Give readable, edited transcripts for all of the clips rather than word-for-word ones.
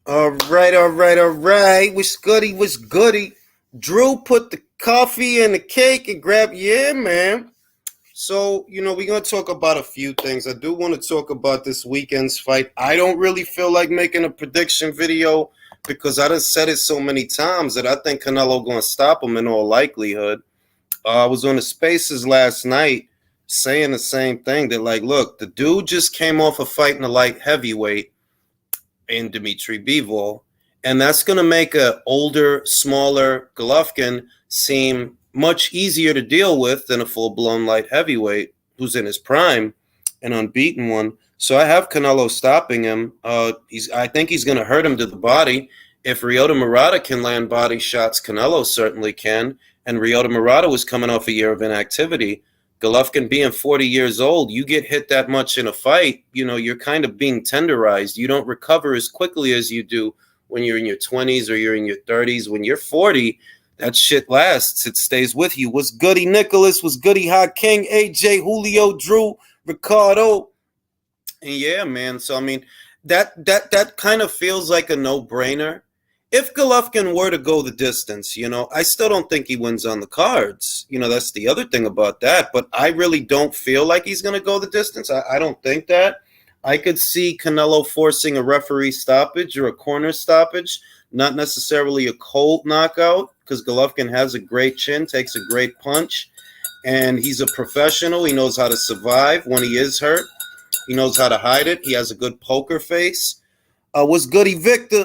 All right. What's goody? What's goody? Drew put the coffee in the cake and grabbed, yeah, man. So, we're going to talk about a few things. I do want to talk about this weekend's fight. I don't really feel like making a prediction video because I done said it so many times that I think Canelo going to stop him in all likelihood. I was on the Spaces last night saying the same thing that, like, look, the dude just came off a fight in the light heavyweight in Dmitry Bivol, and that's going to make a older, smaller Golovkin seem much easier to deal with than a full-blown light heavyweight who's in his prime, an unbeaten one. So I have Canelo stopping him. I think he's going to hurt him to the body. If Ryota Murata can land body shots, Canelo certainly can. And Ryota Murata was coming off a year of inactivity. Golovkin being 40 years old, you get hit that much in a fight, you're kind of being tenderized. You don't recover as quickly as you do when you're in your 20s or you're in your 30s. When you're 40, that shit lasts. It stays with you. What's goody, Nicholas? What's goody, Hot King, AJ, Julio, Drew, Ricardo? And yeah, man. So, I mean, that kind of feels like a no-brainer. If Golovkin were to go the distance, I still don't think he wins on the cards. That's the other thing about that. But I really don't feel like he's going to go the distance. I don't think that. I could see Canelo forcing a referee stoppage or a corner stoppage, not necessarily a cold knockout, because Golovkin has a great chin, takes a great punch, and he's a professional. He knows how to survive when he is hurt. He knows how to hide it. He has a good poker face. What's goody, Victor?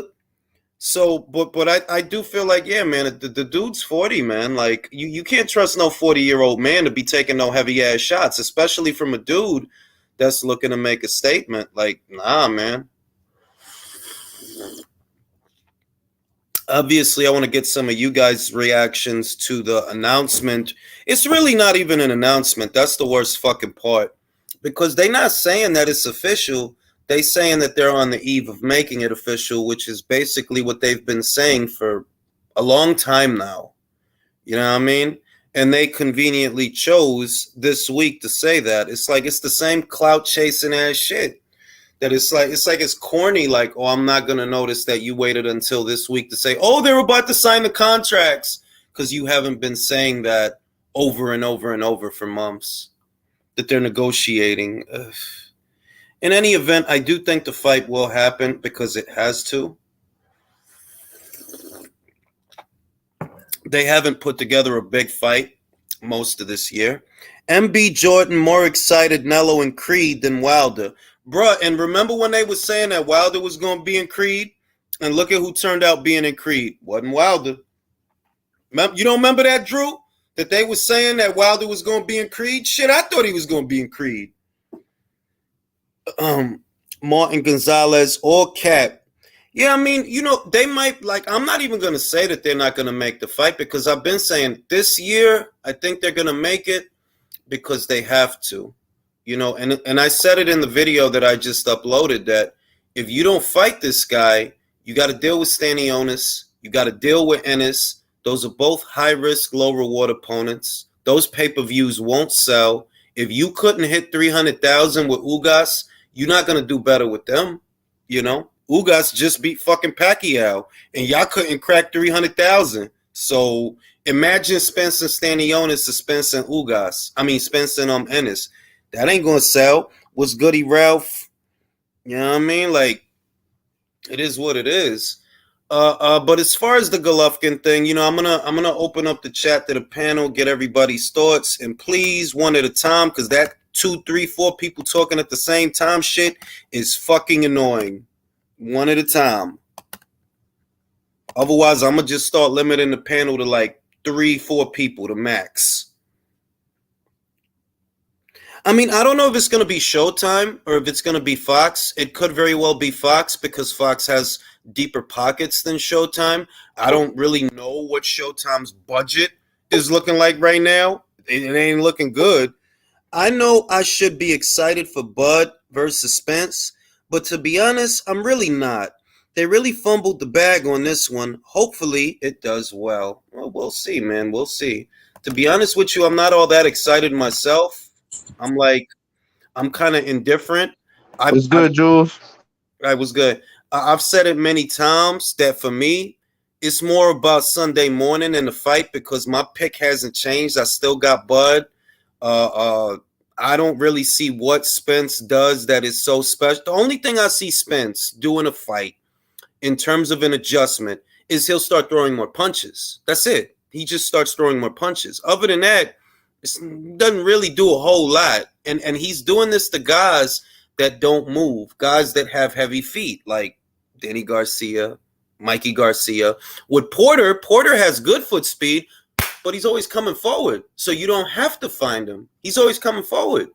So, but I do feel like, yeah, man, the dude's 40, man. Like, you can't trust no 40-year-old man to be taking no heavy-ass shots, especially from a dude that's looking to make a statement. Like, nah, man. Obviously, I want to get some of you guys' reactions to the announcement. It's really not even an announcement. That's the worst fucking part. Because they're not saying that it's official. They saying that they're on the eve of making it official, which is basically what they've been saying for a long time now. You know what I mean? And they conveniently chose this week to say that. It's like it's the same clout chasing ass shit. That it's corny, like, oh, I'm not gonna notice that you waited until this week to say, oh, they're about to sign the contracts, because you haven't been saying that over and over and over for months. That they're negotiating. Ugh. In any event, I do think the fight will happen because it has to. They haven't put together a big fight most of this year. MB Jordan more excited Nello and Creed than Wilder. Bruh, and remember when they were saying that Wilder was going to be in Creed? And look at who turned out being in Creed. Wasn't Wilder. You don't remember that, Drew? That they were saying that Wilder was going to be in Creed? Shit, I thought he was going to be in Creed. Martin Gonzalez or Cap. Yeah, I mean, they might, like, I'm not even going to say that they're not going to make the fight, because I've been saying this year, I think they're going to make it because they have to, and I said it in the video that I just uploaded, that if you don't fight this guy, you got to deal with Stanionis, you got to deal with Ennis. Those are both high-risk, low-reward opponents. Those pay-per-views won't sell. If you couldn't hit 300,000 with Ugas, you're not going to do better with them, Ugas just beat fucking Pacquiao, and y'all couldn't crack 300,000. So imagine Spence and Stanionis to Spence and Ugas. I mean, Spence and Ennis. That ain't going to sell. What's goody, Ralph? You know what I mean? Like, it is what it is. But as far as the Golovkin thing, I'm gonna open up the chat to the panel, get everybody's thoughts, and please, one at a time, because that 2, 3, 4 people talking at the same time shit is fucking annoying. One at a time. Otherwise, I'm gonna just start limiting the panel to like 3, 4 people, the max. I mean, I don't know if it's gonna be Showtime or if it's gonna be Fox. It could very well be Fox, because Fox has deeper pockets than Showtime. I don't really know what Showtime's budget is looking like right now. It ain't looking good. I know I should be excited for Bud versus Spence, but to be honest, I'm really not. They really fumbled the bag on this one. Hopefully, it does well. Well, we'll see, man. We'll see. To be honest with you, I'm not all that excited myself. I'm kind of indifferent. What's good, Jules? I was good. I've said it many times that for me, it's more about Sunday morning in the fight because my pick hasn't changed. I still got Bud. Uh, uh, I don't really see what Spence does that is so special. The only thing I see Spence do in a fight in terms of an adjustment is he'll start throwing more punches. That's it. He just starts throwing more punches. Other than that, it doesn't really do a whole lot. And he's doing this to guys that don't move, guys that have heavy feet, like Danny Garcia, Mikey Garcia. With Porter has good foot speed, but he's always coming forward. So you don't have to find him. He's always coming forward.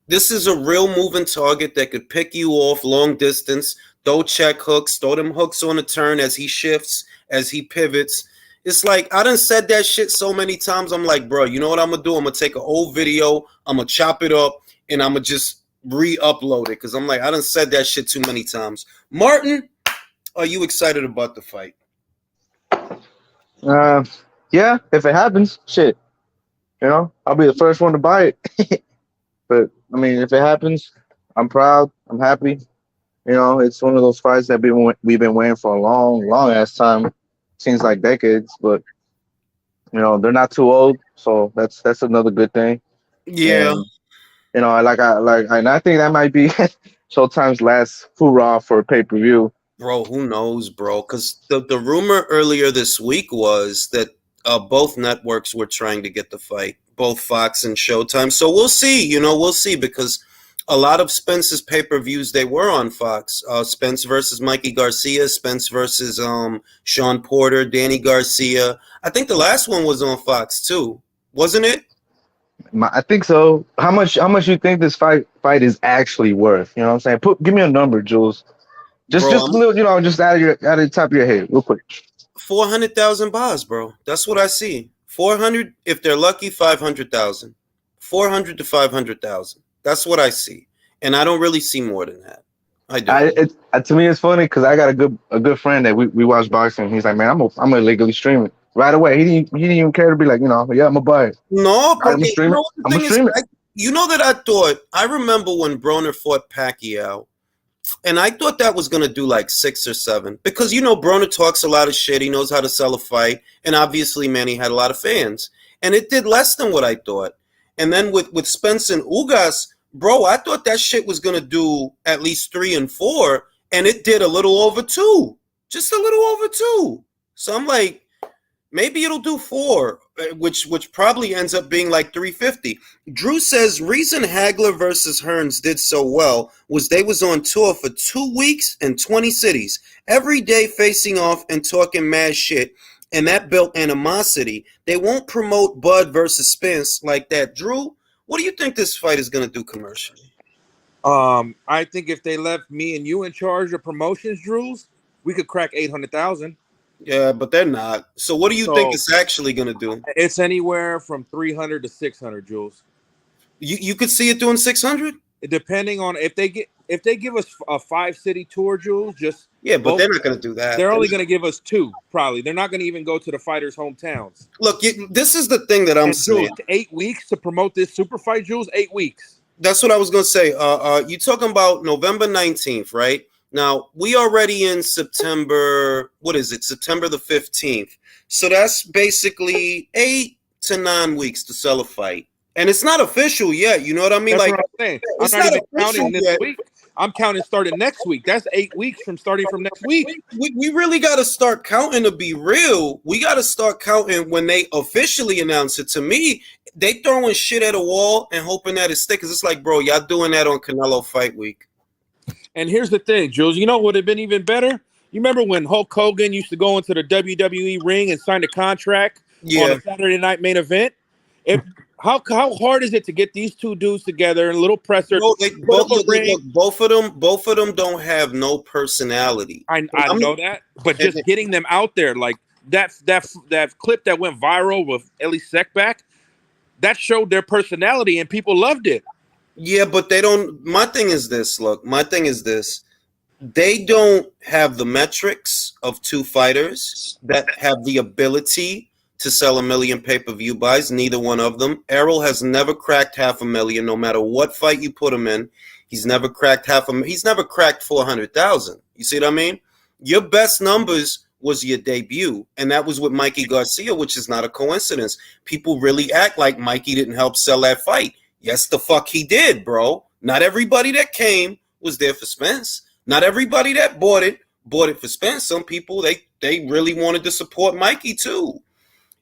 This is a real moving target that could pick you off long distance, throw check hooks, throw them hooks on a turn as he shifts, as he pivots. It's like, I done said that shit so many times. I'm like, bro, you know what I'm going to do? I'm going to take an old video, I'm going to chop it up, and I'm going to just re-upload it because I'm like, I done said that shit too many times. Martin, are you excited about the fight? Yeah, if it happens, shit. I'll be the first one to buy it. But I mean, if it happens, I'm proud. I'm happy. It's one of those fights that we've been waiting for a long, long ass time. Seems like decades, but they're not too old, so that's another good thing. Yeah. And and I think that might be Showtime's last hoorah for pay per view. Bro, who knows, bro? Because the rumor earlier this week was that both networks were trying to get the fight, both Fox and Showtime. So we'll see, we'll see because a lot of Spence's pay-per-views, they were on Fox. Spence versus Mikey Garcia, Spence versus Sean Porter, Danny Garcia. I think the last one was on Fox too, wasn't it? I think so. How much you think this fight is actually worth? You know what I'm saying? Give me a number, Jules. Just Bro, just a little, just out of the top of your head, real quick. 400,000 bars, bro. That's what I see. 400, if they're lucky, 500,000. 400 to 500,000. That's what I see, and I don't really see more than that. I do. To me, it's funny because I got a good friend that we watch boxing. He's like, man, I'm gonna legally stream it right away. He didn't even care to be like, yeah, I'm gonna buy it. No, I'm but gonna stream it. the I'm thing gonna is, stream it. you know that I remember when Broner fought Pacquiao, and I thought that was gonna do like 6 or 7 because Broner talks a lot of shit. He knows how to sell a fight, and obviously, man, he had a lot of fans, and it did less than what I thought. And then with Spence and Ugas, bro, I thought that shit was gonna do at least 3 and 4, and it did a little over 2, just a little over 2. So I'm like, maybe it'll do 4, which probably ends up being like 350. Drew says reason Hagler versus Hearns did so well was they was on tour for 2 weeks in 20 cities, every day facing off and talking mad shit, and that built animosity. They won't promote Bud versus Spence like that. Drew, what do you think this fight is going to do commercially? I think if they left me and you in charge of promotions, Drews, we could crack 800,000. Yeah, but they're not. So what do you think it's actually going to do? It's anywhere from 300 to 600, Jules. You could see it doing 600? Depending on if they give us a 5-city tour, Jules, just but they're not going to do that. They're only going to give us 2, probably. They're not going to even go to the fighters' hometowns. Look, this is the thing that I'm saying. Jules, 8 weeks to promote this super fight, Jules. 8 weeks. That's what I was going to say. You talking about November 19th, right? Now, we already in September, what is it? September the 15th. So that's basically 8 to 9 weeks to sell a fight. And it's not official yet. You know what I mean? That's like, what I'm saying. I'm not even counting this week. I'm counting starting next week. That's 8 weeks from starting from next week. We really got to start counting to be real. We got to start counting when they officially announce it. To me, they throwing shit at a wall and hoping that it sticks. It's like, bro, y'all doing that on Canelo Fight Week. And here's the thing, Jules. You know what would have been even better? You remember when Hulk Hogan used to go into the WWE ring and sign a contract on a Saturday night main event? How hard is it to get these two dudes together in a little presser? Both of them don't have no personality. I know that, but just getting them out there, like that clip that went viral with Ellie Seckback, that showed their personality and people loved it. Yeah, but they don't. My thing is this. They don't have the metrics of two fighters that have the ability to sell 1 million pay-per-view buys. Neither one of them. Errol has never cracked 500,000, no matter what fight you put him in. He's never cracked he's never cracked 400,000. You see what I mean? Your best numbers was your debut, and that was with Mikey Garcia, which is not a coincidence. People really act like Mikey didn't help sell that fight. Yes, the fuck he did, bro. Not everybody that came was there for Spence. Not everybody that bought it for Spence. Some people, they really wanted to support Mikey too.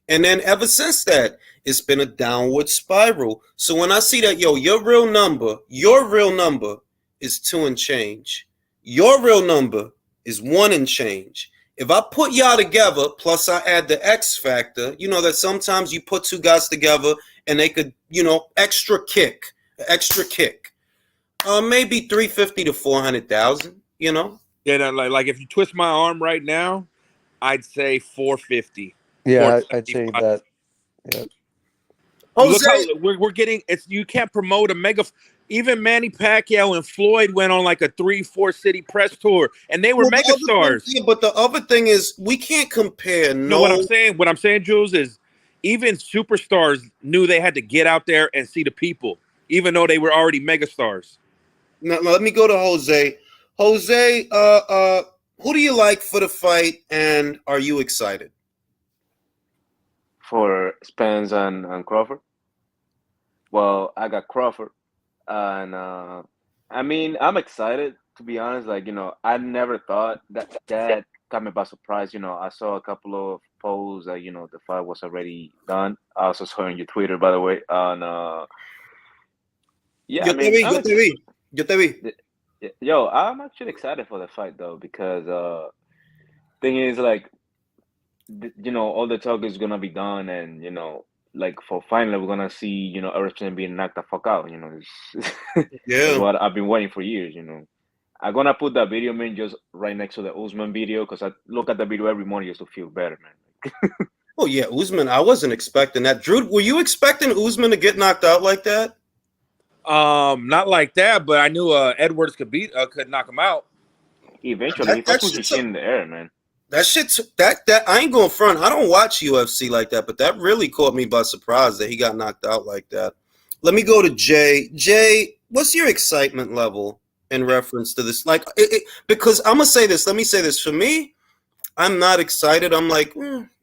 And then ever since that, it's been a downward spiral. So when I see that, your real number is 2 and change. Your real number is 1 and change. If I put y'all together, plus I add the X factor, that sometimes you put two guys together and they could, extra kick. Maybe 350 to 400,000, Yeah, like if you twist my arm right now, I'd say 450. Yeah, I'd say that. Yeah. Look how we're getting. You can't promote a mega. Even Manny Pacquiao and Floyd went on like a 3-4 city press tour, and they were mega stars. But the other thing is, we can't compare. No, what I'm saying, Jules, is even superstars knew they had to get out there and see the people, even though they were already mega stars. Now let me go to Jose. Jose, who do you like for the fight, and are you excited? For Spence and Crawford? Well, I got Crawford. And I mean, I'm excited, to be honest. Like, I never thought that caught me by surprise. I saw a couple of polls that, the fight was already done. I also saw on your Twitter, by the way. And yeah, Yo te vi. Yo, I'm actually excited for the fight, though, because thing is, like, all the talk is gonna be done, and like for finally we're gonna see Erickson being knocked the fuck out. That's what I've been waiting for years. I'm gonna put that video, man, just right next to the Usman video, because I look at the video every morning just to feel better, man. Oh yeah, Usman. I wasn't expecting that. Drew, were you expecting Usman to get knocked out like that? Not like that, but I knew Edwards could knock him out. Eventually, he put his chin in the air, man. That shit, that I ain't going front. I don't watch UFC like that, but that really caught me by surprise that he got knocked out like that. Let me go to Jay. Jay, what's your excitement level in reference to this? Like, because I'm gonna say this. Let me say this. For me, I'm not excited. I'm like,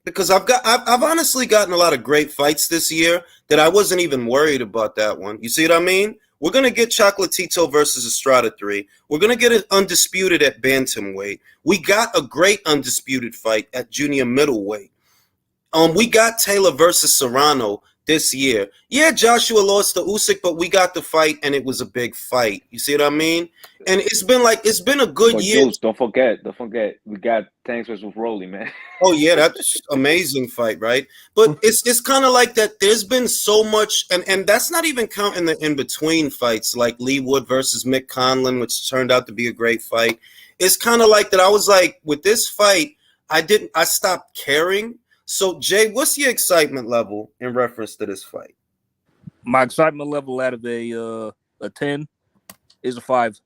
because I've honestly gotten a lot of great fights this year that I wasn't even worried about that one. You see what I mean? We're going to get Chocolatito versus Estrada 3. We're going to get it undisputed at bantamweight. We got a great undisputed fight at junior middleweight. We got Taylor versus Serrano this year. Yeah, Joshua lost to Usyk, but we got the fight, and it was a big fight. You see what I mean? And it's been a good year. Jules, don't forget, we got Thanks versus Rolly, man. Oh yeah, that's amazing fight, right? But it's kind of like that. There's been so much, and that's not even counting the in between fights like Lee Wood versus Mick Conlon, which turned out to be a great fight. It's kind of like that. I was like, with this fight, I stopped caring. So Jay, what's your excitement level in reference to this fight? My excitement level out of a 10 is a 5.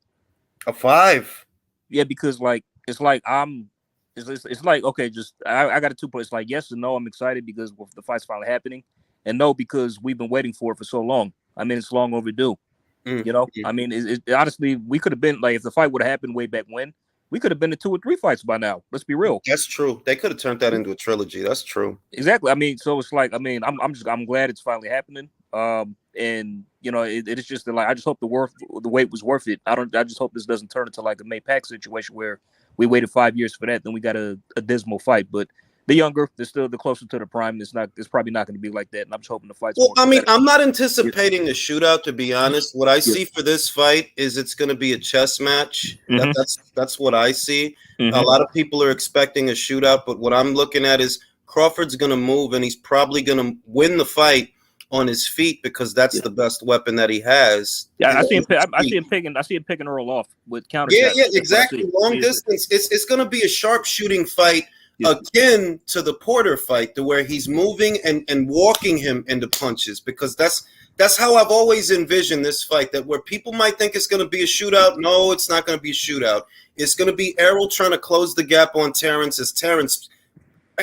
A 5? Yeah, because it's like okay, just I got a 2 points. Like yes and no, I'm excited because the fight's finally happening, and no because we've been waiting for it for so long. I mean, it's long overdue. I mean, honestly, we could have been like if the fight would have happened way back when, we could have been in 2 or 3 fights by now. Let's be real. That's true. They could have turned that into a trilogy. That's true. Exactly. I mean, so it's like I'm glad it's finally happening. And it is just like I just hope the wait was worth it. I just hope this doesn't turn into like a May Pack situation where we waited 5 years for that, then we got a dismal fight. But the younger, they're closer to the prime. It's probably not going to be like that. And I'm just hoping the fight's well, I mean, I'm not anticipating a shootout, to be honest. What I see for this fight is it's going to be a chess match. Mm-hmm. That's what I see. Mm-hmm. A lot of people are expecting a shootout, but what I'm looking at is Crawford's going to move, and he's probably going to win the fight on his feet because that's the best weapon that he has. Yeah, I see him picking Earl off with counter. Yeah, exactly. Long distance. It's going to be a sharp shooting fight. Yeah. Akin to the Porter fight, to where he's moving and walking him into punches, because that's how I've always envisioned this fight. That where people might think it's going to be a shootout, no, it's not going to be a shootout. It's going to be Errol trying to close the gap on Terrence as Terrence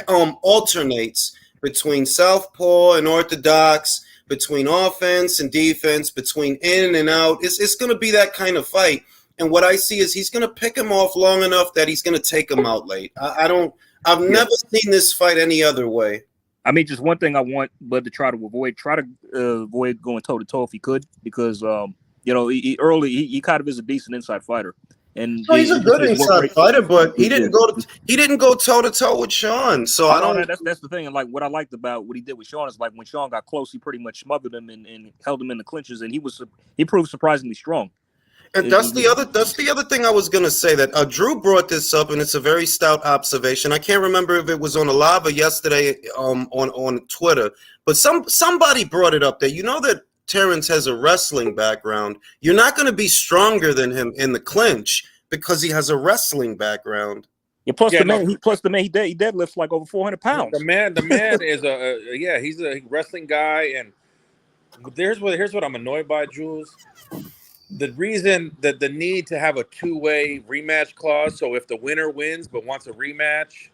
alternates between southpaw and orthodox, between offense and defense, between in and out. It's going to be that kind of fight. And what I see is he's going to pick him off long enough that he's going to take him out late. I've never seen this fight any other way. I mean, just one thing I want Bud to try to avoid going toe to toe if he could, because he kind of is a decent inside fighter, and he's a good inside fighter, but he didn't go toe to toe with Sean. So I don't. That's the thing. And like what I liked about what he did with Sean is like when Sean got close, he pretty much smothered him and held him in the clinches, and he proved surprisingly strong. And that's the other thing I was gonna say, that Drew brought this up, and it's a very stout observation. I can't remember if it was on a live or yesterday on Twitter, but somebody brought it up that that Terrence has a wrestling background. You're not gonna be stronger than him in the clinch because he has a wrestling background. Yeah, the man he deadlifts like over 400 pounds. The man is he's a wrestling guy, and here's what I'm annoyed by, Jules. The reason that the need to have a two-way rematch clause, so if the winner wins but wants a rematch,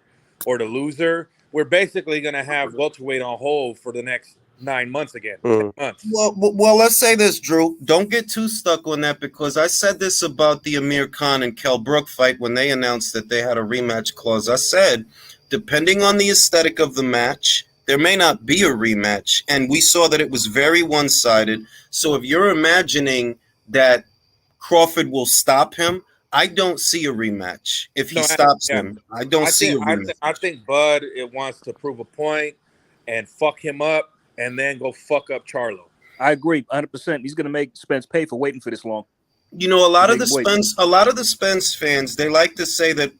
or the loser, we're basically going to have welterweight on hold for the next 9 months again. 10 months. Well, let's say this, Drew. Don't get too stuck on that, because I said this about the Amir Khan and Kell Brook fight when they announced that they had a rematch clause. I said, depending on the aesthetic of the match, there may not be a rematch, and we saw that it was very one-sided. So if you're imagining that Crawford will stop him, I don't see a rematch. If he stops him, I don't see a rematch. I think Bud wants to prove a point and fuck him up and then go fuck up Charlo. I agree 100%. He's going to make Spence pay for waiting for this long. A lot of the Spence fans, they like to say that,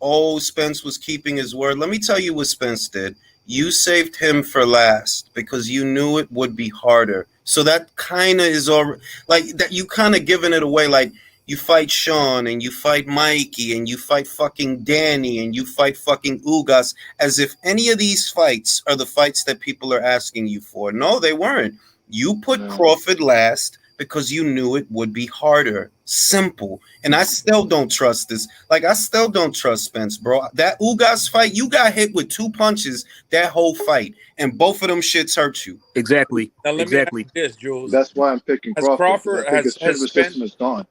Spence was keeping his word. Let me tell you what Spence did. You saved him for last because you knew it would be harder. So that kind of is all like that. You kind of giving it away. Like you fight Sean and you fight Mikey and you fight fucking Danny and you fight fucking Ugas, as if any of these fights are the fights that people are asking you for. No, they weren't. You put Crawford last because you knew it would be harder. Simple. And I still don't trust this. Like, I still don't trust Spence, bro. That Ugas fight, you got hit with 2 punches that whole fight, and both of them shits hurt you. Exactly. Now, let me ask you this, Jules. That's why I'm picking Crawford. His system is gone.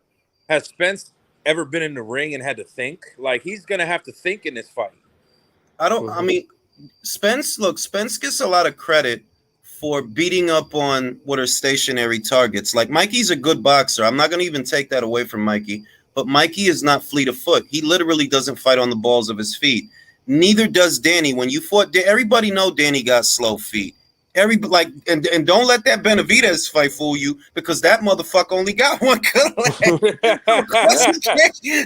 Has Spence ever been in the ring and had to think? Like, he's going to have to think in this fight. I mean, Spence gets a lot of credit for beating up on what are stationary targets. Like, Mikey's a good boxer. I'm not going to even take that away from Mikey. But Mikey is not fleet of foot. He literally doesn't fight on the balls of his feet. Neither does Danny. When you fought, everybody know Danny got slow feet. And don't let that Benavidez fight fool you, because that motherfucker only got one good leg.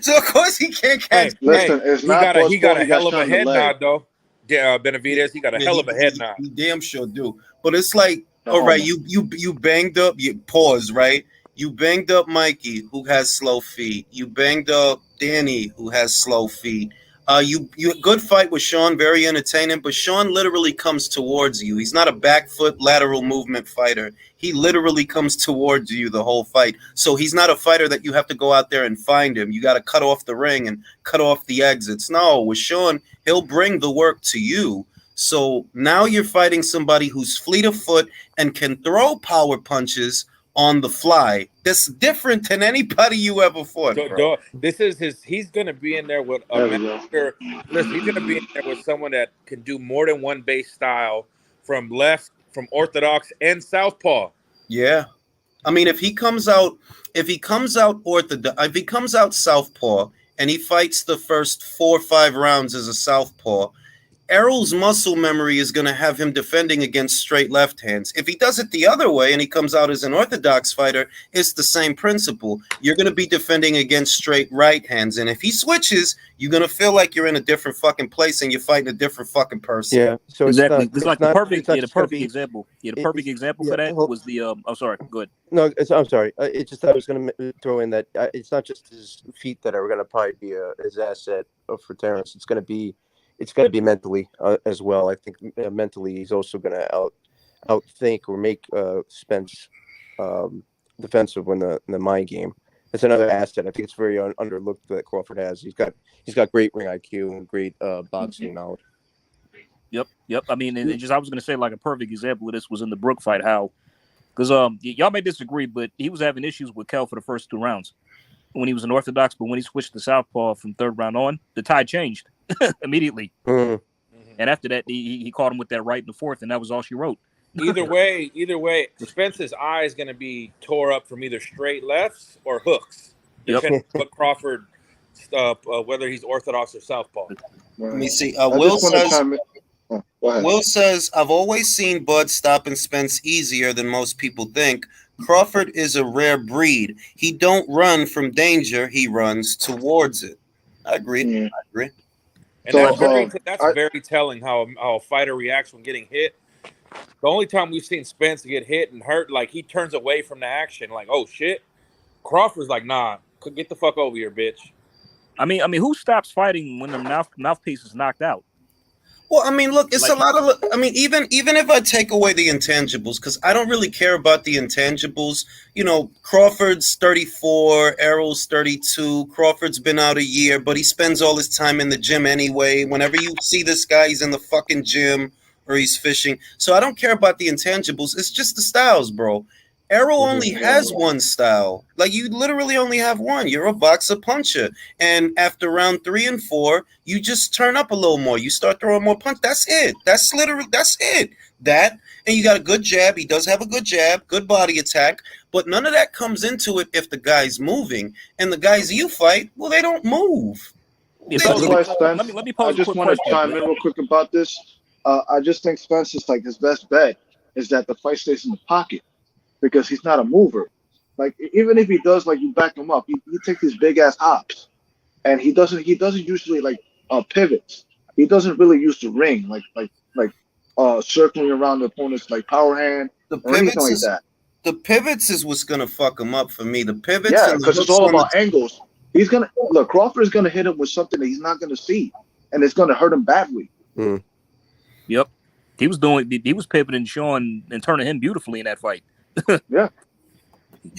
So of course he can't catch. Listen, it's not. He got a hell of a head nod though. Yeah, Benavidez, he got a hell of a head nod. He damn sure do. But it's like, all right, you banged up. You pause, right? You banged up Mikey, who has slow feet. You banged up Danny, who has slow feet. You good fight with Sean, very entertaining, but Sean literally comes towards you. He's not a back foot lateral movement fighter. He literally comes towards you the whole fight. So he's not a fighter that you have to go out there and find him. You got to cut off the ring and cut off the exits. No, with Sean, he'll bring the work to you. So now you're fighting somebody who's fleet of foot and can throw power punches on the fly. That's different than anybody you ever fought. This is he's gonna be in there with a master. Listen, he's gonna be in there with someone that can do more than one base style, from orthodox and southpaw. Yeah. I mean, if he comes out southpaw and he fights the first 4 or 5 rounds as a southpaw, Errol's muscle memory is going to have him defending against straight left hands. If he does it the other way and he comes out as an orthodox fighter, it's the same principle. You're going to be defending against straight right hands. And if he switches, you're going to feel like you're in a different fucking place and you're fighting a different fucking person. Yeah, so exactly. It's like the perfect example. Yeah, the perfect example for that was the. I'm sorry. Go ahead. No, I'm sorry. It's just I was going to throw in that it's not just his feet that are going to probably be his asset for Terrence. It's going to be mentally as well. I think mentally he's also going to outthink or make Spence defensive in the mind game. That's another asset. I think it's very underlooked that Crawford has. He's got great ring IQ and great boxing knowledge. Yep. I mean, I was going to say, like, a perfect example of this was in the Brook fight, how Because y'all may disagree, but he was having issues with Kel for the first 2 rounds when he was an orthodox. But when he switched to southpaw from 3rd round on, the tide changed immediately. Mm. And after that, he caught him with that right in the 4th, and that was all she wrote. Either way, Spence's eye is going to be tore up from either straight lefts or hooks, depending on what Crawford, whether he's orthodox or southpaw. Let me see. Will says, I've always seen Bud stopping Spence easier than most people think. Crawford is a rare breed. He don't run from danger. He runs towards it. I agree. Yeah. I agree. And So, that's very telling how a fighter reacts when getting hit. The only time we've seen Spence get hit and hurt, like he turns away from the action, like, oh shit. Crawford's like, nah, get the fuck over here, bitch. I mean, who stops fighting when the mouthpiece is knocked out? Well, I mean, look, it's a lot of. I mean, even if I take away the intangibles, because I don't really care about the intangibles. You know, Crawford's 34, Errol's 32. Crawford's been out a year, but he spends all his time in the gym anyway. Whenever you see this guy, he's in the fucking gym or he's fishing. So I don't care about the intangibles. It's just the styles, bro. Errol only has one style. Like, you literally only have one. You're a boxer puncher. And after round 3 and 4, you just turn up a little more. You start throwing more punch. That's it. That's it. That, and you got a good jab. He does have a good jab, good body attack. But none of that comes into it if the guy's moving. And the guys you fight, well, they don't move. That's why Spence, let me pose I just want to chime in real quick about this. I just think Spence is like his best bet is that the fight stays in the pocket. Because he's not a mover. Like, even if he does, like, you back him up, he takes these big ass hops, and he doesn't usually like pivots. He doesn't really use the ring like circling around the opponent's like power hand or anything like that. The pivots is what's gonna fuck him up for me. The pivots, yeah, because it's all about angles. He's gonna look. Crawford is gonna hit him with something that he's not gonna see, and it's gonna hurt him badly. Mm. Yep, he was pivoting Sean and turning him beautifully in that fight. Yeah,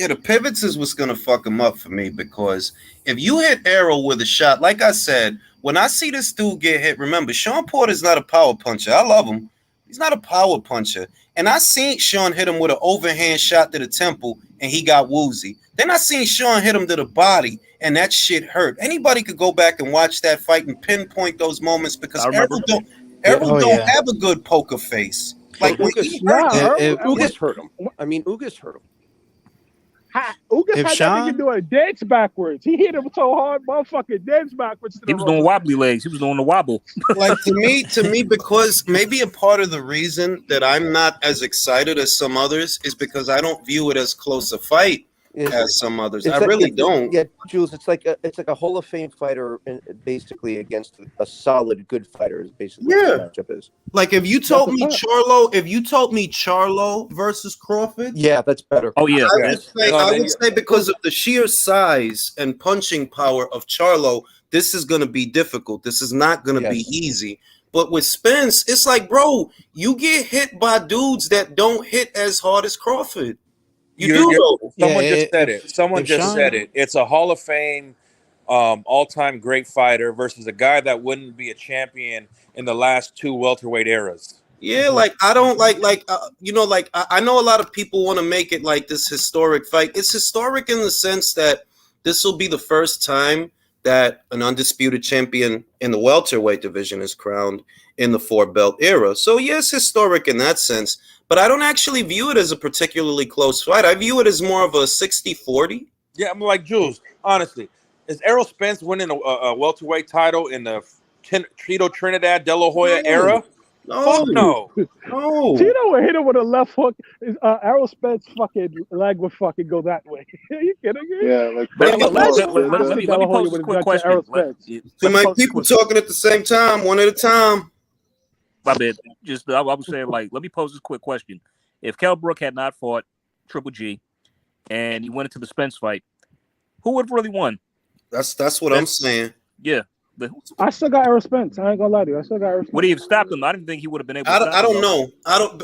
the pivots is what's gonna fuck him up for me, because if you hit Errol with a shot, like I said, when I see this dude get hit, remember, Sean Porter's not a power puncher. I love him. He's not a power puncher. And I seen Sean hit him with an overhand shot to the temple, and he got woozy. Then I seen Sean hit him to the body, and that shit hurt. Anybody could go back and watch that fight and pinpoint those moments, because Errol don't have a good poker face. Like, Ugas hurt him. I mean, Ugas hurt him. Ugas had that nigga doing a dance backwards. He hit him so hard, motherfucking dance backwards. He was doing wobbly legs. He was doing the wobble. Like, to me, because maybe a part of the reason that I'm not as excited as some others is because I don't view it as close a fight as some others. I really don't. Yeah, Jules, it's like a Hall of Fame fighter, basically against a solid good fighter. Is basically what the matchup is. Like, if you told me Charlo versus Crawford, yeah, that's better. Oh yeah, I would say because of the sheer size and punching power of Charlo, this is going to be difficult. This is not going to be easy. But with Spence, it's like, bro, you get hit by dudes that don't hit as hard as Crawford. Someone just said it. It's a Hall of Fame, all-time great fighter versus a guy that wouldn't be a champion in the last 2 welterweight eras. Yeah, like, I don't I know a lot of people want to make it like this historic fight. It's historic in the sense that this will be the first time that an undisputed champion in the welterweight division is crowned in the 4-belt era. So yes, historic in that sense. But I don't actually view it as a particularly close fight. I view it as more of a 60-40. Yeah, I'm like, Jules, honestly, is Errol Spence winning a welterweight title in the Tito Trinidad De La Hoya era? No. No. Tito would hit him with a left hook. Errol Spence fucking leg would fucking go that way. Are you kidding me? Yeah, like let me pose this quick question. See, my people talking at the same time, one at a time. My bad. Just I was saying, like, let me pose this quick question: if Kell Brook had not fought Triple G, and he went into the Spence fight, who would have really won? That's what I'm saying. Yeah, I still got Errol Spence. I ain't gonna lie to you. I still got Errol Spence. Would he have stopped him? I didn't think he would have been able. I don't know.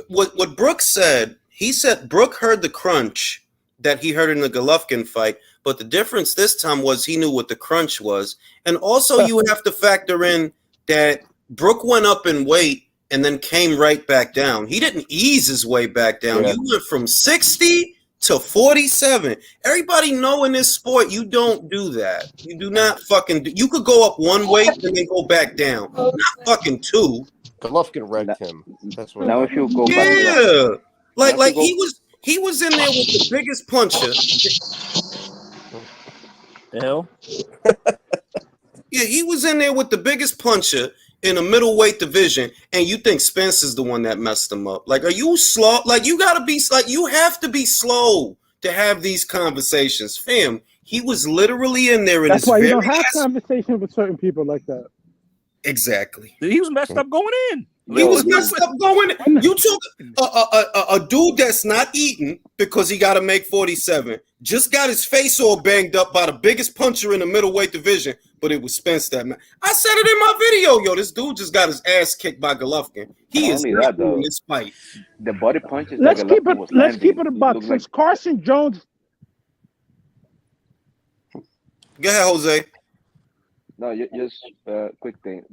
What Brooks said. He said Brook heard the crunch that he heard in the Golovkin fight, but the difference this time was he knew what the crunch was, and also you have to factor in that Brook went up in weight and then came right back down. He didn't ease his way back down. Yeah. You went from 60 to 47. Everybody know in this sport, you don't do that. You do not fucking do. You could go up one weight and then go back down. Not fucking two. Golovkin wrecked him. That's what. Now if you go back to Yeah. Like Now if you he was in there with the biggest puncher. The hell? Yeah, he was in there with the biggest puncher in a middleweight division, and you think Spence is the one that messed him up. Like, are you slow? Like, you gotta be like, you have to be slow to have these conversations. Fam, he was literally in there in That's his why you very don't have last... conversations with certain people like that. Exactly. He was messed up going in. He was messed up going. You took a dude that's not eating because he got to make 47. Just got his face all banged up by the biggest puncher in the middleweight division, but it was Spence that man. I said it in my video, yo. This dude just got his ass kicked by Golovkin. He Not is only not that, though. in this fight. the body punches. Let's that keep Golovkin it. was Let's keep it a landing buck. looked Since Carson Jones, Go ahead, Jose. No, just quick thing.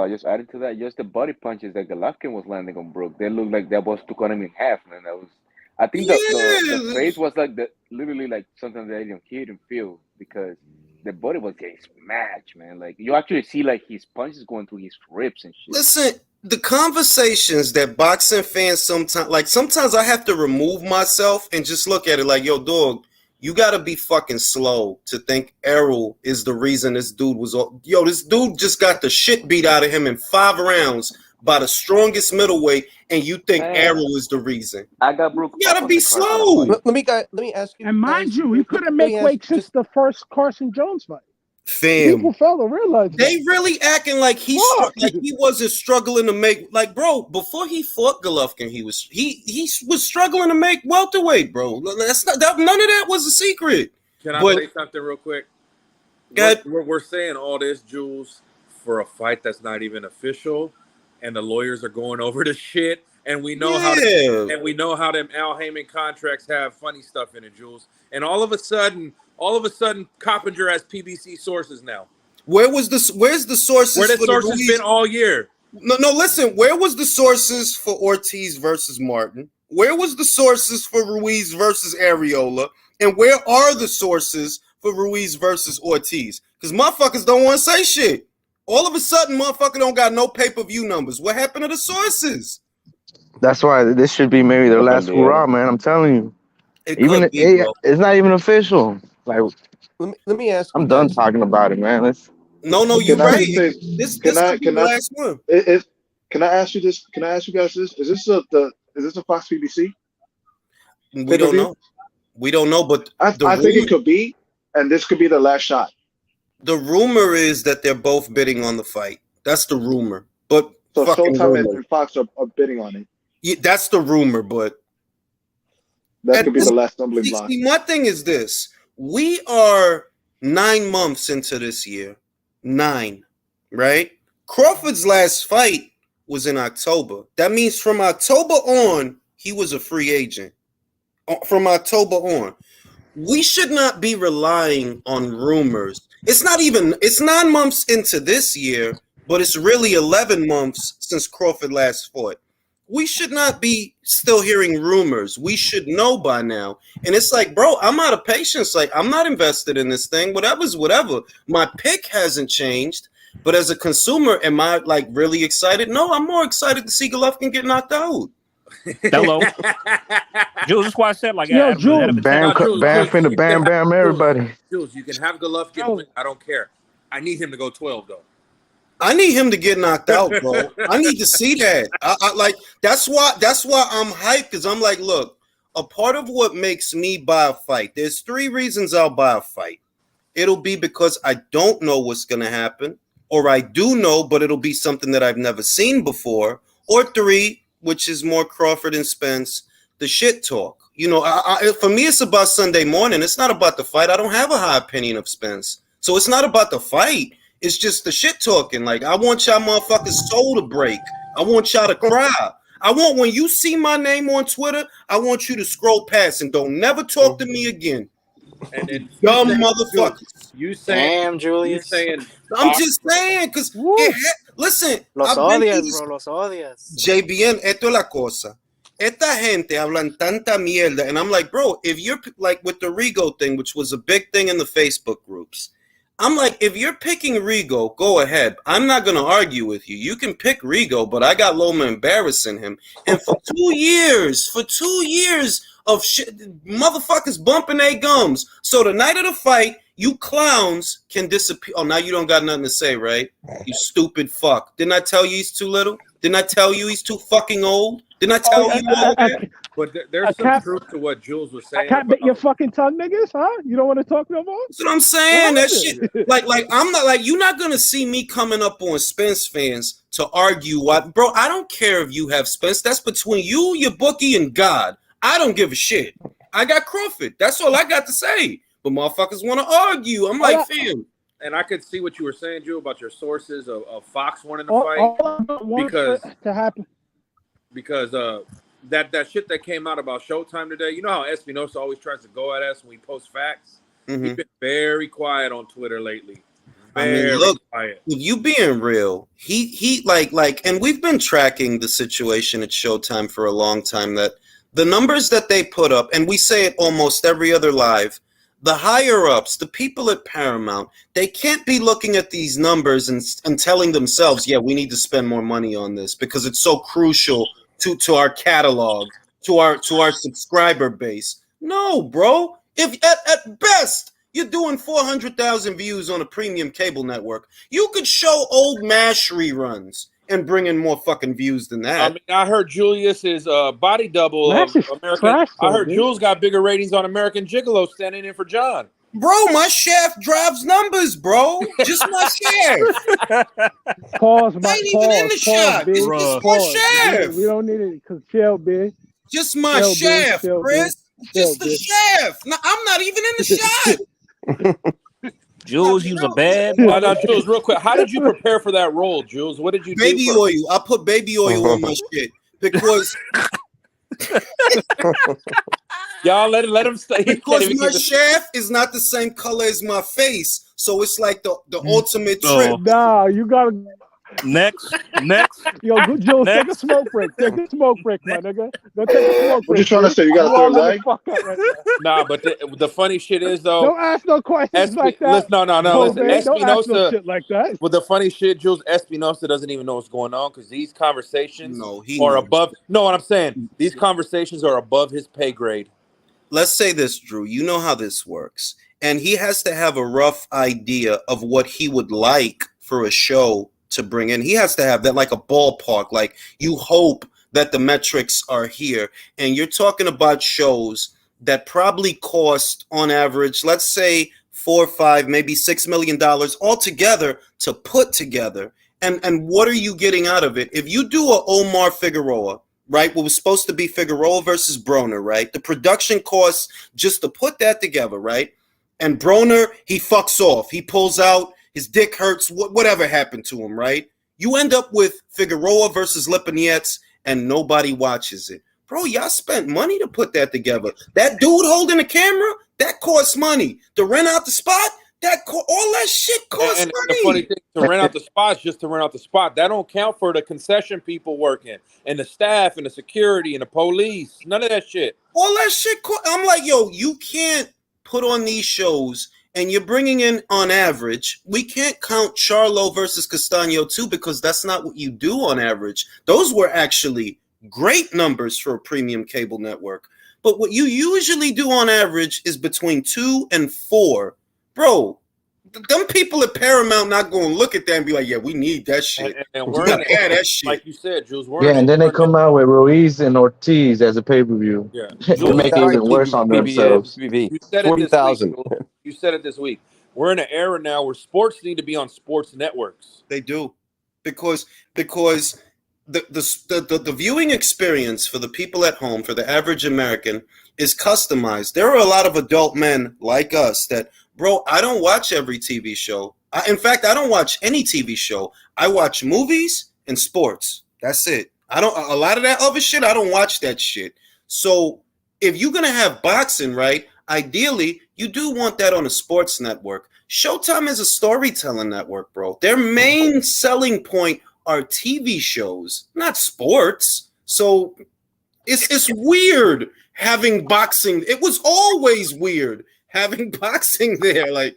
Just adding to that, just the body punches that Golovkin was landing on Brook, they looked like that was to cut him in half, man. That was, I think the Yeah. face was like literally like something that I didn't hear and feel because the body was getting smashed, man. Like you actually see like his punches going through his ribs and shit. Listen, the conversations that boxing fans sometimes I have to remove myself and just look at it like, yo, dog, you gotta be fucking slow to think Errol is the reason this dude was. Yo, this dude just got the shit beat out of him in 5 rounds by the strongest middleweight, and you think Man. Errol is the reason. I got Brook. You gotta be slow. let me ask you. and mind guys, you, he couldn't let me make ask weight since just- the first Carson Jones fight. Fam, People fail to realize that. they really acting like he wasn't struggling to make, like, bro, before he fought Golovkin, he was struggling to make welterweight, bro. That's not that, none of that was a secret. Can I But- say something real quick? Go ahead. We're saying all this, Jules, for a fight that's not even official, and the lawyers are going over the shit, and we know how them Al Heyman contracts have funny stuff in it, Jules. And all of a sudden, Coppinger has PBC sources now. Where's the sources? Where the for sources Ruiz? been all year? No, listen. Where was the sources for Ortiz versus Martin? Where was the sources for Ruiz versus Areola? And where are the sources for Ruiz versus Ortiz? Because motherfuckers don't want to say shit. All of a sudden, motherfucker don't got no pay-per-view numbers. What happened to the sources? That's why this should be maybe their last hurrah, man. I'm telling you. It Even could be, bro. it's not even official. Like, let me ask. I'm you done guys- talking about it, man. No, you're Can I right. just say- This can I- could be can the I- last one. Can I ask you this? Can I ask you guys this? Is this a Fox PBC? We don't know. We don't know, but I think it could be, and this could be the last shot. the rumor is that they're both bidding on the fight. That's the rumor. But So fucking Showtime rumor. and Fox are bidding on it. Yeah, that's the rumor, but That could be the And- last stumbling block. see, my thing is this. We are 9 months into this year. 9, right? Crawford's last fight was in October. That means from October on, he was a free agent. From October on. We should not be relying on rumors. It's 9 months into this year, but it's really 11 months since Crawford last fought. We should not be still hearing rumors. We should know by now. And it's like, bro, I'm out of patience. Like, I'm not invested in this thing. Whatever's whatever. My pick hasn't changed. But as a consumer, am I like really excited? No, I'm more excited to see Golovkin get knocked out. Hello, Jules. That's why I said like, Yo, Adam, Jules. Adam, Bam, Jules, bam, Jules, finna bam, everybody. Jules, you can have Golovkin win. I don't care. I need him to go 12 though. I need him to get knocked out, bro. I need to see that. I like that's why I'm hyped, because I'm like, look, a part of what makes me buy a fight, there's 3 reasons I'll buy a fight. It'll be because I don't know what's gonna happen, or I do know, but it'll be something that I've never seen before, or 3, which is more Crawford and Spence, the shit talk. You know, for me, it's about Sunday morning. It's not about the fight. I don't have a high opinion of Spence, so it's not about the fight. It's just the shit talking. Like, I want y'all motherfuckers' soul to break. I want y'all to cry. I want, when you see my name on Twitter, I want you to scroll past and don't never talk to me again. And then Dumb motherfuckers. You saying, Damn, Julius. You saying I'm just saying, because Listen, Los I've been odias, through this. bro. Los odias. JBN, esto es la cosa. Esta gente hablan tanta mierda. And I'm like, bro, if you're like with the Rigo thing, which was a big thing in the Facebook groups, I'm like, if you're picking Rigo, go ahead. I'm not going to argue with you. You can pick Rigo, but I got Loma embarrassing him. And for 2 years of shit, motherfuckers bumping their gums. So the night of the fight, you clowns can disappear. Oh, now you don't got nothing to say, right? You stupid fuck. Didn't I tell you he's too little? Didn't I tell you he's too fucking old? Didn't I tell you all that? But there's some truth to what Jules was I saying. can't bit your fucking tongue, niggas, huh? You don't want to talk no more? That's what I'm saying. That shit, like I'm not like, you're not gonna see me coming up on Spence fans to argue. What, bro? I don't care if you have Spence. That's between you, your bookie, and God. I don't give a shit. I got Crawford. That's all I got to say. But motherfuckers want to argue. I'm like, fam. And I could see what you were saying, Drew, about your sources of Fox wanting to fight because that shit that came out about Showtime today. You know how Espinosa always tries to go at us when we post facts. Mm-hmm. He's been very quiet on Twitter lately. Look, quiet. If you being real, he like, and we've been tracking the situation at Showtime for a long time. That the numbers that they put up, and we say it almost every other live. The higher ups, the people at Paramount, they can't be looking at these numbers and telling themselves, yeah, we need to spend more money on this because it's so crucial to our catalog, to our subscriber base. No, bro. If at best you're doing 400,000 views on a premium cable network, you could show old MASH reruns and bring in more fucking views than that. I mean, I heard Julius is body double of American. I heard Jules got bigger ratings on American Gigolo standing in for John. Bro, my shaft drives numbers, bro. Just my shaft. Pause, I ain't even in the shot. It's just my shaft. We don't need it because chill, bitch. Just my shaft, Chris. Just the shaft. No, I'm not even in the shot. Jules, you was a bad. Now, Jules, real quick, how did you prepare for that role, Jules? What did you do? Baby oil. I put baby oil on my shit because y'all let him stay. Because my shaft is not the same color as my face, so it's like the ultimate trip. Nah, you gotta. Next. Yo, good Jules, take a smoke break. Take a smoke break, my nigga. Go take a smoke break. What you trying to say? You got a third leg? Nah, but the funny shit is though. Don't ask no questions like that. No. Listen, Don't ask no Espinosa. shit like that. Well, the funny shit, Jules, Espinosa doesn't even know what's going on because these conversations are above. No, what I'm saying, these conversations are above his pay grade. Let's say this, Drew. You know how this works, and he has to have a rough idea of what he would like for a show to bring in. He has to have that, like a ballpark. Like, you hope that the metrics are here, and you're talking about shows that probably cost on average, let's say $4, $5, maybe $6 million altogether to put together. And what are you getting out of it? If you do a Omar Figueroa, right, what was supposed to be Figueroa versus Broner, right, the production costs just to put that together, right, and Broner, he fucks off, he pulls out, his dick hurts, whatever happened to him, right? You end up with Figueroa versus Lipinets, and nobody watches it. Bro, y'all spent money to put that together. That dude holding the camera, that costs money. To rent out the spot, all that shit costs money. The funny thing, to rent out the spots, just to rent out the spot, that don't count for the concession people working, and the staff, and the security, and the police. None of that shit. All that shit, I'm like, yo, you can't put on these shows and you're bringing in, on average, we can't count Charlo versus Castaño too because that's not what you do on average. Those were actually great numbers for a premium cable network. But what you usually do on average is between 2 and 4. Bro, them people at Paramount not going to look at that and be like, yeah, we need that shit. And we got to add that shit. Like you said, Jules. And then they come out with Ruiz and Ortiz as a pay-per-view. Yeah. They make it even worse on themselves. You said 40,000. You said it this week. We're in an era now where sports need to be on sports networks. They do. Because the viewing experience for the people at home, for the average American, is customized. There are a lot of adult men like us that, bro, I don't watch every TV show. In fact, I don't watch any TV show. I watch movies and sports. That's it. A lot of that other shit, I don't watch that shit. So if you're going to have boxing, right, ideally, you do want that on a sports network. Showtime is a storytelling network, bro. Their main selling point are TV shows, not sports. So it's weird having boxing. It was always weird having boxing there. Like,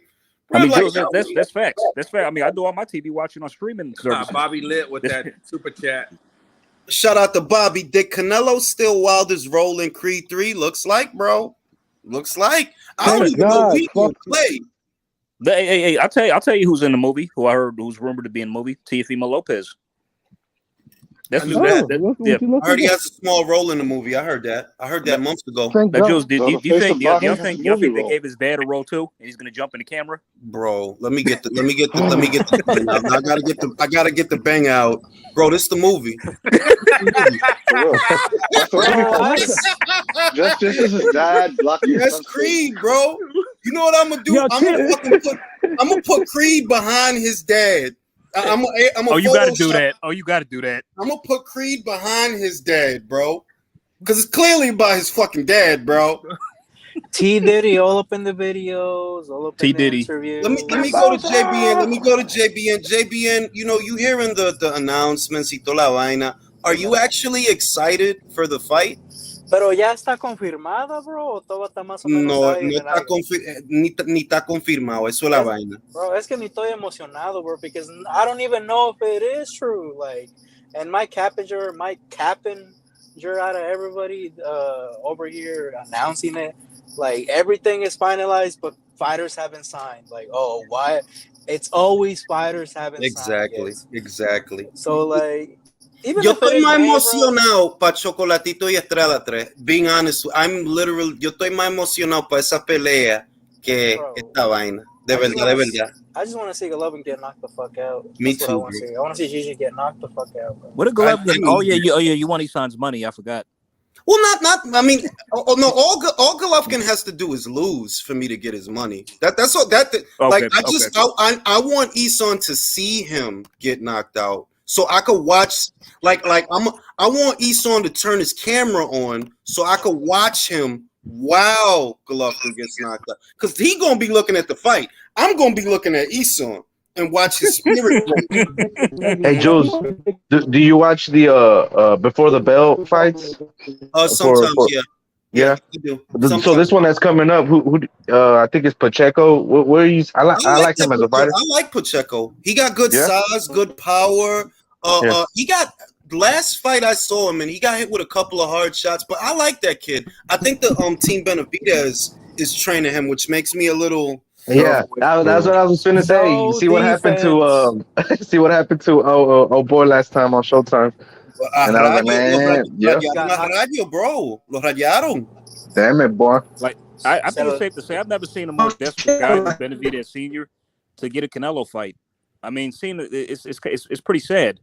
bro, I mean, like, Jules, that's facts. That's fact. I mean, I do all my TV watching on streaming services. Bobby lit with that super chat. shout out to Bobby. Did Canelo still Wilder's role in Creed 3? Looks like, bro. Looks like. I don't even know who he can play. Hey, I'll tell you who's in the movie. Who I heard who's rumored to be in the movie. Teofimo Lopez. That's I heard he has a small role in the movie. I heard that months ago. Now, Jules, do you think they gave his dad a role too, and he's gonna jump in the camera? Bro, let me get the bang out. I gotta get the bang out. Bro, this the movie. Just as his dad blocking. That's Creed, bro. You know what I'm gonna do? I'm gonna put Creed behind his dad. You gotta do that. I'm gonna put Creed behind his dad, bro. Because it's clearly about his fucking dad, bro. T Diddy all up in the videos, all up in the interviews. Let me go to JBN. JBN, you know, you hearing the announcements y toda la vaina. Are you actually excited for the fight? Pero ya está confirmada, bro. Todo está más o menos ni está confirmado. Eso es la vaina. Bro, es que ni estoy emocionado, bro, because I don't even know if it is true. Like, and Mike Cappinger out of everybody over here announcing it. Like, everything is finalized, but fighters haven't signed. Like, oh, why? It's always fighters haven't signed. Exactly. So, like, yo estoy más emocionado para Chocolatito y Estrella 3. Being honest, yo estoy más emocionado para esa pelea que esta vaina. De verdad. I just want to see Golovkin get knocked the fuck out. Me too. I want to see Gigi get knocked the fuck out, bro. What did Golovkin? Oh yeah, you want Isan's money? I forgot. Well, not. I mean, no. All Golovkin has to do is lose for me to get his money. That's all. I want Isan to see him get knocked out, so I could watch. I want Isan to turn his camera on, so I could watch him while Golovkin gets knocked out. Because he gonna be looking at the fight. I'm gonna be looking at Isan and watch his spirit. Hey, Jules, do you watch the before the bell fights? Sometimes, yeah. Sometimes. So this one that's coming up, who I think it's Pacheco. Where you? I like him as a fighter. I like Pacheco. He got good size, good power. He got last fight I saw him, and he got hit with a couple of hard shots. But I like that kid. I think the team Benavidez is training him, which makes me a little. Yeah, that's what I was going to say. You see what happened to boy last time on Showtime. And I was like, man, bro. Lo rayaron. Damn it, boy. Like, I think it's safe to say I've never seen a more desperate guy than Benavidez Senior to get a Canelo fight. I mean, seeing it's pretty sad.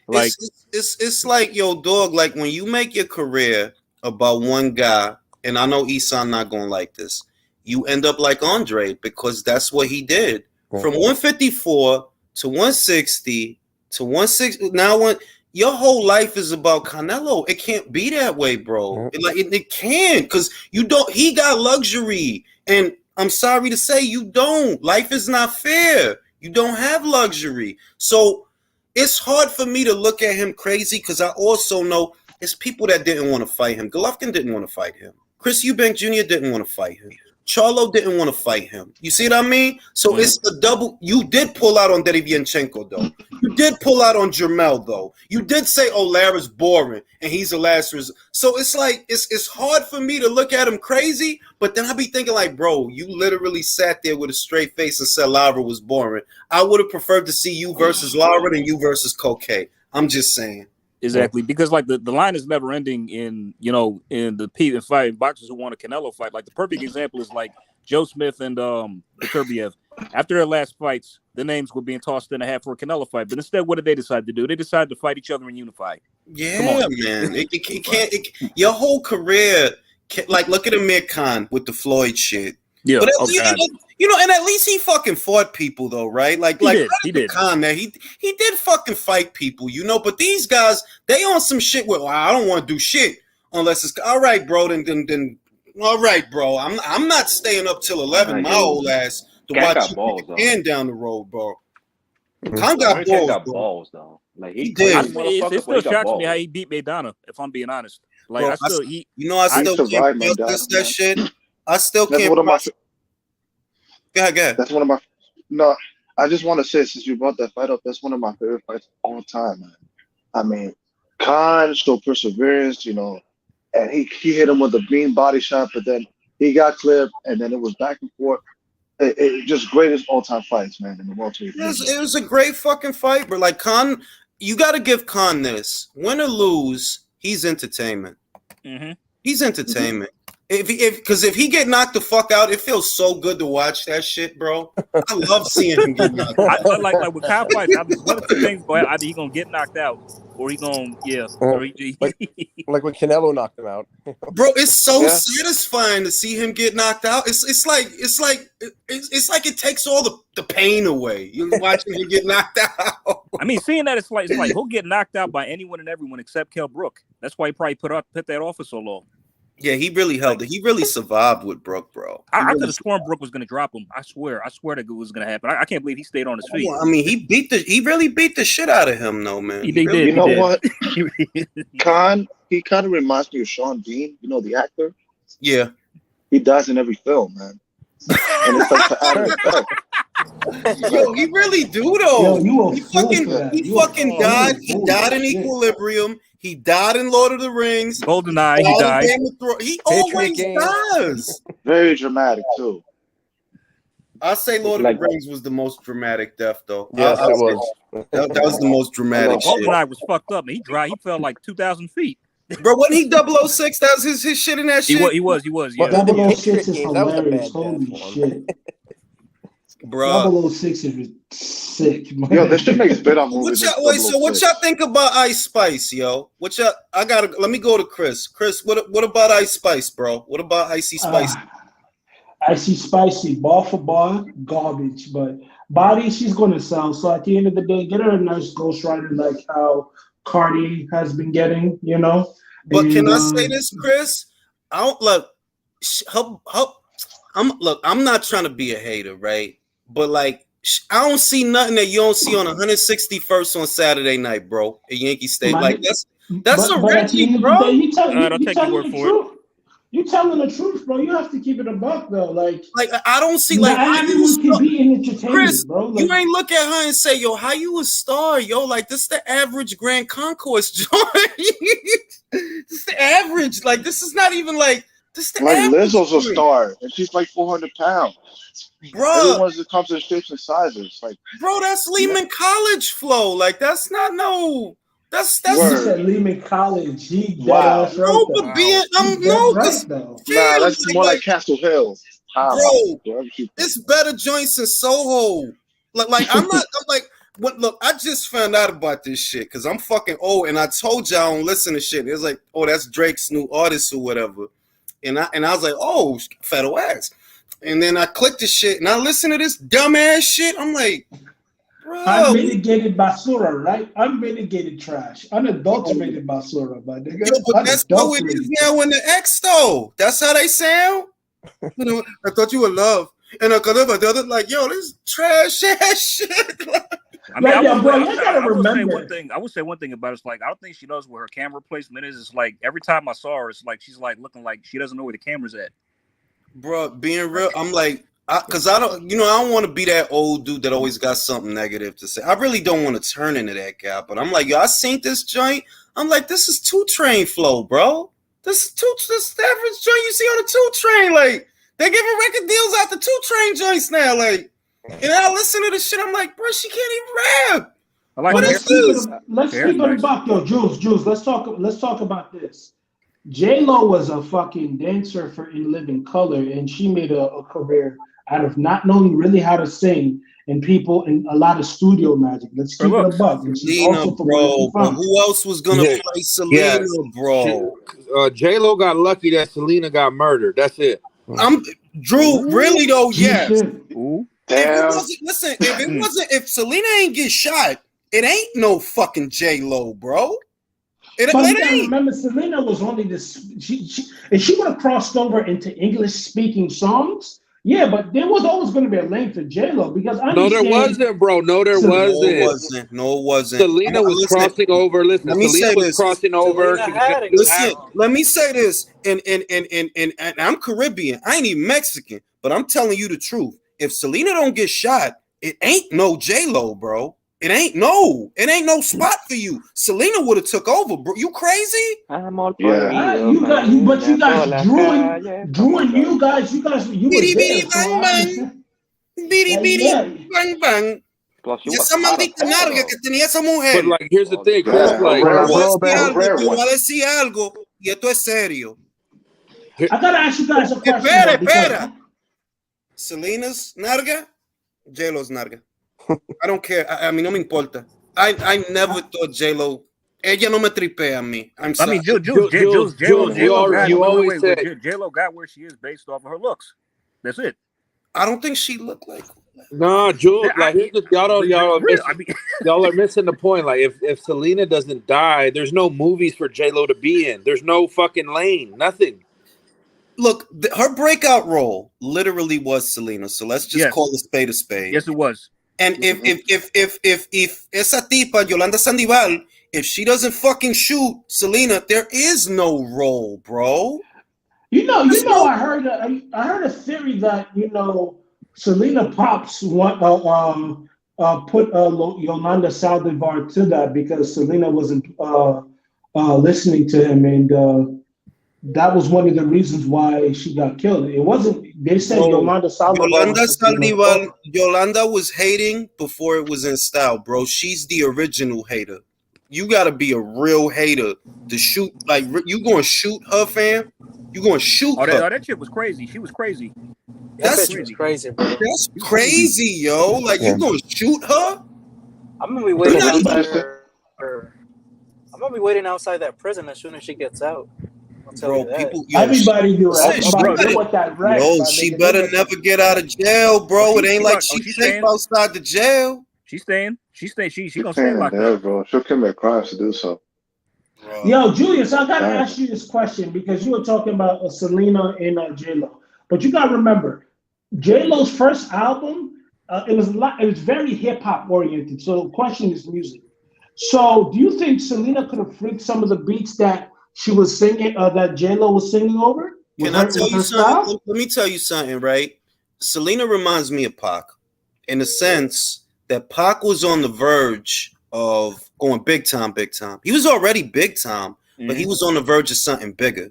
Like it's like, yo, dog. Like, when you make your career about one guy, and I know Isan not gonna like this, you end up like Andre, because that's what he did. From 154 to 160 to 160. Now, your whole life is about Canelo. It can't be that way, bro. It can't, because he got luxury. And I'm sorry to say, you don't. Life is not fair. You don't have luxury. So it's hard for me to look at him crazy, because I also know it's people that didn't want to fight him. Golovkin didn't want to fight him. Chris Eubank Jr. didn't want to fight him. Charlo didn't want to fight him. You see what I mean? So it's a double. You did pull out on Derevianchenko, though. You did pull out on Jermel, though. You did say, oh, Lara's boring, and he's a last resort. So it's like, it's hard for me to look at him crazy, but then I be thinking like, bro, you literally sat there with a straight face and said Lara was boring. I would have preferred to see you versus Lara than you versus Coquet. I'm just saying. Exactly, because like the line is never ending in the fight boxers who want a Canelo fight. Like the perfect example is like Joe Smith and Beterbiev. After their last fights, the names were being tossed in a hat for a Canelo fight. But instead, what did they decide to do? They decided to fight each other and unify. Yeah, man. It can't. Your whole career, like, look at Amir Khan with the Floyd shit. Yeah, but and at least he fucking fought people, though, right? He did. Khan, man, he did fucking fight people, But these guys, they on some shit where I don't want to do shit unless it's all right, bro. Then all right, bro. I'm not staying up till 11, my old ass, to watch balls, and down the road, bro. Khan got balls, though. Like He he did. crazy It motherfucker, but still he got shocks me how balls. he beat Maidana. If I'm being honest, like Bro, I still I He still can't survived process Mandela, that man. shit. I still That's can't one of my. process. Go ahead. That's one of my. No, I just want to say, since you brought that fight up, that's one of my favorite fights of all time, man. I mean, Khan showed perseverance, and he hit him with a green body shot, but then he got clipped, and then it was back and forth. It just greatest all time fights, man, in the welterweight division. It was a great fucking fight, but like Khan, you got to give Khan this. Win or lose, he's entertainment. Mm-hmm. He's entertainment. Because if he get knocked the fuck out, it feels so good to watch that shit, bro. I love seeing him get knocked out. Like with Kyle fights, one of two things go either he gonna get knocked out or he gonna or he like when Canelo knocked him out. Bro, it's so Yeah. satisfying to see him get knocked out. It's like it takes all the pain away. You watching him get knocked out. I mean, seeing that it's like he'll get knocked out by anyone and everyone except Kell Brook. That's why he probably put that off for so long. Yeah, he really held it. He really survived with Brook, bro. I could have sworn Brook was going to drop him. I swear that it was going to happen. I can't believe he stayed on his feet. I mean, he really beat the shit out of him, though, man. He did. You know what? Khan, he kind of reminds me of Sean Bean, the actor. Yeah. He dies in every film, man. And it's like to add an effect. Yo, he really do though. Yo, he fucking died. He died in Equilibrium. He died in Lord of the Rings. GoldenEye, he died. He always does. Very dramatic too. I say Lord of the Rings was the most dramatic death, though. Yes, it was. That was the most dramatic shit. GoldenEye was fucked up, man. He fell like 2,000 feet. Bro, wasn't he 006? That was his shit in that shit. He was. Yeah. Well, 006 is that was a bad hilarious. Holy death for shit. Bro. 006 is sick, man. Yo, this shit makes better movies. So what y'all think about Ice Spice, yo? Let me go to Chris. Chris, what about Ice Spice, bro? What about Icy Spice? Icy Spicy, ball for ball, garbage. But body, she's going to sell. So at the end of the day, get her a nice ghostwriter like how Cardi has been getting, But can I say this, Chris? I don't look. I'm not trying to be a hater, right? But like, I don't see nothing that you don't see on 161st on Saturday night, bro. At Yankee Stadium, like that's a Reggie, bro. You telling the truth. You telling the truth, bro. You have to keep it a buck, though. Like I don't see like everyone can be in entertainment, Chris, bro. Like, you ain't look at her and say, yo, how you a star, yo? Like this the average Grand Concourse joint. This the average. Like this is not even like this. The like average Lizzo's a joint. star, and she's like 400 pounds. Bro, everyone's that comes in shapes and sizes. Like, bro, that's Lehman College flow. Like that's not no. That's he said Lehman College. He wow. No, but being no, right, though. Nah, that's more like Castle Hill. Bro, it's better joints in Soho. Like I'm like. Look, I just found out about this shit because I'm fucking old, and I told y'all I don't listen to shit. It's like, oh, that's Drake's new artist or whatever, and I was like, oh, federal ass, and then I clicked the shit and I listened to this dumbass shit. I'm like, bro, unmitigated basura, right? Unmitigated trash, unadulterated basura, my nigga. Yo, but that's how it is now in the X though. That's how they sound. I thought you were love, and I could have like, yo, this trash ass shit. I mean, I would say one thing about it. It's like I don't think she knows where her camera placement is. It's like every time I saw her, it's like she's like looking like she doesn't know where the camera's at. Bro, being real, I'm like, because I don't want to be that old dude that always got something negative to say. I really don't want to turn into that guy, but I'm like, yo, I seen this joint. I'm like, this is 2 Train flow, bro. This is the average joint you see on the 2 Train. Like they giving record deals out the 2 Train joints now, like. And I listen to this shit. I'm like, bro, she can't even rap. What is this? Let's keep it back, yo, Jules. Let's talk about this. J-Lo was a fucking dancer for In Living Color, and she made a career out of not knowing really how to sing and a lot of studio magic. Let's keep it a buck. Selena, bro. Who else was gonna play Selena, bro? J-Lo got lucky that Selena got murdered. That's it. Drew, really though, yes. If Selena ain't get shot, it ain't no fucking J-Lo, bro. It ain't. Remember, Selena was only this. If she would have crossed over into English speaking songs, Yeah, but there was always going to be a lane for J-Lo because I No, there understand. wasn't, bro. No, there So- No, it wasn't. wasn't. No, it wasn't. Selena was Listen, crossing over. Listen, let me Selena say was this. crossing over. Selena She was gonna had it do going Listen, on. let me say this, and I'm Caribbean. I ain't even Mexican, but I'm telling you the truth. If Selena don't get shot, it ain't no J-Lo, bro. It ain't no spot for you. Selena would have took over, bro. You crazy? Amor Yeah. prohibido, But you camina por guys, las Drew calles. Come on, and you guys, you were Bidi there, bidi so bang I bang. understand. Bidi Like, bidi yeah, bang bang. Plus, she Y was esa hot as maldita hell, narga though. que tenía esa But mujer. like, here's the Oh, thing, Chris. Yeah, God. Like, for Te la voy a decir throwback, algo, rare te voy one. a decir algo, y esto es serio. I gotta ask you guys a question Espera, though, because espera. Selena's narga, J-Lo's narga. I don't care. I mean, no me importa. I never thought J-Lo. Ella no me tripea a mí. I'm I sorry. mean, Jules, you always said J-Lo got where she is based off of her looks. That's it. I don't think she looked like. nah, Jules. Like, here's the, I y'all are missing the point. Like, if Selena doesn't die, there's no movies for J-Lo to be in. There's no fucking lane. Nothing. Look, her breakout role literally was Selena. So let's just Yes. call a spade a spade. Yes, it was. And if esa tipa Yolanda Sandoval, if she doesn't fucking shoot Selena, there is no role, bro. you know, I heard a theory that Selena Pops put Yolanda Saldivar to that because Selena wasn't listening to him, and that was one of the reasons why she got killed. It wasn't. They said Bro, Yolanda Saldivar. Yolanda Saldivar, Yolanda was hating before it was in style, bro. She's the original hater. You gotta be a real hater to shoot. Like you gonna shoot her, fam? You gonna shoot her? That chick was crazy. She was crazy. That That's bitch was crazy, bro. That's crazy, yo. Like you gonna shoot her? I'm gonna be waiting Not outside even- her. I'm gonna be waiting outside that prison as soon as she gets out. I'll tell Bro, you that. people, yo, Everybody do it. she Everybody better- do with that rap. Yo, my she nigga. better They never get out of jail, bro. It ain't like she's she's safe staying. outside the jail. She's staying. She gonna She's stay staying in locked there, up. bro. She'll commit crimes to do so. Bro. Yo, Julius, I gotta Right. ask you this question because you were talking about Selena and J-Lo, but you gotta remember, J-Lo's first album, it was very hip hop oriented. So the question is music. So do you think Selena could have freaked some of the beats that she was singing, that J-Lo was singing over? Can I tell you something? Let me tell you something, right? Selena reminds me of Pac in the sense that Pac was on the verge of going big time, big time. He was already big time, but he was on the verge of something bigger.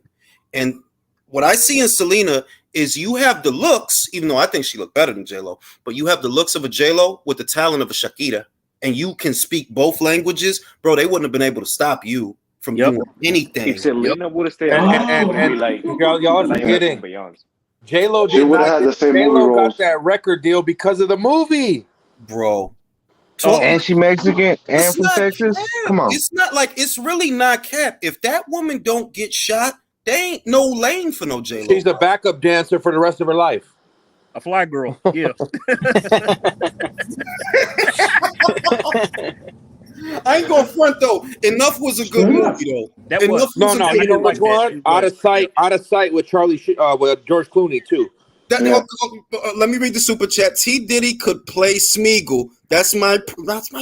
And what I see in Selena is you have the looks, even though I think she looked better than J-Lo, but you have the looks of a J-Lo with the talent of a Shakira, and you can speak both languages, bro. They wouldn't have been able to stop you from doing anything. If Selena would have stayed And would be like y'all are the live forgetting. action Beyonce. J-Lo She did would not have had get, the same movie J-Lo got roles. that record deal because of the movie. Bro. And she Mexican and It's from not Texas. cap. Come on. It's not like it's really not cap. If that woman don't get shot, there ain't no lane for no J-Lo. She's a backup dancer for the rest of her life. A fly girl. Yeah. I ain't gonna front though. Enough was a good movie though. That Enough was. No, a no, good you know movie. which one? Out of sight, with with George Clooney too. That, let me read the super chat. T Diddy could play Smeagol. That's my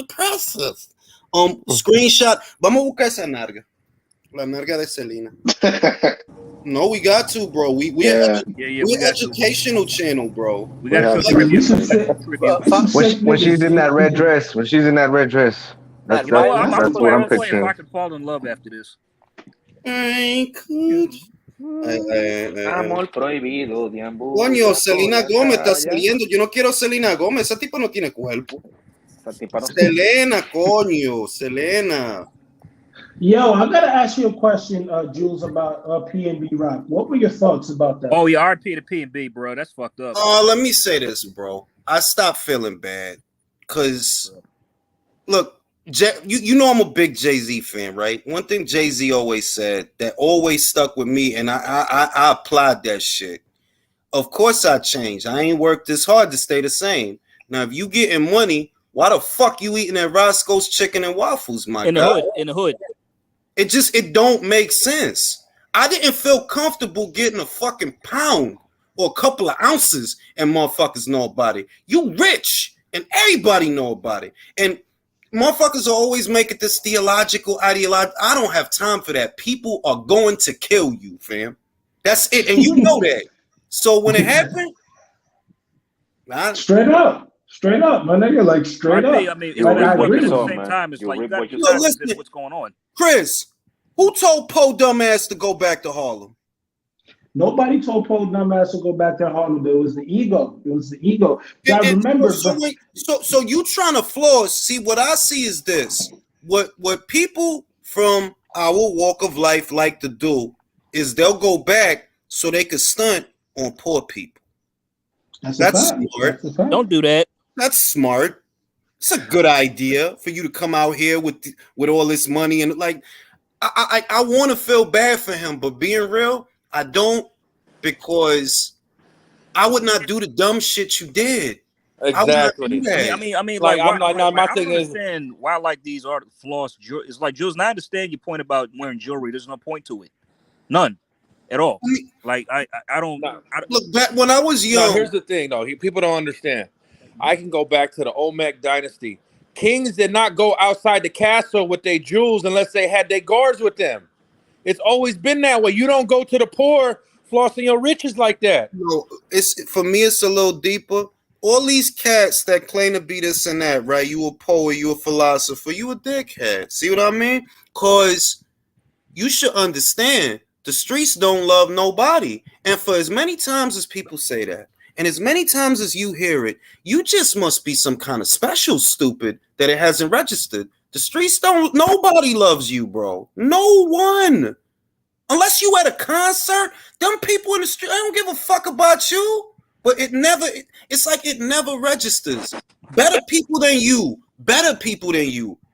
process. Screenshot. Vamos a buscar esa narga. La narga de Selena. No, we got to, bro. We Yeah. we're educational channel, bro. We got to When she's in that red dress. When she's in that red dress. That's You know what? that's I'm what I'm playing if picturing. I can fall in love after this. I could. Amor prohibido, deambula Coño, Selena por la Gómez está calle. saliendo. Yo no quiero Selena Gómez. Esa tipo no tiene cuerpo. Esa tipa no- Selena, coño, Selena. Yo, I gotta ask you a question, Jules, about P&B Rock. What were your thoughts about that? Oh yeah, RP to P&B, bro. That's fucked up. Let me say this, bro. I stopped feeling bad because, look, you know I'm a big Jay-Z fan, right? One thing Jay-Z always said that always stuck with me, and I applied that shit. Of course I changed. I ain't worked this hard to stay the same. Now, if you getting money, why the fuck you eating at Roscoe's Chicken and Waffles, my in the God? hood, in the hood. It don't make sense. I didn't feel comfortable getting a fucking pound or a couple of ounces and motherfuckers know about it. You rich and everybody know about it. And motherfuckers are always making this theological ideology. I don't have time for that. People are going to kill you, fam. That's it. And you know that. So when it happened, straight up, my nigga, like straight up. I mean, I agree. agree. At the same time, it's like you got to decide what's going on. Chris, who told Poe dumbass to go back to Harlem? Nobody told Poe dumbass to go back to Harlem. It was the ego. I remember. So you trying to floss? See, what I see is this: what people from our walk of life like to do is they'll go back so they could stunt on poor people. That's smart. Don't do that. That's smart. It's a good idea for you to come out here with all this money and like. I want to feel bad for him, but being real, I don't, because I would not do the dumb shit you did. Exactly. I mean, like my thing is, why like these are floss. It's like Jules. And I understand your point about wearing jewelry. There's no point to it, none at all. Like I don't look back when I was young. No, here's the thing, though. People don't understand. I can go back to the Olmec dynasty. Kings did not go outside the castle with their jewels unless they had their guards with them. It's always been that way. You don't go to the poor flossing your riches like that. No, for me, it's a little deeper. All these cats that claim to be this and that, right? You a poet, you a philosopher, you a dickhead. See what I mean? Because you should understand the streets don't love nobody. And for as many times as people say that, and as many times as you hear it, you just must be some kind of special stupid that it hasn't registered. The streets don't, nobody loves you, bro. No one. Unless you at a concert, them people in the street, I don't give a fuck about you. But it's like it never registers. Better people than you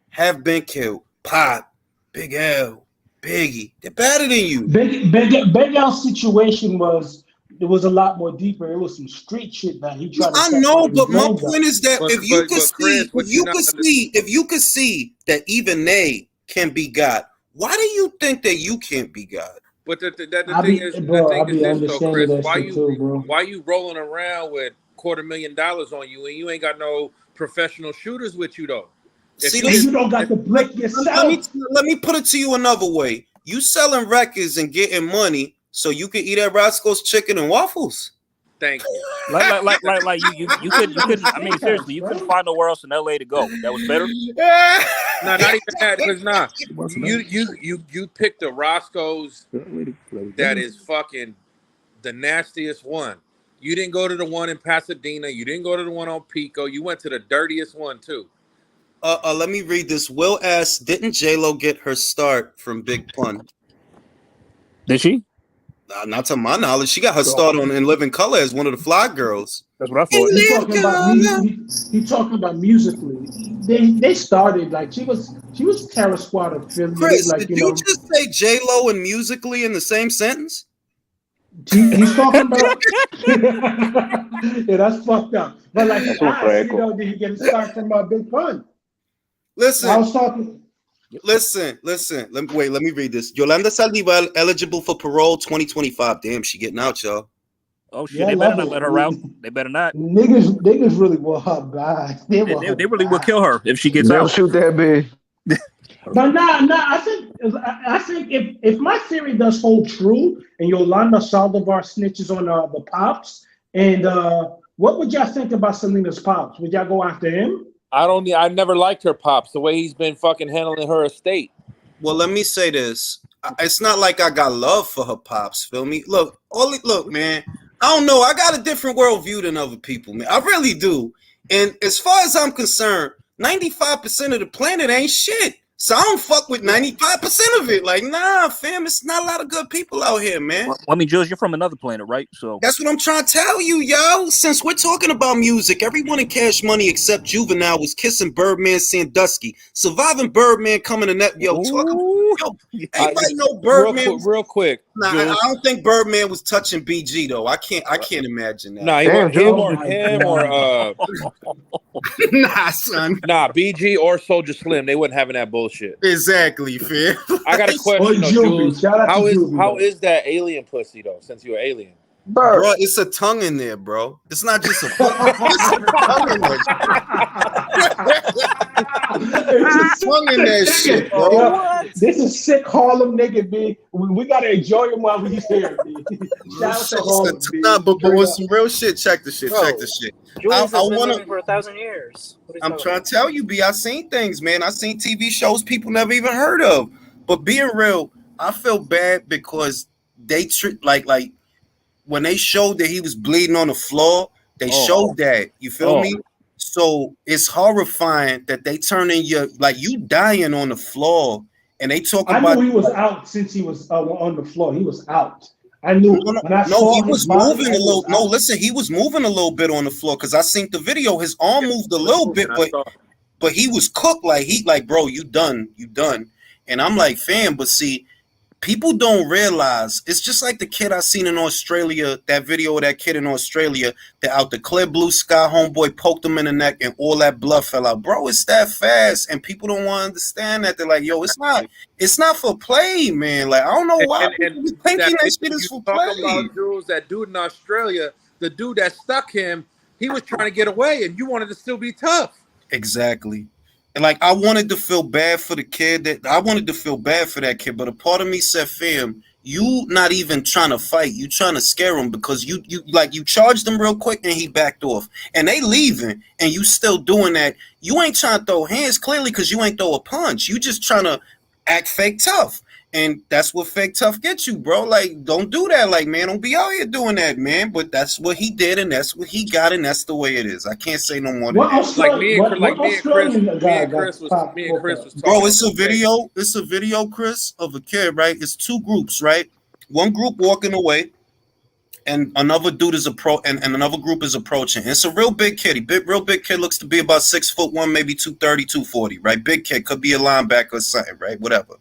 have been killed. Pop, Big L, Biggie, they're better than you. Big L's situation was a lot more deeper. It was some street shit that he tried to. I know, but my point is that if you could see that even they can be God, why do you think that you can't be God? But the thing is this, though, Chris. Why you rolling around with $250,000 on you and you ain't got no professional shooters with you though? You don't got the brick yourself. Let me put it to you another way. You selling records and getting money so you can eat at Roscoe's Chicken and Waffles. Thank you. Like you could. I mean, seriously, you couldn't find nowhere else in LA to go. That was better. No, not even that. Because you picked the Roscoe's that is fucking the nastiest one. You didn't go to the one in Pasadena. You didn't go to the one on Pico. You went to the dirtiest one too. Let me read this. Will asks, didn't J-Lo get her start from Big Pun? Did she? Not to my knowledge. She got her start on In Living Color as one of the fly girls. That's what I thought. He's talking about musically. They started like she was Terror Squad affiliated. Chris, like, did you just say J-Lo and musically in the same sentence? He's talking about yeah, that's fucked up. But like, did he get a start from Big Pun? Listen, I was talking. Listen. Let me read this. Yolanda Saldivar eligible for parole 2025. Damn, she getting out, y'all. Oh shit! They better not let her out. They better not. Niggas really will her back. They really will kill her if she gets out. They'll shoot that bitch. But I think if my theory does hold true, and Yolanda Saldivar snitches on the pops, and what would y'all think about Selena's pops? Would y'all go after him? I never liked her pops, the way he's been fucking handling her estate. Well, let me say this. It's not like I got love for her pops, feel me? Look, man, I don't know. I got a different worldview than other people, man. I really do. And as far as I'm concerned, 95% of the planet ain't shit. So I don't fuck with 95% of it. Like, nah, fam, it's not a lot of good people out here, man. Well, I mean, Jules, you're from another planet, right? So that's what I'm trying to tell you, yo. Since we're talking about music, everyone in Cash Money except Juvenile was kissing Birdman Sandusky. Surviving Birdman coming to net. Everybody know Birdman. Real quick. Nah, I don't think Birdman was touching BG though. I can't imagine that. Nah, him or nah, son. Nah, BG or Soulja Slim, they wasn't having that bullshit. Exactly, fam. I got a question, though, Jules. How is that alien pussy though? Since you're an alien, Bro, it's a tongue in there, bro. It's not just a it's a tongue in there. It's a tongue in that shit, bro. What? This is sick Harlem nigga, B. We gotta enjoy him while he's here, B. Shout out to Harlem, B. Nah, but with some real shit, check the shit. Bro, Check the shit. Julius has been living for 1,000 years. What are you I'm talking trying about? to tell you, B. I seen things, man. I seen TV shows people never even heard of. But being real, I feel bad because they treat like when they showed that he was bleeding on the floor, they showed that. You feel me? So it's horrifying that they turn in your like you dying on the floor, and they talk about. I knew he was out since he was on the floor. He was out. I knew when I saw he his was body, moving a little. No, listen, he was moving a little bit on the floor because I seen the video. His arm moved a little bit, but he was cooked. Like bro, you done. And I'm like, fam, but see. People don't realize it's just like the kid I seen in Australia, that video of that kid in Australia that out the clear blue sky homeboy poked him in the neck and all that blood fell out. Bro, it's that fast. And people don't want to understand that. They're like, yo, it's not for play, man. Like, I don't know why people be thinking that shit is for play. About Jules, that dude in Australia, the dude that stuck him, he was trying to get away and you wanted to still be tough. Exactly. And like I wanted to feel bad for the kid I wanted to feel bad for that kid, but a part of me said, fam, you not even trying to fight, you trying to scare him because you charged him real quick and he backed off. And they leaving and you still doing that. You ain't trying to throw hands clearly because you ain't throw a punch. You just trying to act fake tough. And that's what fake tough gets you, bro. Like, don't do that. Like, man, don't be out here doing that, man. But that's what he did, and that's what he got, and that's the way it is. I can't say no more than that. Like me and Chris was talking. Bro, it's a video. It's a video, Chris, of a kid, right? It's two groups, right? One group walking away, and another dude is and another group is approaching. And it's a real big kid. Real big kid looks to be about 6'1", maybe 230, 240, right? Big kid, could be a linebacker or something, right? Whatever.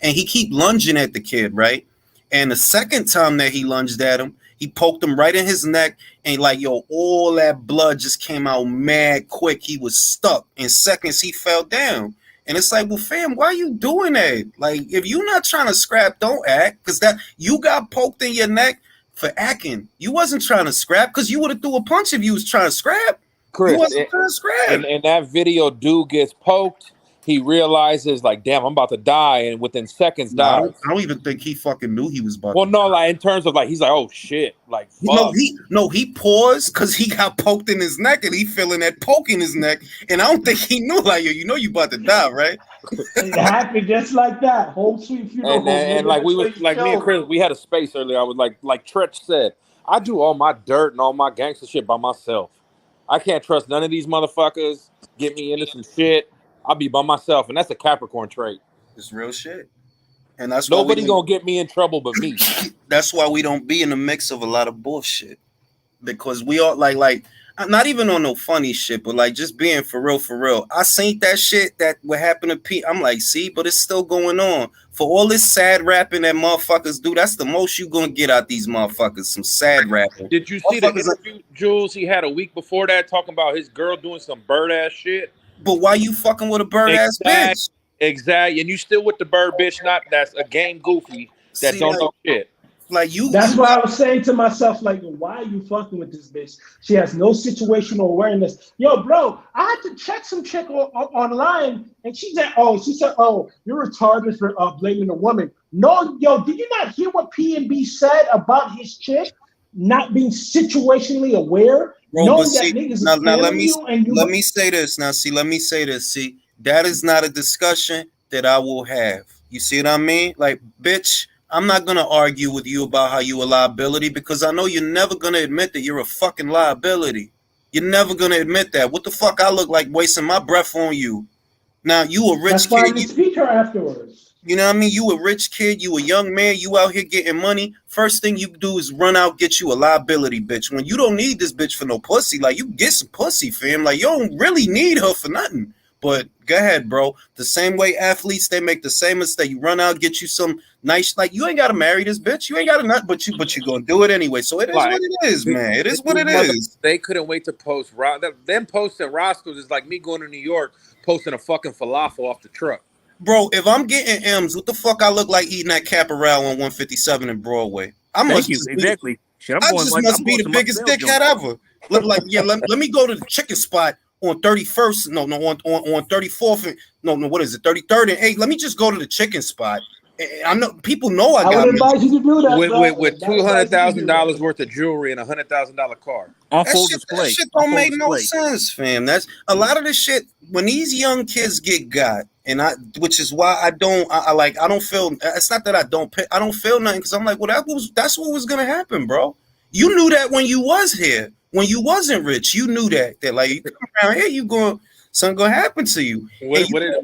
And he keep lunging at the kid, right? And the second time that he lunged at him, he poked him right in his neck, and like, yo, all that blood just came out mad quick. He was stuck. In seconds, he fell down. And it's like, well, fam, why you doing that? Like, if you're not trying to scrap, don't act. Because that you got poked in your neck for acting. You wasn't trying to scrap because you would have threw a punch if you was trying to scrap. Chris, you wasn't trying to scrap. And that video, dude gets poked. He realizes, like, damn, I'm about to die, and within seconds dies. I don't even think he fucking knew he was about to die. Like, in terms of, like, he's like, oh, shit. Like, fuck. He paused because he got poked in his neck, and he feeling that poke in his neck, and I don't think he knew, like, yo, you know you about to die, right? It happened just like that. Whole sweet funeral. And like, we was, like, me and Chris, we had a space earlier. I was like Tretch said, I do all my dirt and all my gangster shit by myself. I can't trust none of these motherfuckers. Get me into some shit. I'll be by myself, and that's a Capricorn trait. It's real shit. And that's nobody gonna get me in trouble but me. That's why we don't be in the mix of a lot of bullshit. Because we all like not even on no funny shit, but like just being for real. I seen that shit that what happened to Pete. I'm like, see, but it's still going on. For all this sad rapping that motherfuckers do, that's the most you gonna get out these motherfuckers. Some sad rapping. Did you see the interview, Jules, he had a week before that talking about his girl doing some bird ass shit? But why you fucking with a bird ass bitch? Exactly. And you still with the bird bitch, that's a game goofy that don't know shit. Like you. That's why I was saying to myself, like, why are you fucking with this bitch? She has no situational awareness. Yo, bro, I had to check some chick online, and she said, you're retarded for blaming a woman. No, yo, did you not hear what P&B said about his chick not being situationally aware? Bro, now let me say this. See, that is not a discussion that I will have. You see what I mean? Like, bitch, I'm not gonna argue with you about how you a liability because I know you're never gonna admit that you're a fucking liability. You're never gonna admit that. What the fuck I look like wasting my breath on you? Now you a rich kid. That's why you speak her afterwards. You know what I mean? You a rich kid, you a young man, you out here getting money. First thing you do is run out, get you a liability bitch. When you don't need this bitch for no pussy, like you get some pussy, fam. Like you don't really need her for nothing. But go ahead, bro. The same way athletes, they make the same mistake. You run out, get you some nice, like you ain't gotta marry this bitch. You ain't gotta not, but you gonna do it anyway. So it is what it is, man. It is what it is. They couldn't wait to post. Them posting Roscoe's is like me going to New York, posting a fucking falafel off the truck. Bro, if I'm getting M's, what the fuck I look like eating that Caporal on 157 in Broadway? Exactly. Shit, I just must be the biggest dickhead ever. Let me go to the chicken spot on 31st. No, on 34th. No, what is it? 33rd and 8th. Let me just go to the chicken spot. I know people know I got would advise you to do that, with $200,000 worth of jewelry and $100,000 car on full display. That shit don't make no sense, fam. That's a lot of this shit. When these young kids get got, which is why I don't feel. It's not that I don't feel nothing because I'm like, well, that's what was gonna happen, bro. You knew that when you was here, when you wasn't rich, you knew that like you come around here, something gonna happen to you. What did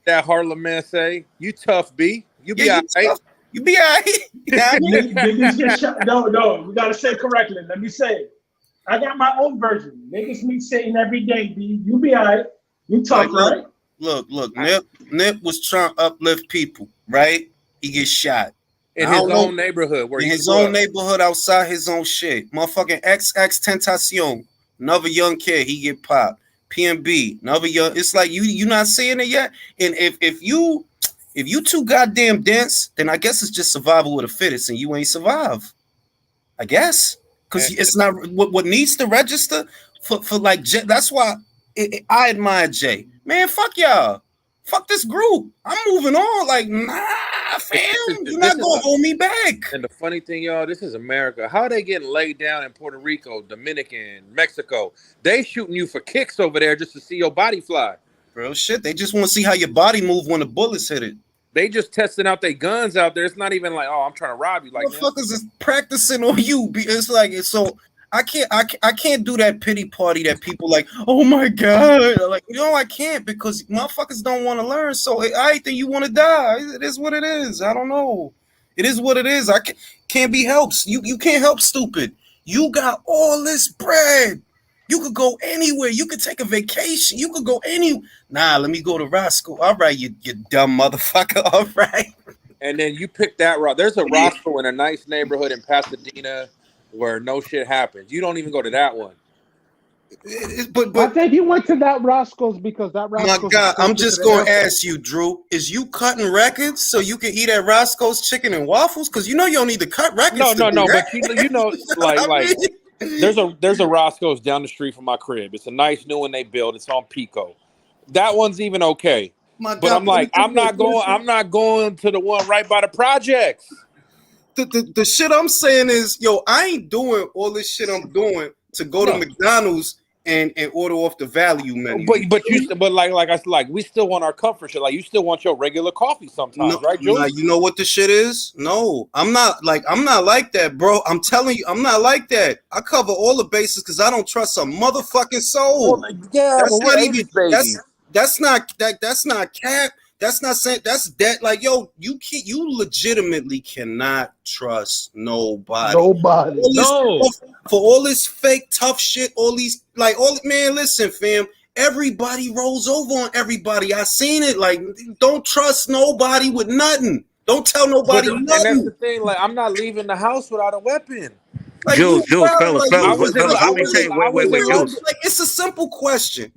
that Harlem man say? You tough, B. You be all right. You be all right. Niggas get shot. No, we gotta say correctly. Let me say it. I got my own version. Niggas meet Satan every day, B. You be all right. You tough, right? Look. Nip was trying to uplift people, right? He gets shot. In his own neighborhood. In his own neighborhood outside his own shit. Motherfucking XX Tentacion. Another young kid, he get popped. PNB, another young. It's like you not seeing it yet. And if you too goddamn dense, then I guess it's just survival of the fittest, and you ain't survive. I guess because it's not what needs to register for like. That's why I admire Jay. Man, fuck y'all. Fuck this group. I'm moving on. Like, nah, fam. You're not gonna hold me back. And the funny thing, y'all, this is America. How are they getting laid down in Puerto Rico, Dominican, Mexico? They shooting you for kicks over there just to see your body fly. Real shit. They just want to see how your body move when the bullets hit it. They just testing out their guns out there. It's not even like, oh, I'm trying to rob you. Like, motherfuckers is practicing on you. It's like so. I can't do that pity party that people like, oh my God. Like, I can't because motherfuckers don't want to learn. So I think you want to die. It is what it is. I don't know. It is what it is. I can't be helped. You can't help stupid. You got all this bread. You could go anywhere. You could take a vacation. You could go anywhere. Nah, let me go to Roscoe. All right, you dumb motherfucker. All right. And then you pick that route. There's a Roscoe in a nice neighborhood in Pasadena where no shit happens. You don't even go to that one. But I think you went to that Roscoe's because that Roscoe's. My God, I'm just going to ask you, Drew, is you cutting records so you can eat at Roscoe's chicken and waffles? Because you don't need to cut records. No, but you know, like there's a Roscoe's down the street from my crib. It's a nice new one they built. It's on Pico. That one's even okay. But I'm like, I'm not going to the one right by the projects. The shit I'm saying is, I ain't doing all this shit I'm doing to go to McDonald's and order off the value menu. But like I said, we still want our comfort shit. Like you still want your regular coffee sometimes, right, Joe? Nah, you know what the shit is? No, I'm not like that, bro. I'm telling you, I'm not like that. I cover all the bases because I don't trust a motherfucking soul. That's not cap. That's not saying that's that. Like, you legitimately cannot trust nobody. For all this fake tough shit, man, listen, fam. Everybody rolls over on everybody. I seen it. Like, don't trust nobody with nothing. Don't tell nobody nothing. And that's the thing. Like, I'm not leaving the house without a weapon. Like, Jules, fellas. Let me tell you. Wait, Jules. Like, it's a simple question.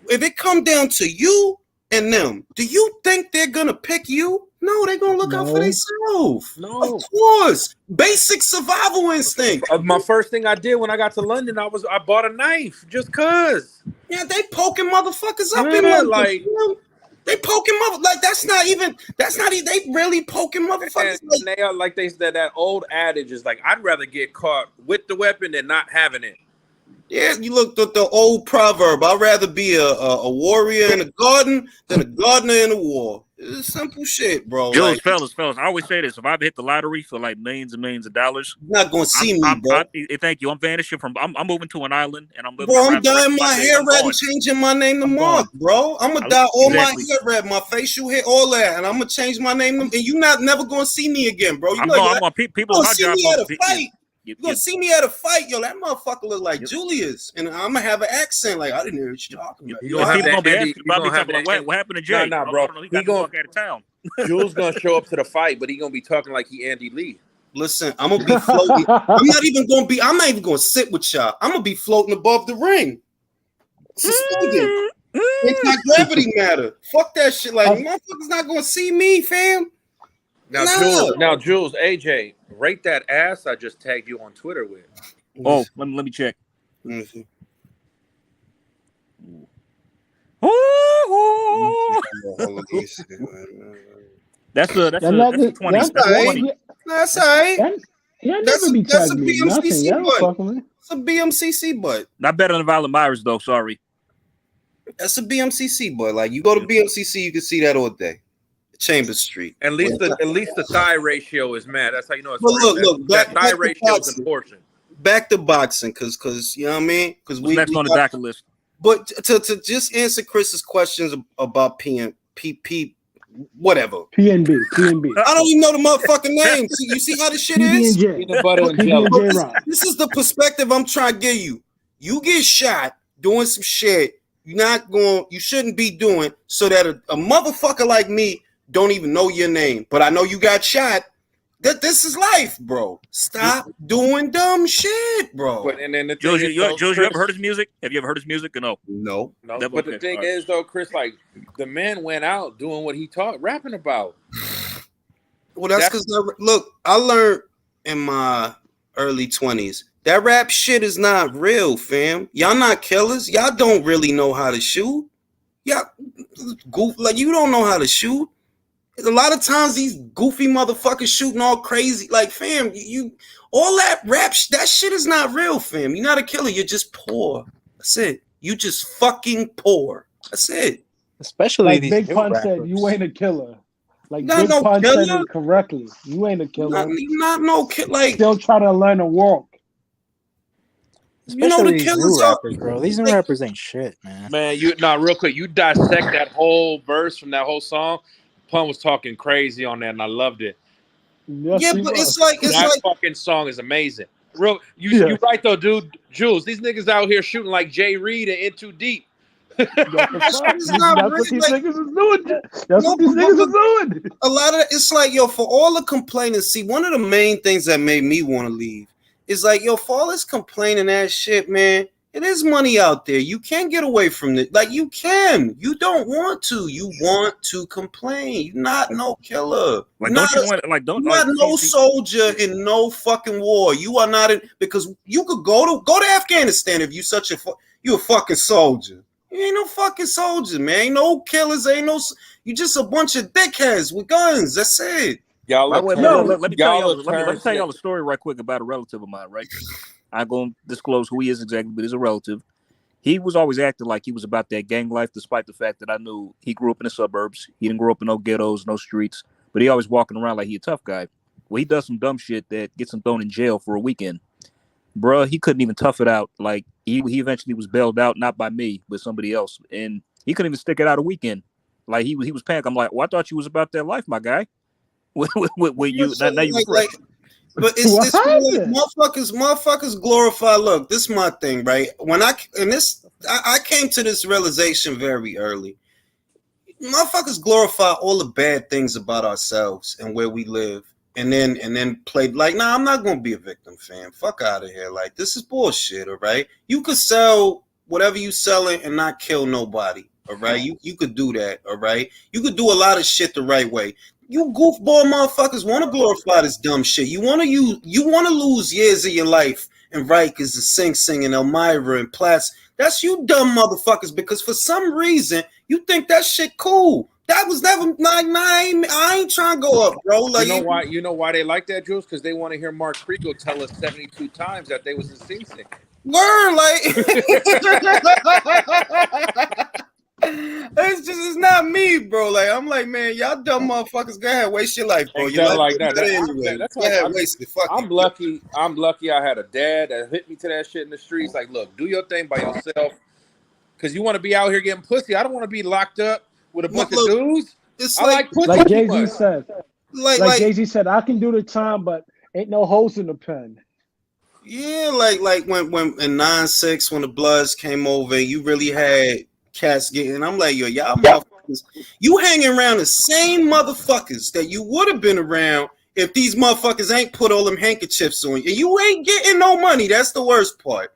If it come down to you and them, do you think they're gonna pick you? No, they're gonna look out for themselves. No, of course. Basic survival instinct. My first thing I did when I got to London, I bought a knife just cause. Yeah, they poking motherfuckers up in London. Like, they poking motherfuckers. They really poking motherfuckers. And they are like they said, that old adage is like, I'd rather get caught with the weapon than not having it. Yeah, you look at the old proverb. I'd rather be a warrior in a garden than a gardener in a war. It's simple shit, bro. Jules, fellas, I always say this. If I ever hit the lottery for like millions and millions of dollars, you're not going to see me, bro. Thank you. I'm vanishing I'm moving to an island, and I'm living. Bro, I'm dyeing my hair red and changing my name to Mark, bro. I'm going to dye all my hair red, my facial hair, all that, and I'm going to change my name. And you're never going to see me again, bro. I'm going people in my job. You're going to see me at a fight, that motherfucker look like Julius. And I'm going to have an accent like, I didn't hear what you're talking about. People going to be asking about what happened to Jay? Nah, bro. He going out of town. Jules going to show up to the fight, but he going to be talking like he Andy Lee. Listen, I'm going to be floating. I'm not even going to sit with y'all. I'm going to be floating above the ring. Suspended. Anti-gravity matter. Fuck that shit. Like, motherfuckers not going to see me, fam. Jules, AJ, rate that ass I just tagged you on Twitter with. Oh, let me check. That's a 20. That's all right. That's all right. That's a BMCC butt. It's a BMCC butt. Not better than Violent Myers though. Sorry. That's a BMCC butt. Like you go to BMCC, you can see that all day. Chambers Street. At least the thigh ratio is mad. That's how you know it's. But look, that thigh ratio is important. Back to boxing, because you know what I mean. Because we next on the docket list. But to just answer Chris's questions about PNP, whatever. PNB. I don't even know the motherfucking name. You see how this shit is? Peanut butter and jelly. This is the perspective I'm trying to give you. You get shot doing some shit you shouldn't be doing, so that a motherfucker like me don't even know your name. But I know you got shot. This is life, bro. Stop doing dumb shit, bro. But and then the Jules, you ever heard his music? Have you ever heard his music or no? No. But the thing is, though, Chris, like the man went out doing what he rapping about. Well, that's because look, I learned in my early 20s that rap shit is not real, fam. Y'all not killers. Y'all don't really know how to shoot. Y'all goof, like you don't know how to shoot. A lot of times these goofy motherfuckers shooting all crazy. Like, fam, you all that rap, that shit is not real, fam. You're not a killer. You're just poor. That's it. You just fucking poor. That's it. Especially like these Big new Pun rappers. said, you ain't a killer. Like Not Big no Pun killer. said it correctly. You ain't a killer. Not no kid. Like still trying to learn to walk. Especially you know the these killers new are rappers, bro. These new rappers ain't shit, man. Man, real quick, you dissect that whole verse from that whole song. Pun was talking crazy on that, and I loved it. Yes, yeah, but it's like fucking song is amazing. You're right though, dude. Jules, these niggas out here shooting like Jay Reed and In Too Deep. That's what these niggas is doing. That's what these niggas is doing. A lot of it's like, yo, for all the complaining. See, one of the main things that made me want to leave is like, yo, for all this complaining ass shit, man. It is money out there. You can't get away from it. Like you can. You don't want to. You want to complain. You're not no killer. Like you're not no soldier in no fucking war. You are not in, because you could go to Afghanistan if you you a fucking soldier. You ain't no fucking soldier, man. Ain't no killers. Ain't no. You just a bunch of dickheads with guns. That's it. Y'all. Let me tell y'all a story right quick about a relative of mine. Right. I'm going to disclose who he is exactly, but he's a relative. He was always acting like he was about that gang life, despite the fact that I knew he grew up in the suburbs. He didn't grow up in no ghettos, no streets, but he always walking around like he a tough guy. Well, he does some dumb shit that gets him thrown in jail for a weekend. Bruh, he couldn't even tough it out. Like, he eventually was bailed out, not by me, but somebody else. And he couldn't even stick it out a weekend. Like, he was panicked. I'm like, well, I thought you was about that life, my guy. Now you regret. But it's like motherfuckers glorify. Look, this is my thing, right? I came to this realization very early. Motherfuckers glorify all the bad things about ourselves and where we live, and then play like, nah, I'm not gonna be a victim, fam. Fuck out of here. Like, this is bullshit, all right? You could sell whatever you selling and not kill nobody, all right? You could do that, all right? You could do a lot of shit the right way. You goofball motherfuckers want to glorify this dumb shit. You want to lose years of your life and Rikers and Sing and Elmira and Platts. That's you dumb motherfuckers, because for some reason you think that shit cool. That was never I ain't trying to go up, bro. Like, you know why they like that, Jules? Because they want to hear Mark Kriegel tell us 72 times that they was in Sing Sing. Word, like it's not me, bro. Like, I'm like, man, y'all dumb motherfuckers, go ahead, waste your life, bro. Exactly like that. That's go ahead, waste it. Fuck I'm lucky. I'm lucky. I had a dad that hit me to that shit in the streets. Like, look, do your thing by yourself, because you want to be out here getting pussy. I don't want to be locked up with a bunch of dudes. It's like pussy. Like Jay-Z said. Like Jay-Z said, I can do the time, but ain't no holes in the pen. Yeah, like when in 9-6 when the Bloods came over, you really had cats getting. I'm like, y'all motherfuckers, you hanging around the same motherfuckers that you would have been around if these motherfuckers ain't put all them handkerchiefs on you. You ain't getting no money. That's the worst part.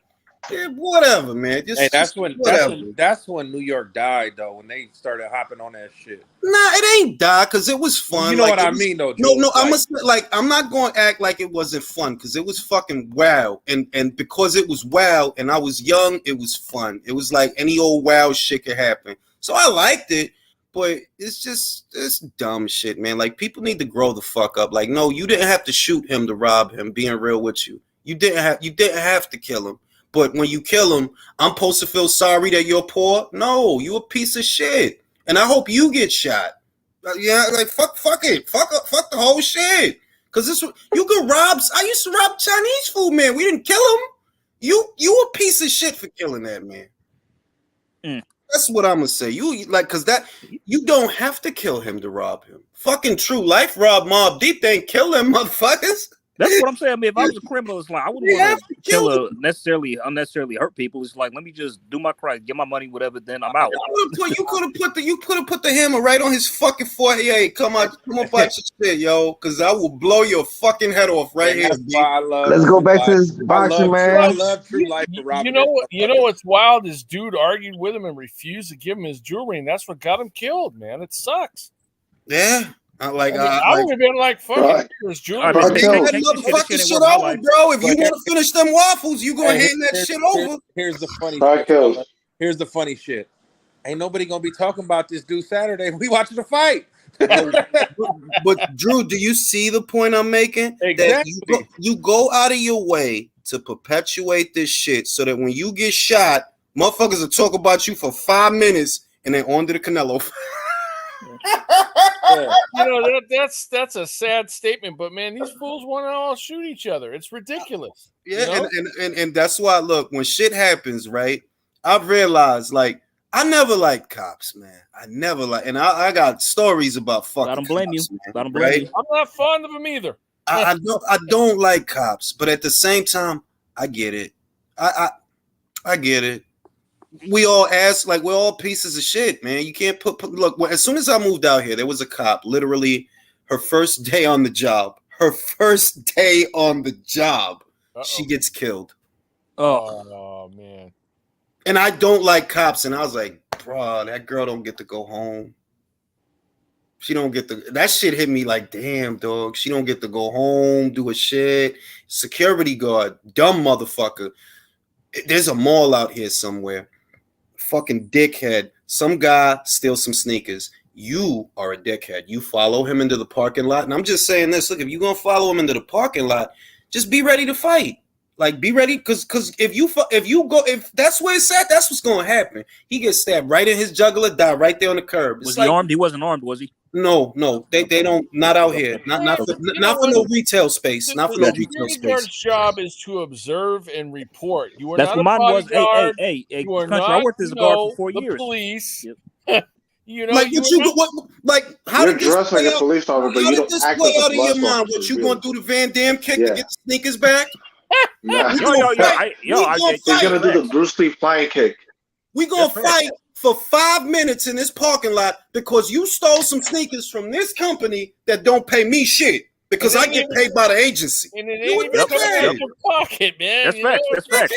Yeah, whatever, man. Hey, Whatever. that's when New York died though. When they started hopping on that shit. Nah, it ain't die because it was fun. You know what I was, mean, though, No, Jules. I'm not going to act like it wasn't fun because it was fucking wow, and because it was wow, and I was young, it was fun. It was like any old wow shit could happen. So I liked it, but it's dumb shit, man. Like people need to grow the fuck up. Like, no, you didn't have to shoot him to rob him. Being real with you, you didn't have to kill him. But when you kill him, I'm supposed to feel sorry that you're poor? No, you a piece of shit. And I hope you get shot. Yeah, like fuck it. Fuck the whole shit. Cause you could rob. I used to rob Chinese food, man. We didn't kill him. You a piece of shit for killing that man. That's what I'm gonna say. You like cause that you don't have to kill him to rob him. Fucking True Life rob Mob Deep. They ain't kill them motherfuckers. That's what I'm saying. I mean, if I was a criminal, it's like I wouldn't want to kill unnecessarily hurt people. It's like let me just do my crime, get my money, whatever. Then I'm out. You could have put the hammer right on his fucking forehead. Hey, come up out your shit, yo, because I will blow your fucking head off right here. Let's go back to this boxing, man. I love True Life for Robert. You know what's wild? This dude argued with him and refused to give him his jewelry, and that's what got him killed. Man, it sucks. Yeah. I would have been like, fuck it, jewelry. That motherfucking shit over, bro. If you want to finish them waffles, you gonna hand that shit over. Here's the funny shit. Here's the funny shit. Ain't nobody gonna be talking about this dude Saturday. We watching the fight. But Drew, do you see the point I'm making? Exactly. That you go out of your way to perpetuate this shit so that when you get shot, motherfuckers will talk about you for 5 minutes and then on to the Canelo. That's a sad statement, but man, these fools want to all shoot each other. It's ridiculous. Yeah, and that's why look, when shit happens, right? I've realized like I never liked cops, man. And I got stories about fucking. I don't blame cops, you. Man, I don't blame you. I'm not fond of them either. I don't like cops, but at the same time, I get it. I get it. We all ask like we're all pieces of shit, man. You can't look. As soon as I moved out here, there was a cop. Literally, her first day on the job. She gets killed. Oh man. And I don't like cops. And I was like, bro, that girl don't get to go home. She don't get to. That shit hit me like, damn, dog. She don't get to go home, do a shit. Security guard, dumb motherfucker. There's a mall out here somewhere. Fucking dickhead. Some guy steals some sneakers. You are a dickhead. You follow him into the parking lot. And I'm just saying this. Look, if you're going to follow him into the parking lot, just be ready to fight. Like, be ready. Because if that's where it's at, that's what's going to happen. He gets stabbed right in his jugular, die right there on the curb. Was he armed? He wasn't armed, was he? No. They don't. Not out here. Not for no retail space. Not for no retail space. Job is to observe and report. You are That's not what mine was. Hey, you are country, not, I worked as a guard for 4 years. Police. Yep. How did this dressed like a police officer, but you don't act like out a of your police mind? officer. What you gonna do the Van Damme kick to get the sneakers back? Nah. He's gonna do the Bruce Lee flying kick. We gonna fight for 5 minutes in this parking lot because you stole some sneakers from this company that don't pay me shit because I get paid by the agency. And it ain't even in your pocket, man. That's facts. That's facts.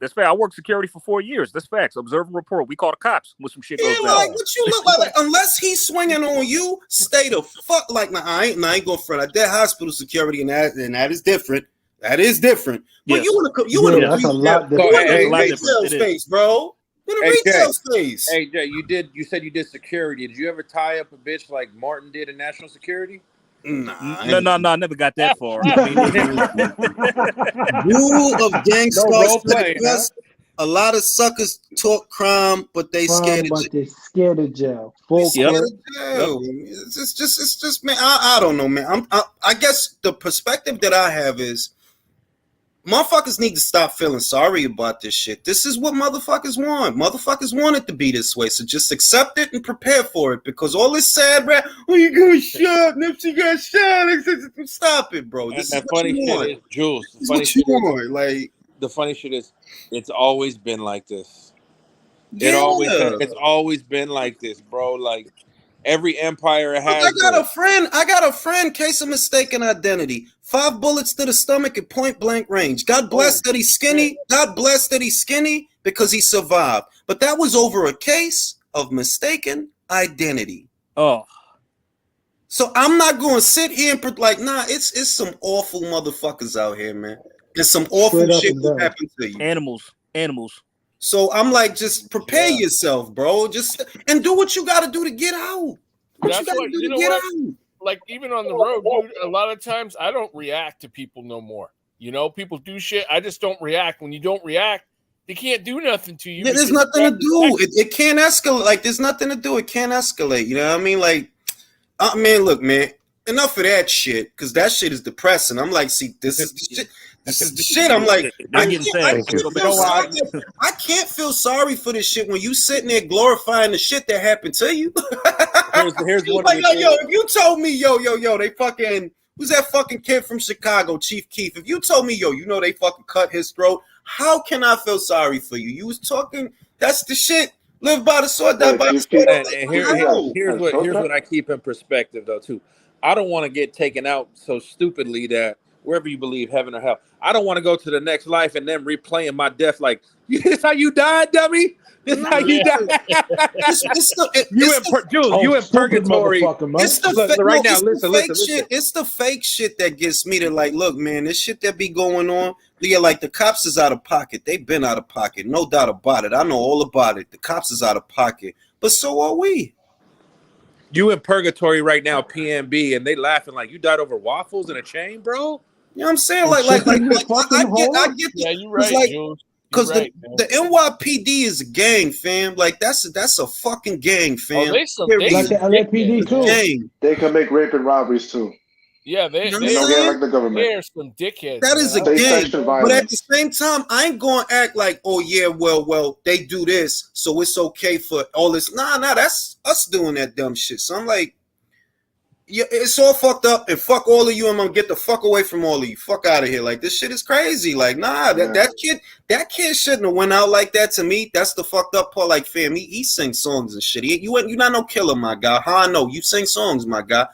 That's facts. I worked security for 4 years. That's facts. Observe and report. We call the cops when some shit goes down. Like what you look like? Unless he's swinging on you, stay the fuck like. Nah, I ain't going front. I did hospital security, and that is different. That is different. But you want to that's a lot different. Retail space, bro. In a retail space. Hey Jay, you said you did security. Did you ever tie up a bitch like Martin did in national security? No, I never got that far. Rule of gangsters. A lot of suckers talk crime, but they scared of jail. They're scared of jail. It's just man. I don't know, man. I guess the perspective that I have is motherfuckers need to stop feeling sorry about this shit. This is what motherfuckers want. Motherfuckers want it to be this way. So just accept it and prepare for it. Because all this sad rap, you got shot, Nipsey got shot. Stop it, bro. This is what you want. Jules. The funny shit is, it's always been like this. It's always been like this, bro. Like Every empire has. I got a friend. Case of mistaken identity. 5 bullets to the stomach at point blank range. God bless that he's skinny. God bless that he's skinny because he survived. But that was over a case of mistaken identity. Oh. So I'm not going to sit here and nah. It's some awful motherfuckers out here, man. There's some awful shit that happened to you. Animals. So I'm like, just prepare yourself, bro. Just and do what you got to do to get out. That's what you know. What? Like even on the road, dude. A lot of times I don't react to people no more. You know, people do shit. I just don't react. When you don't react, they can't do nothing to you. There's nothing to do. It can't escalate. Like there's nothing to do. It can't escalate. You know what I mean? Like, man, look, man. Enough of that shit, because that shit is depressing. I'm like, see, this is the shit. This is the shit. I'm like, I can't feel sorry for this shit when you sitting there glorifying the shit that happened to you. Here's what like, yo, if you told me, yo, they fucking, who's that fucking kid from Chicago, Chief Keef? If you told me, yo, you know they fucking cut his throat, how can I feel sorry for you? You was talking, that's the shit. Live by the sword, die by the sword. And here's what I keep in perspective though too. I don't want to get taken out so stupidly that wherever you believe, heaven or hell, I don't want to go to the next life and then replaying my death like, this how you died, dummy? This how you died? You in purgatory. It's the fake shit that gets me to like, look, man, this shit that be going on, yeah, like the cops is out of pocket. They've been out of pocket, no doubt about it. I know all about it. The cops is out of pocket, but so are we. You in purgatory right now, PNB, and they laughing like you died over waffles and a chain, bro. You know what I'm saying? Like I get. Yeah, you're right, Jules. Because the NYPD is a gang, fam. Like that's a fucking gang, fam. Oh, they like the LAPD too. Gang. They can make rape and robberies too. Yeah, they don't get like the government. They're some dickheads. That is a gang. But at the same time, I ain't gonna act like, oh yeah, well, they do this, so it's okay for all this. Nah, that's us doing that dumb shit. So I'm like, yeah, it's all fucked up, and fuck all of you. I'm gonna get the fuck away from all of you. Fuck out of here. Like this shit is crazy. Like nah, that kid shouldn't have went out like that. To me, that's the fucked up part. Like fam, he sings songs and shit. You're not no killer, my guy. How I know you sing songs, my guy.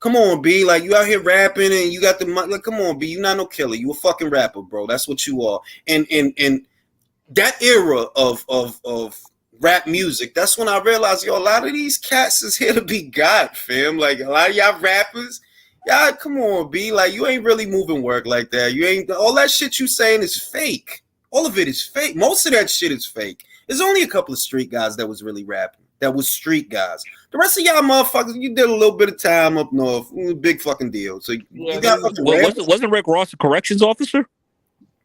Come on, B. Like you out here rapping and you got the like. Come on, B. You not no killer. You a fucking rapper, bro. That's what you are. And that era of rap music. That's when I realized, yo, a lot of these cats is here to be God, fam. Like a lot of y'all rappers, y'all, come on, B. Like you ain't really moving work like that. You ain't all that shit you saying is fake. All of it is fake. Most of that shit is fake. There's only a couple of street guys that was really rapping. That was street guys. The rest of y'all motherfuckers, you did a little bit of time up north. Big fucking deal. So you got wasn't Rick Ross a corrections officer?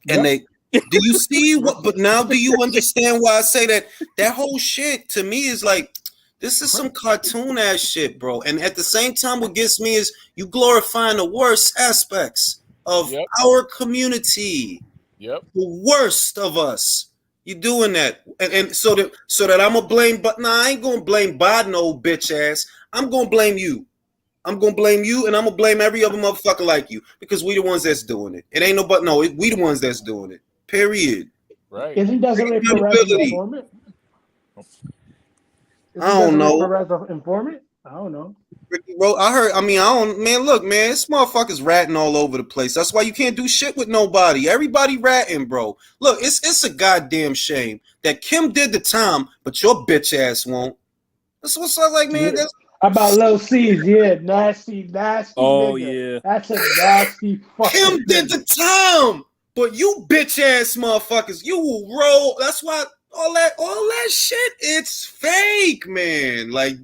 And they do you see what? But now do you understand why I say that whole shit to me is like this is some cartoon ass shit, bro. And at the same time, what gets me is you glorifying the worst aspects of our community. Yep. The worst of us. You doing that, and so that I'm gonna blame, but nah, I ain't gonna blame Biden, old bitch ass. I'm gonna blame you. I'm gonna blame you, and I'm gonna blame every other motherfucker like you because we the ones that's doing it. It ain't we the ones that's doing it. Period. Right? Isn't Desiree Perez an informant? I don't know. Perez an informant? I don't know. Ricky Rose, I don't, man, look, man, this motherfucker's ratting all over the place. That's why you can't do shit with nobody. Everybody ratting, bro. Look, it's a goddamn shame that Kim did the time, but your bitch ass won't. That's what's up, like, man. That's about Lil C's, nasty. Oh, nigga. yeah. That's a nasty fucking Kim did the time, but you bitch ass motherfuckers, you will roll. That's why all that shit, it's fake, man. Like,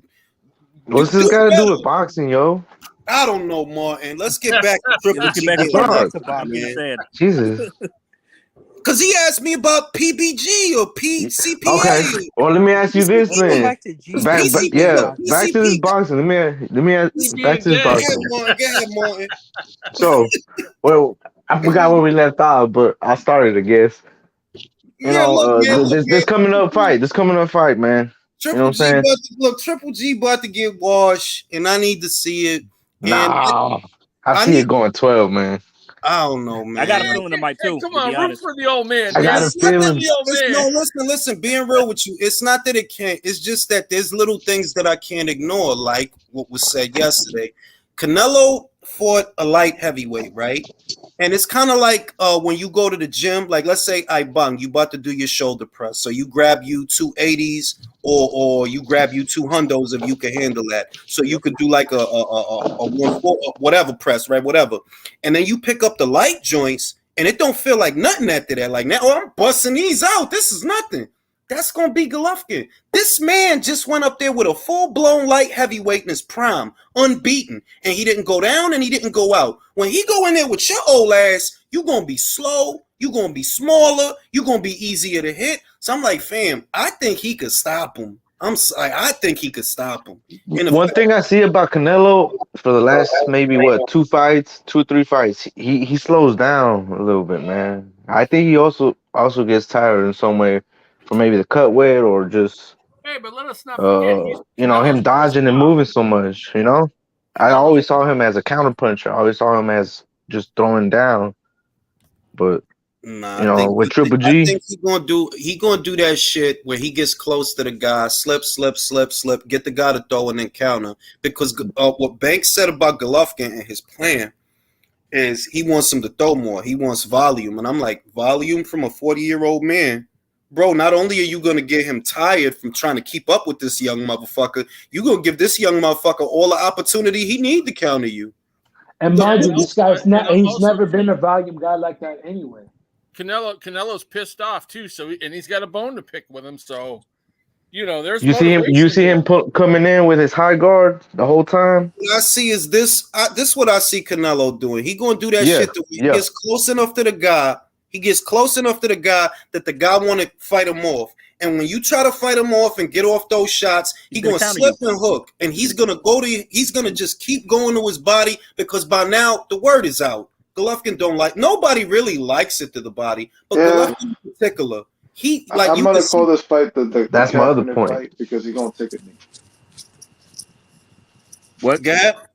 what's this got to do with boxing, yo? I don't know, Martin. Let's get back to Triple G. Man. Jesus. Because he asked me about PBG or PCPA. Okay. Well, let me ask you this, man. Back to this boxing. Let me ask back to this boxing. Go ahead, Martin. So, well, I forgot where we left off, but I started, I guess. This coming up fight, man. Triple you know what I'm saying? Triple G about to get washed, and I need to see it. I see it going 12, man. I don't know, man. I got a feeling it might too. Hey, come to on, be root honest. for the old man. I got a It's not that feeling. The old man. no, listen. Being real with you, it's not that it can't. It's just that there's little things that I can't ignore, like what was said yesterday. Canelo fought a light heavyweight, right? And it's kind of like when you go to the gym, like let's say you about to do your shoulder press. So you grab you 280s or you grab you 200s if you can handle that. So you could do like a 1-4 whatever press, right? Whatever. And then you pick up the light joints and it don't feel like nothing after that. Like now, I'm busting these out. This is nothing. That's gonna be Golovkin. This man just went up there with a full-blown light heavyweight in his prime, unbeaten, and he didn't go down and he didn't go out. When he go in there with your old ass, you gonna be slow, you gonna be smaller, you gonna be easier to hit. So I'm like, fam, I think he could stop him. I think he could stop him. One thing I see about Canelo for the last maybe 2 or 3 fights, he slows down a little bit, man. I think he also gets tired in some way from maybe the cut weight or just Hey, but let us not forget. him dodging and moving so much. I always saw him as a counterpuncher. I always saw him as just throwing down, but. With Triple G, I think he gonna do that shit where he gets close to the guy, slip, get the guy to throw and then counter. Because what Banks said about Golovkin and his plan is he wants him to throw more. He wants volume, and I'm like, volume from a 40-year-old man, bro. Not only are you gonna get him tired from trying to keep up with this young motherfucker, you gonna give this young motherfucker all the opportunity he need to counter you. And mind you, this guy's he's never been a volume guy like that anyway. Canelo's pissed off too, and he's got a bone to pick with him. So, there's you see him coming in with his high guard the whole time. What I see is this. This what I see Canelo doing. He gonna do that shit. He gets close enough to the guy. He gets close enough to the guy that the guy want to fight him off. And when you try to fight him off and get off those shots, he's gonna slip and hook, and he's gonna just keep going to his body because by now the word is out. Golovkin nobody really likes it to the body, but Golovkin in particular, I'm gonna call this fight that's my other point fight because he's gonna take it. What? Gab?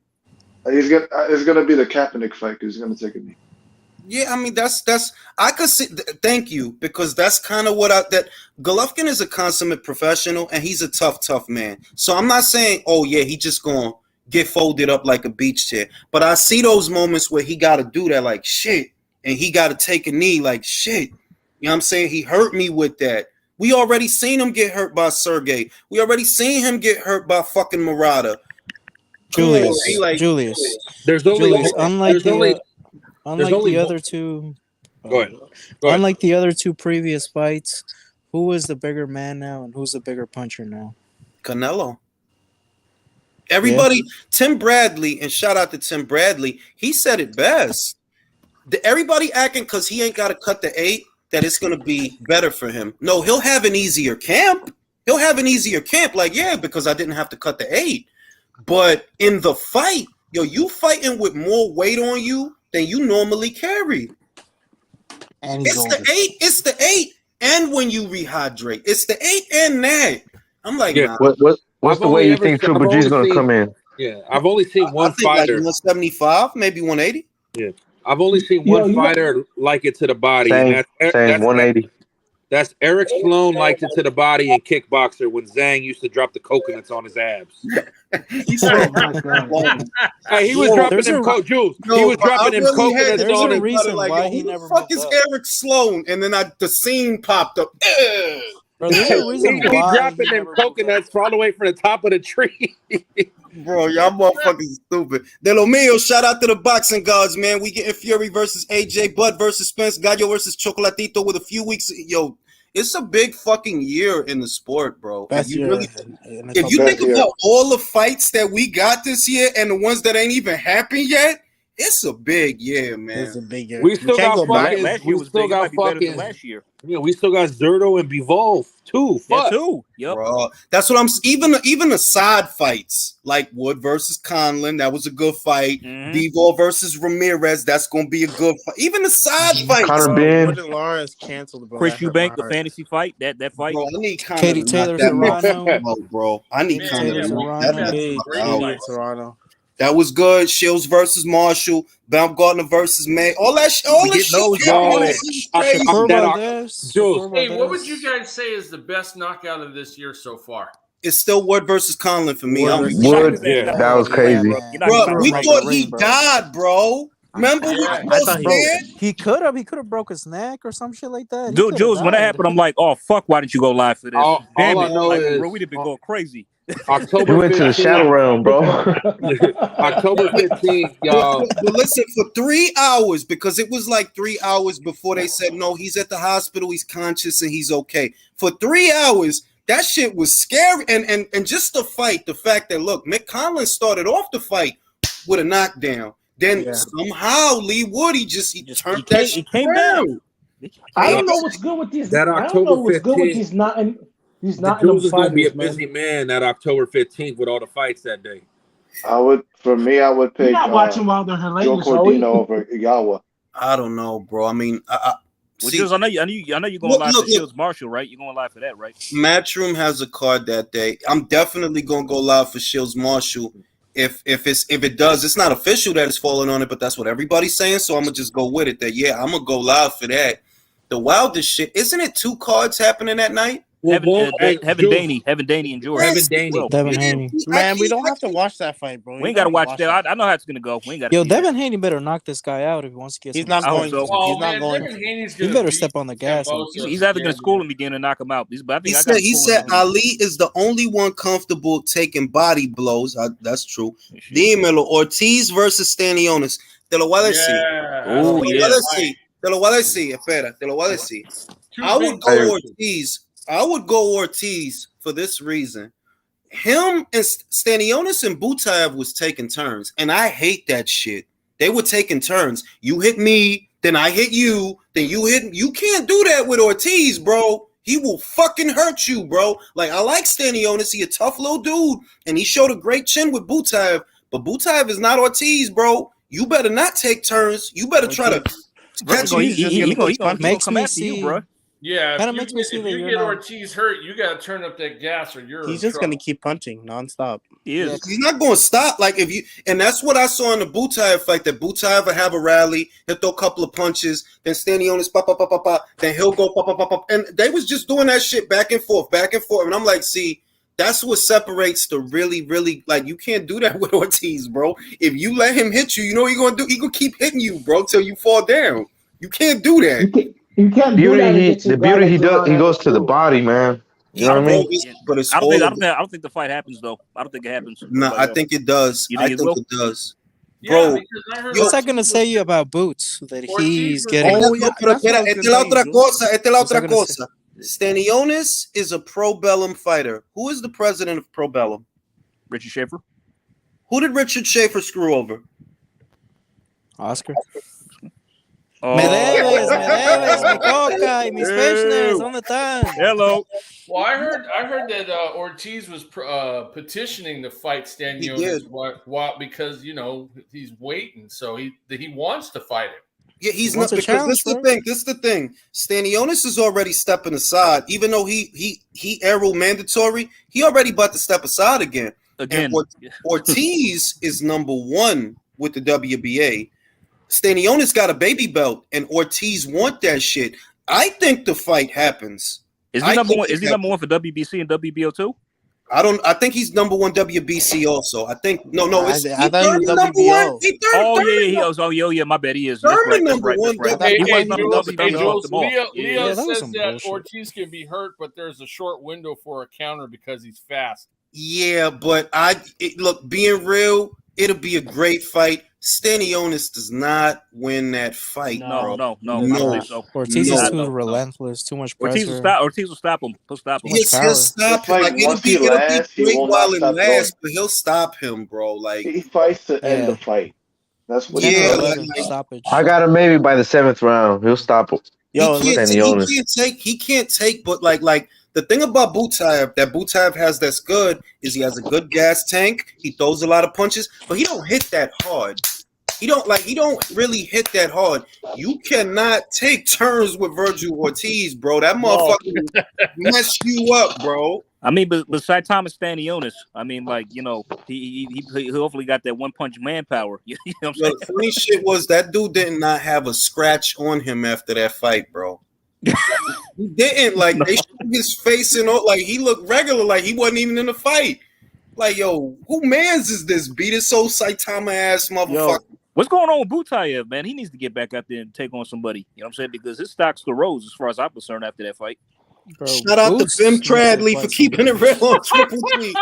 It's gonna be the Kaepernick fight because he's gonna take it. Yeah, I mean that's I could see. Thank you, because that's kind of that Golovkin is a consummate professional and he's a tough man. So I'm not saying, oh yeah, he just gonna get folded up like a beach chair. But I see those moments where he got to do that like shit, and he got to take a knee like shit. You know what I'm saying? He hurt me with that. We already seen him get hurt by Sergey. We already seen him get hurt by fucking Murata. Julius, there's only unlike the other two. Go ahead. Unlike the other two previous fights, who is the bigger man now and who's the bigger puncher now? Canelo. Everybody, Tim Bradley, and shout out to Tim Bradley, he said it best. Everybody acting because he ain't got to cut the 8, that it's going to be better for him. No, he'll have an easier camp. Like, yeah, because I didn't have to cut the 8. But in the fight, you fighting with more weight on you than you normally carry. And It's the 8, and when you rehydrate. It's the 8 and that. I'm like, nah. What's the way you think Triple G is going to come in? Yeah, I've only seen one fighter. Like 175, maybe 180. Yeah, I've only seen one fighter like it to the body. Same 180. That's Eric Sloan liked it to the body in Kickboxer when Zhang used to drop the coconuts on his abs. He said, hey, he was dropping them Jules. He was dropping them coconuts on him. Reason why he never. Fuck is Eric Sloan? And then the scene popped up. Bro, there's a reason he dropping them coconuts all the way from the top of the tree. Bro, y'all motherfuckers stupid. De lo mío, shout out to the boxing gods, man. We getting Fury versus AJ, Bud versus Spence, Gallo versus Chocolatito with a few weeks. Yo, it's a big fucking year in the sport, bro. If you think about all the fights that we got this year and the ones that ain't even happened yet, it's a big year, man. It's a big year. We still got fucking. Last year was big. It might be better than last year. Yeah, we still got Zerto and Bivol too. Fuck. Yep. Bro, that's what I'm. Even the side fights like Wood versus Conlon, that was a good fight. Bivol versus Ramirez, that's gonna be a good fight. Even the side fights. Conor Lawrence canceled. Bro. Chris Eubank, the fantasy fight. That fight. Bro, I need Katie Taylor Toronto. Bro, I need Conor. Toronto. That was good. Shields versus Marshall, Baumgartner versus May. All that shit. We get those, bro. Shakur Valdez. Shakur Hey, what would Valdez. you guys say is the best knockout of this year so far? It's still Wood versus Conlon for me. Wood, that was crazy. Bro, we thought he died, bro. Remember we He could have broke his neck or some shit like that. Dude, Jules, when that happened, I'm like, oh fuck, why didn't you go live for this? Damn all it, I know like, is- bro, we'd have been going crazy. October You went to the 15th. shadow realm, bro. October 15th, y'all. But listen, for 3 hours, because it was like 3 hours before they said, no, he's at the hospital, he's conscious, and he's okay. For 3 hours, that shit was scary. And just the fight, the fact that, look, Mick Conlon started off the fight with a knockdown. Then somehow Lee Wood, he turned that shit around. I don't know what's good with these. That I don't October know what's good with 15th, these not in these The not in Jules is going to be a fighters, busy man. man that October 15th with all the fights that day. I would You're pick not watching Wilder Joe Helenius, are Cordino we? over Yawa. I don't know, bro. I mean, Well, Jules, I know you're going live for Shields Marshall, right? You're going live for that, right? Matchroom has a card that day. I'm definitely gonna go live for Shields Marshall. If it does, it's not official that it's falling on it, but that's what everybody's saying. So I'm gonna just go with it. That I'm gonna go live for that. The wildest shit, isn't it? 2 cards happening that night. Heaven Daney and George. Devin Haney. Man, we don't have to watch that fight, bro. We ain't got to watch that. I know how it's going to go. We ain't got. Yo, Devin Haney better knock this guy out if he wants to get. He's not going to. He's not going to. He better step on the gas. He's either going to school him again and knock him out. But He said Ali is the only one comfortable taking body blows. That's true. Dímelo. Ortiz versus Stanionis. Te lo voy a decir. Oh, yeah. Te lo voy a decir. Espera. Te lo voy a decir. I would go Ortiz. I would go Ortiz for this reason. Him and Stanionis and Butaev was taking turns, and I hate that shit. They were taking turns. You hit me, then I hit you, then you hit. You can't do that with Ortiz, bro. He will fucking hurt you, bro. Like, I like Stanionis. He a tough little dude, and he showed a great chin with Butaev, but Butaev is not Ortiz, bro. You better not take turns. You better try to catch me. He gonna come after you, bro. Yeah, Kinda makes me see that if you you're get not- Ortiz hurt, you got to turn up that gas, or you're. He's just going to keep punching nonstop. He is. He's not going to stop. Like, if you, and that's what I saw in the Butaev fight. That Butaev will have a rally, he'll throw a couple of punches, then Stanionis pop, pop, pop, pop, pop, then he'll go pop, pop, pop, pop, and they was just doing that shit back and forth, and I'm like, see, that's what separates the really, really, like, you can't do that with Ortiz, bro. If you let him hit you, you know what he's gonna do? He gonna keep hitting you, bro, till you fall down. You can't do that. You can't do that. The beauty he goes to the body, man. You know what I mean? But it's I don't think the fight happens though. I don't think it happens. No, I think it does. You I think think it it does. Yeah, Bro, What's that gonna say you about Boots that he's getting? Pero espera, esta es la otra cosa. Stanionis is a pro bellum fighter. Who is the president of pro bellum? Richard Schaefer. Who did Richard Schaefer screw over? Oscar. Oh. Me debes, mi coca y mis fishers, ¿dónde están? Hello. Well, I heard that Ortiz was petitioning to fight Stanionis because he's waiting, so he wants to fight him. Yeah, he's not, because this is the thing. Stanionis is already stepping aside, even though he arrow mandatory. He already about to step aside again. And Ortiz is number 1 with the WBA. Stanionis got a baby belt, and Ortiz want that shit. I think the fight happens. Is he number 1? Is he number 1 for WBC and WBO too? I think he's number 1 WBC also. I think no. It's I thought he was WBO. Yeah. My bad. He is. Third number 1. Leo says that Ortiz can be hurt, but there's a short window for a counter because he's fast. Yeah, but look, being real, it'll be a great fight. Stanionis does not win that fight. No. I don't think so. Ortiz is too relentless, too much pressure. Ortiz will stop him. He'll stop him. He'll stop him. Like, it'll be great while it lasts, but he'll stop him, bro. Like, he fights to end the fight. That's what. Stoppage. I got him maybe by the 7th round. He'll stop him. He can't take. But like the thing about Butaev that Butaev has that's good is he has a good gas tank. He throws a lot of punches, but he don't hit that hard. He don't really hit that hard. You cannot take turns with Virgil Ortiz, bro. That motherfucker mess you up, bro. I mean, but besides Thomas Stanionis, I mean, like, you know, he hopefully got that one punch manpower. You know what I'm saying? The funny shit was that dude did not have a scratch on him after that fight, bro. He didn't. Like, they showed his face and all. Like, he looked regular. Like, he wasn't even in the fight. Like, yo, who mans is this? Beat his old Saitama ass motherfucker. Yo, what's going on with Butayev, man? He needs to get back out there and take on somebody. You know what I'm saying? Because his stock's the rose as far as I'm concerned after that fight. Bro, shout out to Bim Tradley for keeping it real on Triple Tweet.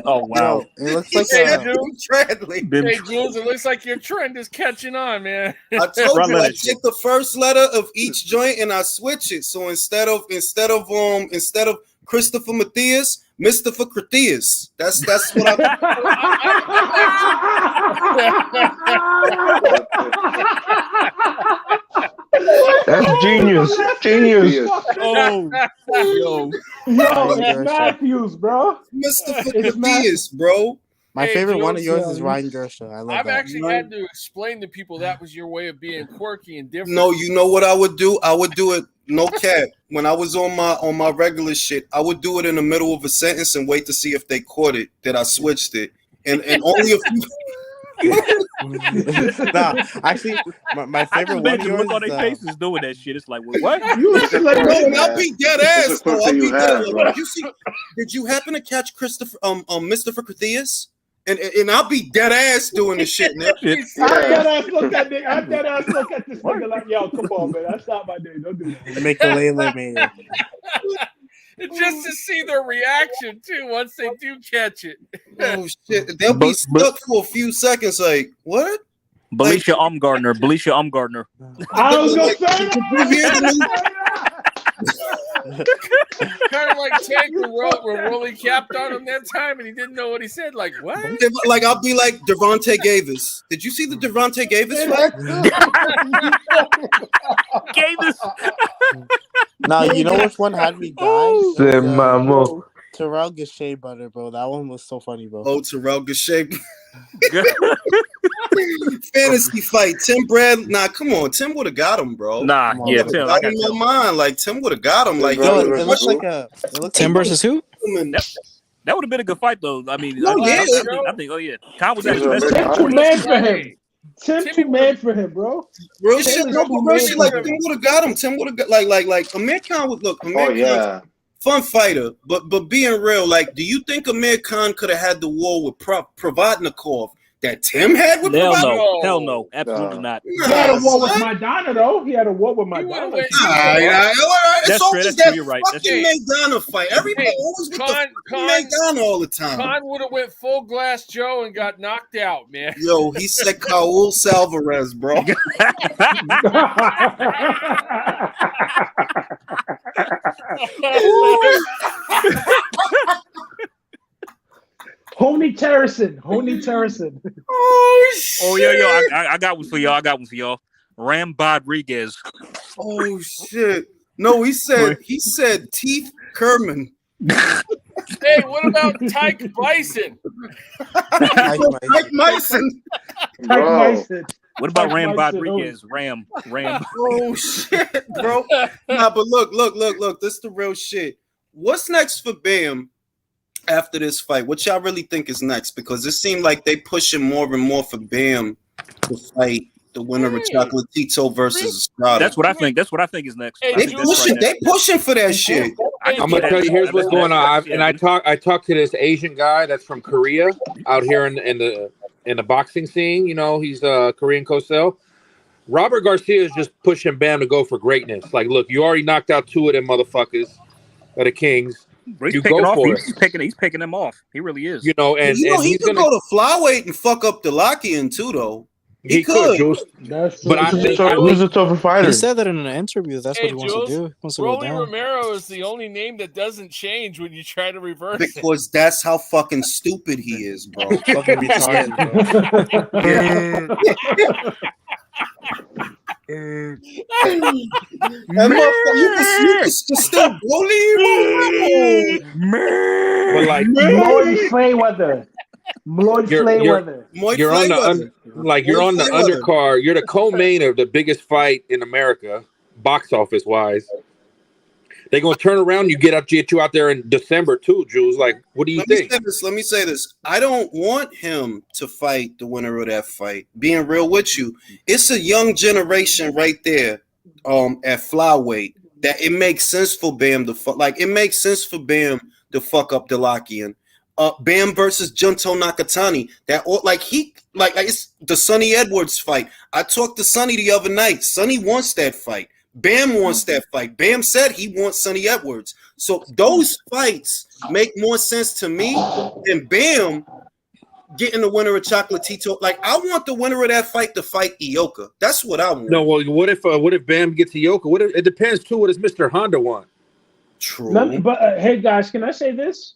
Oh, wow. It looks like Bim Tradley. Hey, Jules, it looks like your trend is catching on, man. I told you I take the first letter of each joint and I switch it. So instead of Christopher Matthias, Mr. Critias. That's what I. That's genius. Genius. Oh, yo, it's Matthews, bro. Mr. Critias, bro. My favorite Jules, one of yours is Ryan Gersha. I love I've that. actually had to explain to people that was your way of being quirky and different. No, you know what I would do? I would do it no cap. When I was on my regular shit, I would do it in the middle of a sentence and wait to see if they caught it that I switched it. And only if Nah, actually, my favorite one of yours look on their faces doing that shit. It's like, what? I'll be dead ass though. I'll be dead. Did you happen to catch Mr. Critias? And I'll be dead ass doing this shit, Nick. I dead ass look at this nigga like, yo, come on, man. That's not my name. Don't do that. Make the Layla man. Just to see their reaction too once they do catch it. Oh shit! They'll be stuck for a few seconds. Like what? Belisha Umgardner. I was gonna say Kind of like Tank where Rolly capped on him that time and he didn't know what he said. Like what? Like I'll be like Devontae Gavis. Did you see the Devontae Gavis fight? Gavis. Now you know which one had me die? Terrell Gachet butter, bro. That one was so funny, bro. Oh, Terrell Gachet. Fantasy fight. Tim Brad. Nah, come on. Tim would have got him, bro. Nah, yeah, Tim. I don't know mine. Like Tim would have got him. Like yo, it looks like a Tim versus who? That would have been a good fight, though. I mean, I think, oh yeah, Khan was actually best. Tim too mad for him. Tim too mad for him, bro. Real shit. No, but real shit. Like Tim would have got him. Tim would have got like Amir Khan would look. Amir Khan, fun fighter, but being real, like, do you think Amir Khan could have had the war with Provodnikov that Tim had with Provodnikov? Hell no, absolutely not. He had a war with Maidana, though. He had a war with Maidana. It's always that's that true, right. fucking Maidana fight. Everybody always with the fucking Maidana all the time. Khan would have went full glass Joe and got knocked out, man. Yo, he said Raul Salvarez, bro. Honey Terrison. Oh yeah, I got one for y'all. Ram Rodriguez. Oh shit! No, he said Teeth Kerman. Hey, what about Tyke Bison? Tyke Bison. What about Ram Rodriguez? Ram. Oh shit, bro. Nah, but look. This is the real shit. What's next for Bam after this fight? What y'all really think is next? Because it seemed like they pushing more and more for Bam to fight the winner of Chocolatito versus Estrada. That's what I think. That's what I think is next. They pushing for that shit. I'm gonna tell you. Here's what's going on. I talked to this Asian guy that's from Korea out here in the boxing scene. You know, he's a Korean Kosel. Robert Garcia is just pushing Bam to go for greatness. Like, look, you already knocked out 2 of them motherfuckers of the Kings. You go for it. He's picking them off. He really is. You know, and he could go to flyweight and fuck up the Lockian too, though. He could, Jules. But I think who's a tougher fighter? He said that in an interview. That's what he wants to do. He wants to go Rolly down. Romero is the only name that doesn't change when you try to reverse it. Because that's how fucking stupid he is, bro. Fucking retarded, That motherfucker, you can still believe. But like Lloyd Flayweather. You're on the undercard. You're the co-main of the biggest fight in America, box office wise. They're gonna turn around. Get you out there in December too, Jules. Like, what do you think? Let me say this. I don't want him to fight the winner of that fight. Being real with you, it's a young generation right there. At flyweight, that it makes sense for Bam to fuck. Like, it makes sense for Bam to fuck up Golovkin. Bam versus Junto Nakatani. It's the Sonny Edwards fight. I talked to Sonny the other night. Sonny wants that fight. Bam wants that fight. Bam said he wants Sonny Edwards. So those fights make more sense to me than Bam getting the winner of Chocolatito. Like, I want the winner of that fight to fight Ioka. That's what I want. No, well, what if Bam gets Ioka? It depends too. What does Mr. Honda want? True. Hey guys, can I say this?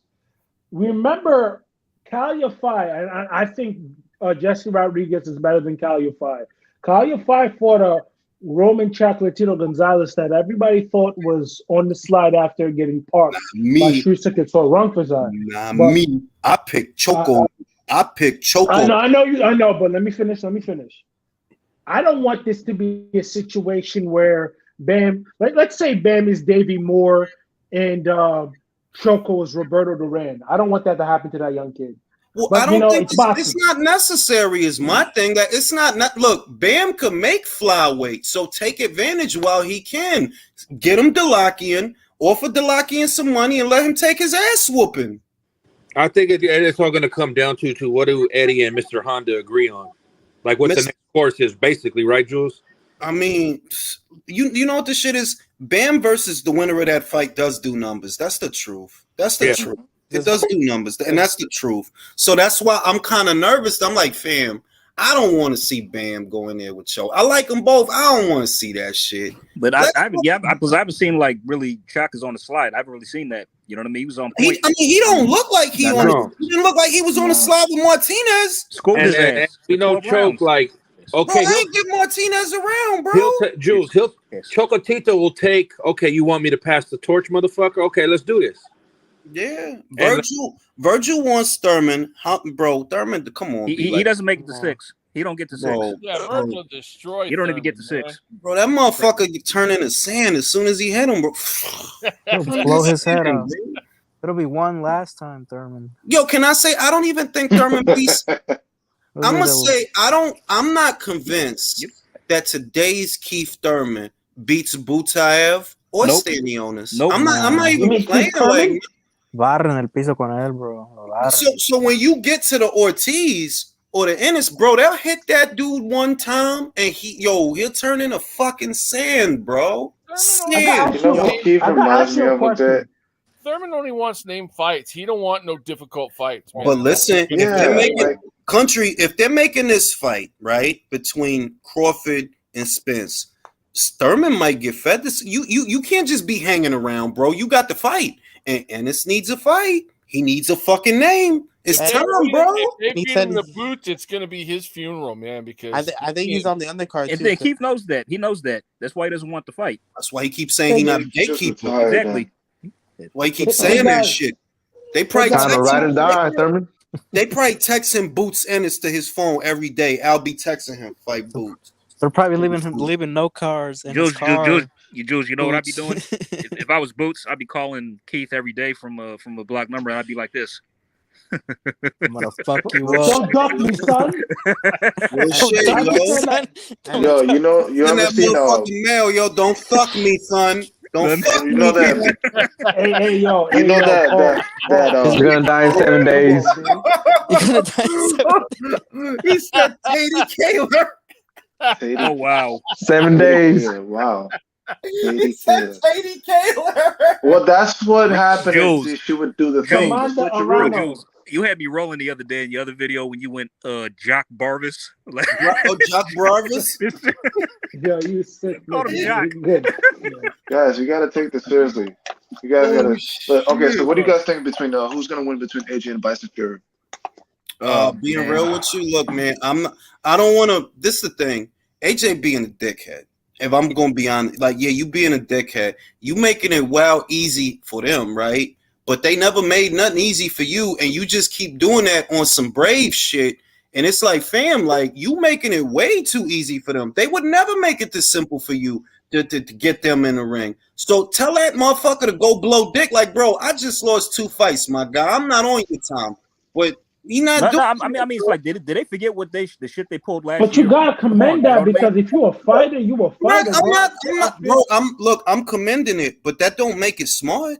Remember Calify, and I think Jesse Rodriguez is better than Calify. Calify fought a Roman Chocolatito Gonzalez that everybody thought was on the slide after getting parked by Shusik for Rungfazai. I picked Choco. I know, but let me finish. I don't want this to be a situation where Bam, let's say Bam is Davey Moore and Choco is Roberto Duran. I don't want that to happen to that young kid. Well, but, I don't think it's not necessary is my thing. That it's not look, Bam could make flyweight, so take advantage while he can. Get him Golovkin, offer Golovkin some money, and let him take his ass whooping. I think it's all going to come down to what do Eddie and Mr. Honda agree on? Like what the next course is, basically, right, Jules? I mean, you know what the shit is? Bam versus the winner of that fight does do numbers. That's the truth. That's the truth. It does do numbers, and that's the truth. So that's why I'm kind of nervous. I'm like, fam, I don't want to see Bam go in there with Cho. I like them both. I don't want to see that shit. But I haven't seen like really Chuck is on the slide. I haven't really seen that. You know what I mean? He was on point. He don't look like he didn't look like he was on the slide with Martinez. And we know Choke like okay. Bro, get Martinez around, bro. Chocolatito will take. Okay, you want me to pass the torch, motherfucker? Okay, let's do this. Yeah, Virgil wants Thurman. Bro, Thurman, come on. He doesn't make it to 6. He don't get to 6. Bro, yeah, Virgil destroyed. You don't even get to 6. Bro, that motherfucker get turned into sand as soon as he hit him, bro. He'll blow his head off. It'll be one last time, Thurman. Yo, can I say I don't even think Thurman beats. I'm gonna say I'm not convinced that today's Keith Thurman beats Butaev or Stanionis. Nope. I'm not even playing like. Barren el piso con él, bro. So when you get to the Ortiz or the Ennis, bro, they'll hit that dude one time and he'll turn into fucking sand, bro. Sand. You know what Keith reminds me of a bit? Thurman only wants named fights. He don't want no difficult fights, man. But listen, if they're making this fight, right, between Crawford and Spence, Thurman might get fed this. You can't just be hanging around, bro. You got to fight. And Ennis needs a fight. He needs a fucking name. It's time, bro. If they get in the boots, it's gonna be his funeral, man. Because I think he's on the undercard too. And Keith knows that. He knows that. That's why he doesn't want the fight. That's why he keeps saying he's not a gatekeeper. Exactly. Why he keeps saying that shit. They probably text him Boots Ennis to his phone every day. I'll be texting him fight Boots. They're probably leaving no cars in his car. Jules, you know what I'd be doing? if I was Boots, I'd be calling Keith every day from a block number, and I'd be like this. I'm gonna fuck you up. Don't duck me, son. Yo, you ever seen mail? Yo, don't fuck me, son. Don't fuck me. You know that. Hey, yo. You know that. You're gonna die in 7 days. You're gonna die in 7 days. He said Katie Kaler. Oh wow. 7 days. Yeah, wow. He said Katie Kaler. Well, that's what happened. If she would do the thing. You had me rolling the other day in the other video when you went Jock Barvis. Jock Barvis? Yo, you sick. Guys, you gotta take this seriously. You guys gotta. Okay, so what do you guys think between who's gonna win between AJ and Bison Fury? Being real with you, look, man, I don't want to. This is the thing. AJ being a dickhead. If I'm gonna be honest, like, yeah, you being a dickhead, you making it easy for them, right? But they never made nothing easy for you, and you just keep doing that on some brave shit. And it's like, fam, like, you making it way too easy for them. They would never make it this simple for you. to get them in the ring. So tell that motherfucker to go blow dick. Like, bro, I just lost 2 fights, my guy. I'm not on your time, but he not doing. I mean, it's like, did they forget what the shit they pulled last But year? you gotta commend that because if you a fighter, you a fighter. I'm not, bro. I'm commending it, but that don't make it smart.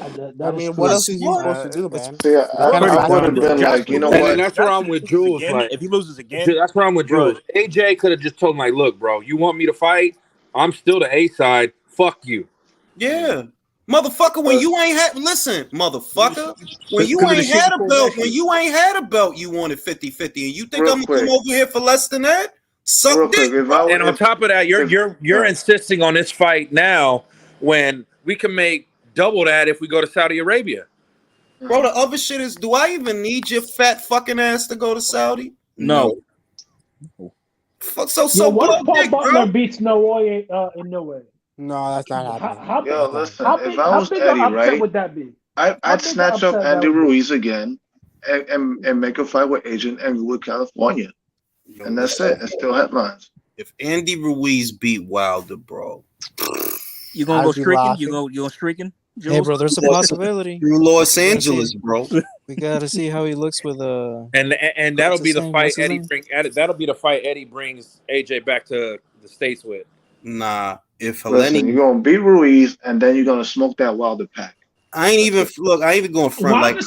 I mean, what else is he supposed to do, man? See, I would have been like, you know what? And that's where I'm with Jules. Like, if he loses again, that's where I'm with Jules. AJ could have just told him, like, look, bro, you want me to fight? I'm still the A side. Fuck you. Yeah. Motherfucker, when you ain't had motherfucker, when you ain't had a belt, you wanted 50-50, and you think I'm gonna come over here for less than that? Suck dick. And on top of that, you're insisting on this fight now when we can make double that if we go to Saudi Arabia. Bro, the other shit is, do I even need your fat fucking ass to go to Saudi? No. So what if Paul dick, Butler bro? beats Naoya in no way? No, that's not happening. Yo, listen, how if big, I was how big Eddie, an upset right, would that be? I'd snatch up Andy Ruiz again and make a fight with Agent and with California. And that's it. It's still headlines. If Andy Ruiz beat Wilder, bro. You gonna go streaking? You gonna streaking? Hey, bro, there's a possibility. Through Los Angeles, bro. We gotta see how he looks with And that'll be the fight Eddie that'll be the fight Eddie brings AJ back to the States with. Nah, if Listen, you're gonna beat Ruiz and then you're gonna smoke that Wilder pack. I ain't even going front. Like,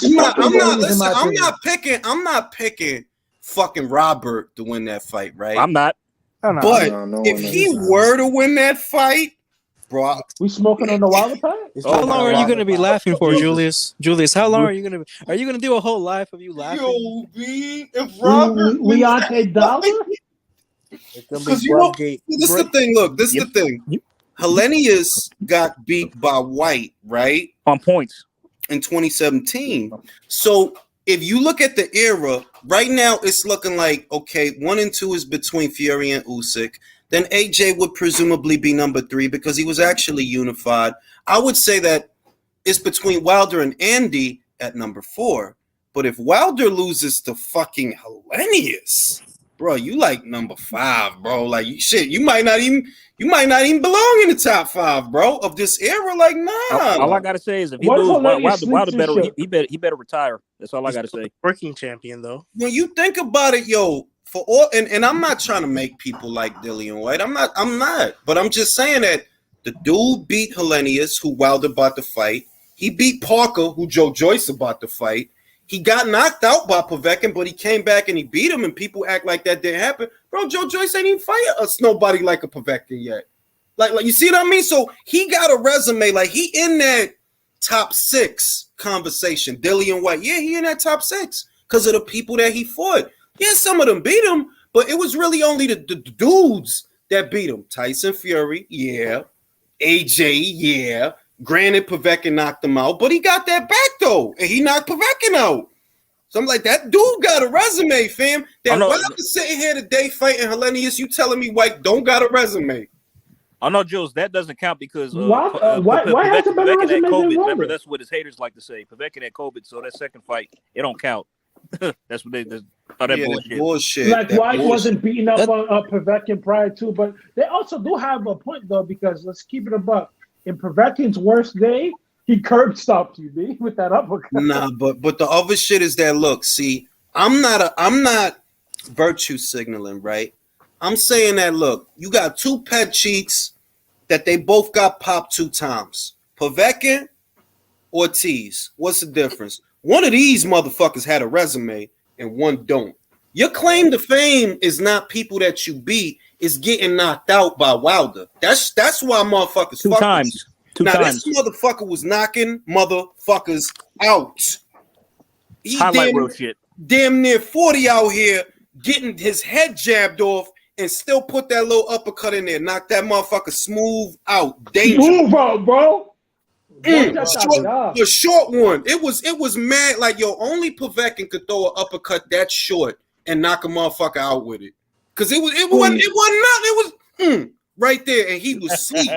I'm not picking fucking Robert to win that fight, right? I'm not. But if he were to win that fight, bro, we smoking on the Wilder pack. How long are you gonna be laughing for, Julius? Julius, how long are you gonna be? Are you gonna do a whole life of you laughing? Yo, B, if Robert Leonte Dollar. Because this is the thing. Look, this is the thing. Helenius got beat by White, right? On points in 2017. So if you look at the era right now, it's looking like, okay, 1 and 2 is between Fury and Usyk. Then AJ would presumably be number 3 because he was actually unified. I would say that it's between Wilder and Andy at number 4. But if Wilder loses to fucking Helenius, bro, you like number 5, bro. Like, shit, you might not even belong in the top 5, bro, of this era. Like, nah. All I gotta say is if he loses, Wilder better retire. That's all I gotta say. Working champion though. When you think about it, yo, for all and I'm not trying to make people like Dillian White. I'm not. But I'm just saying that the dude beat Helenius, who Wilder bought the fight. He beat Parker, who Joe Joyce bought the fight. He got knocked out by Povetkin, but he came back and he beat him, and people act like that didn't happen. Bro, Joe Joyce ain't even fight nobody like a Povetkin yet. Like you see what I mean? So he got a resume. Like, he in that top 6 conversation. Dillian White, yeah, he in that top 6 because of the people that he fought. Yeah, some of them beat him, but it was really only the dudes that beat him. Tyson Fury, yeah. AJ, yeah. Granted, Povetkin knocked him out, but he got that back, though, and he knocked Povetkin out. So I'm like, that dude got a resume, fam. That Wilder sitting here today fighting Helenius, you telling me White don't got a resume? Oh no, Jules, that doesn't count because why hasn't been a Povetkin resume had COVID. than Remember, Wilder? that's what his haters like to say. Povetkin had COVID, so that second fight, it don't count. That's what they thought that bullshit. Like, White wasn't beating up on Povetkin prior to, but they also do have a point though, because let's keep it a buck. In Povetkin's worst day, he curb stopped you, B, with that uppercut. Nah, but the other shit is that, look, see, I'm not virtue signaling, right? I'm saying that, look, you got 2 pet cheats that they both got popped 2 times. Povetkin, Ortiz. What's the difference? One of these motherfuckers had a resume and one don't. Your claim to fame is not people that you beat, is getting knocked out by Wilder. That's why motherfuckers 2 times. 2 times. This motherfucker was knocking motherfuckers out. He highlight real shit. Damn near 40 out here getting his head jabbed off and still put that little uppercut in there. Knock that motherfucker smooth out. Dangerous. Move out, bro. The short one. It was mad. Like, yo, only Povetkin could throw an uppercut that short and knock a motherfucker out with it. Cause it was right there, and he was asleep.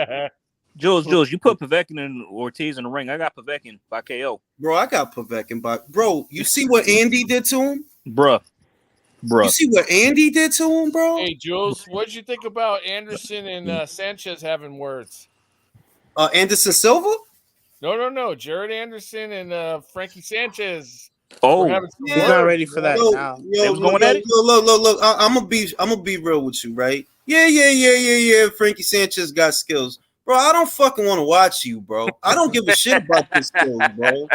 Jules, you put Povetkin and Ortiz in the ring. I got Povetkin by KO. Bro, I got Povetkin by. Bro, you see what Andy did to him? Bruh. Bruh. You see what Andy did to him, bro? Hey, Jules, what did you think about Anderson and Sanchez having words? Anderson Silva? No. Jared Anderson and Frankie Sanchez. Oh, we're having some He's words, not ready for that Yo, now. They was going at it? Look. I'm gonna be real with you, right? Yeah. Frankie Sanchez got skills, bro. I don't fucking want to watch you, bro. I don't give a shit about his skills, bro.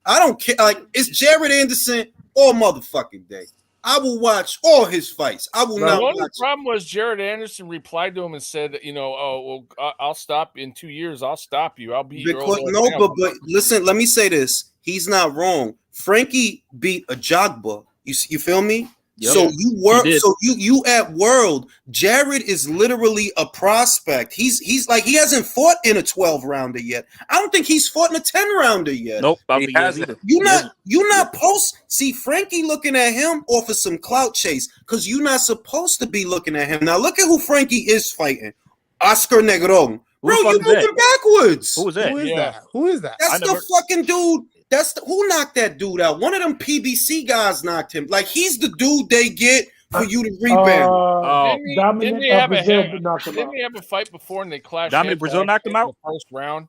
I don't care. Like, it's Jared Anderson all motherfucking day. I will watch all his fights. I will not The only watch. problem was Jared Anderson replied to him and said, oh, well, I'll stop in 2 years. I'll stop you. I'll beat your Because old no, ass but down. listen, let me say this. He's not wrong. Frankie beat a Jogba. You feel me? Yep. So you work. He did. So you at World. Jared is literally a prospect. He's like, he hasn't fought in a 12 rounder yet. I don't think he's fought in a 10 rounder yet. Nope. He hasn't. You're not post. See, Frankie looking at him off of some clout chase because you're not supposed to be looking at him. Now look at who Frankie is fighting. Oscar Negron. Bro, you moving backwards. Who was that? Who is that? That's the fucking dude. Who knocked that dude out? One of them PBC guys knocked him. Like, he's the dude they get for you to rebound. Didn't they have a fight before and they clashed? Dominic Brazil knocked him out in the first round,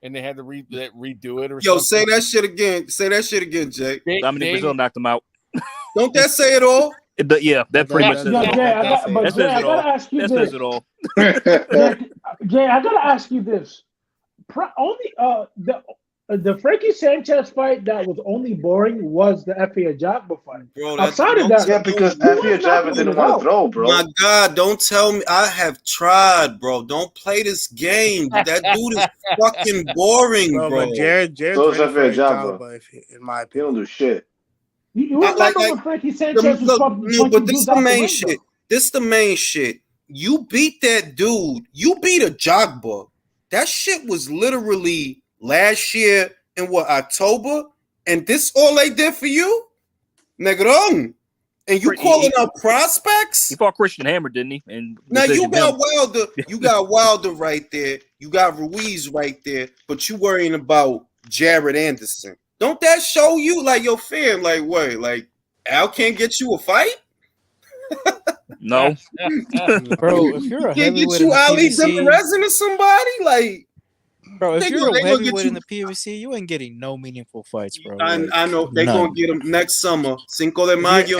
and they had to redo it or Yo, something. say that shit again. Say that shit again, Jake. Dominic Brazil knocked him out. Don't that say it all? Yeah, that pretty much says it all. That says it all. That says it all. Jay, I gotta ask you this. The Frankie Sanchez fight that was only boring was the Effie Ajagba fight. Bro, outside of that, yeah, because Effie Ajagba didn't want to throw, bro. My God, don't tell me. I have tried, bro. Don't play this game. That dude is fucking boring, bro. But Jared's so is ready for Effie a job, Ajagba. in my opinion. He don't do shit. You remember when Frankie Sanchez was fucking but this the main shit. This the main shit. You beat that dude. You beat a Jogba. That shit was literally last year in October? And this all they did for you? Negron. And you calling out prospects? He fought Christian Hammer, didn't he? And now you got Wilder. You got Wilder right there. You got Ruiz right there. But you worrying about Jared Anderson. Don't that show you, like, your fam, like, what? Like, Al can't get you a fight? No. Bro, if you're a can't get heavyweight you in the Ali PBC, Zimmerezin or somebody? Like, bro, if they you're a gonna heavyweight get you- in the PBC, you ain't getting no meaningful fights, bro. I know they're none. gonna get him next summer. Cinco de Mayo.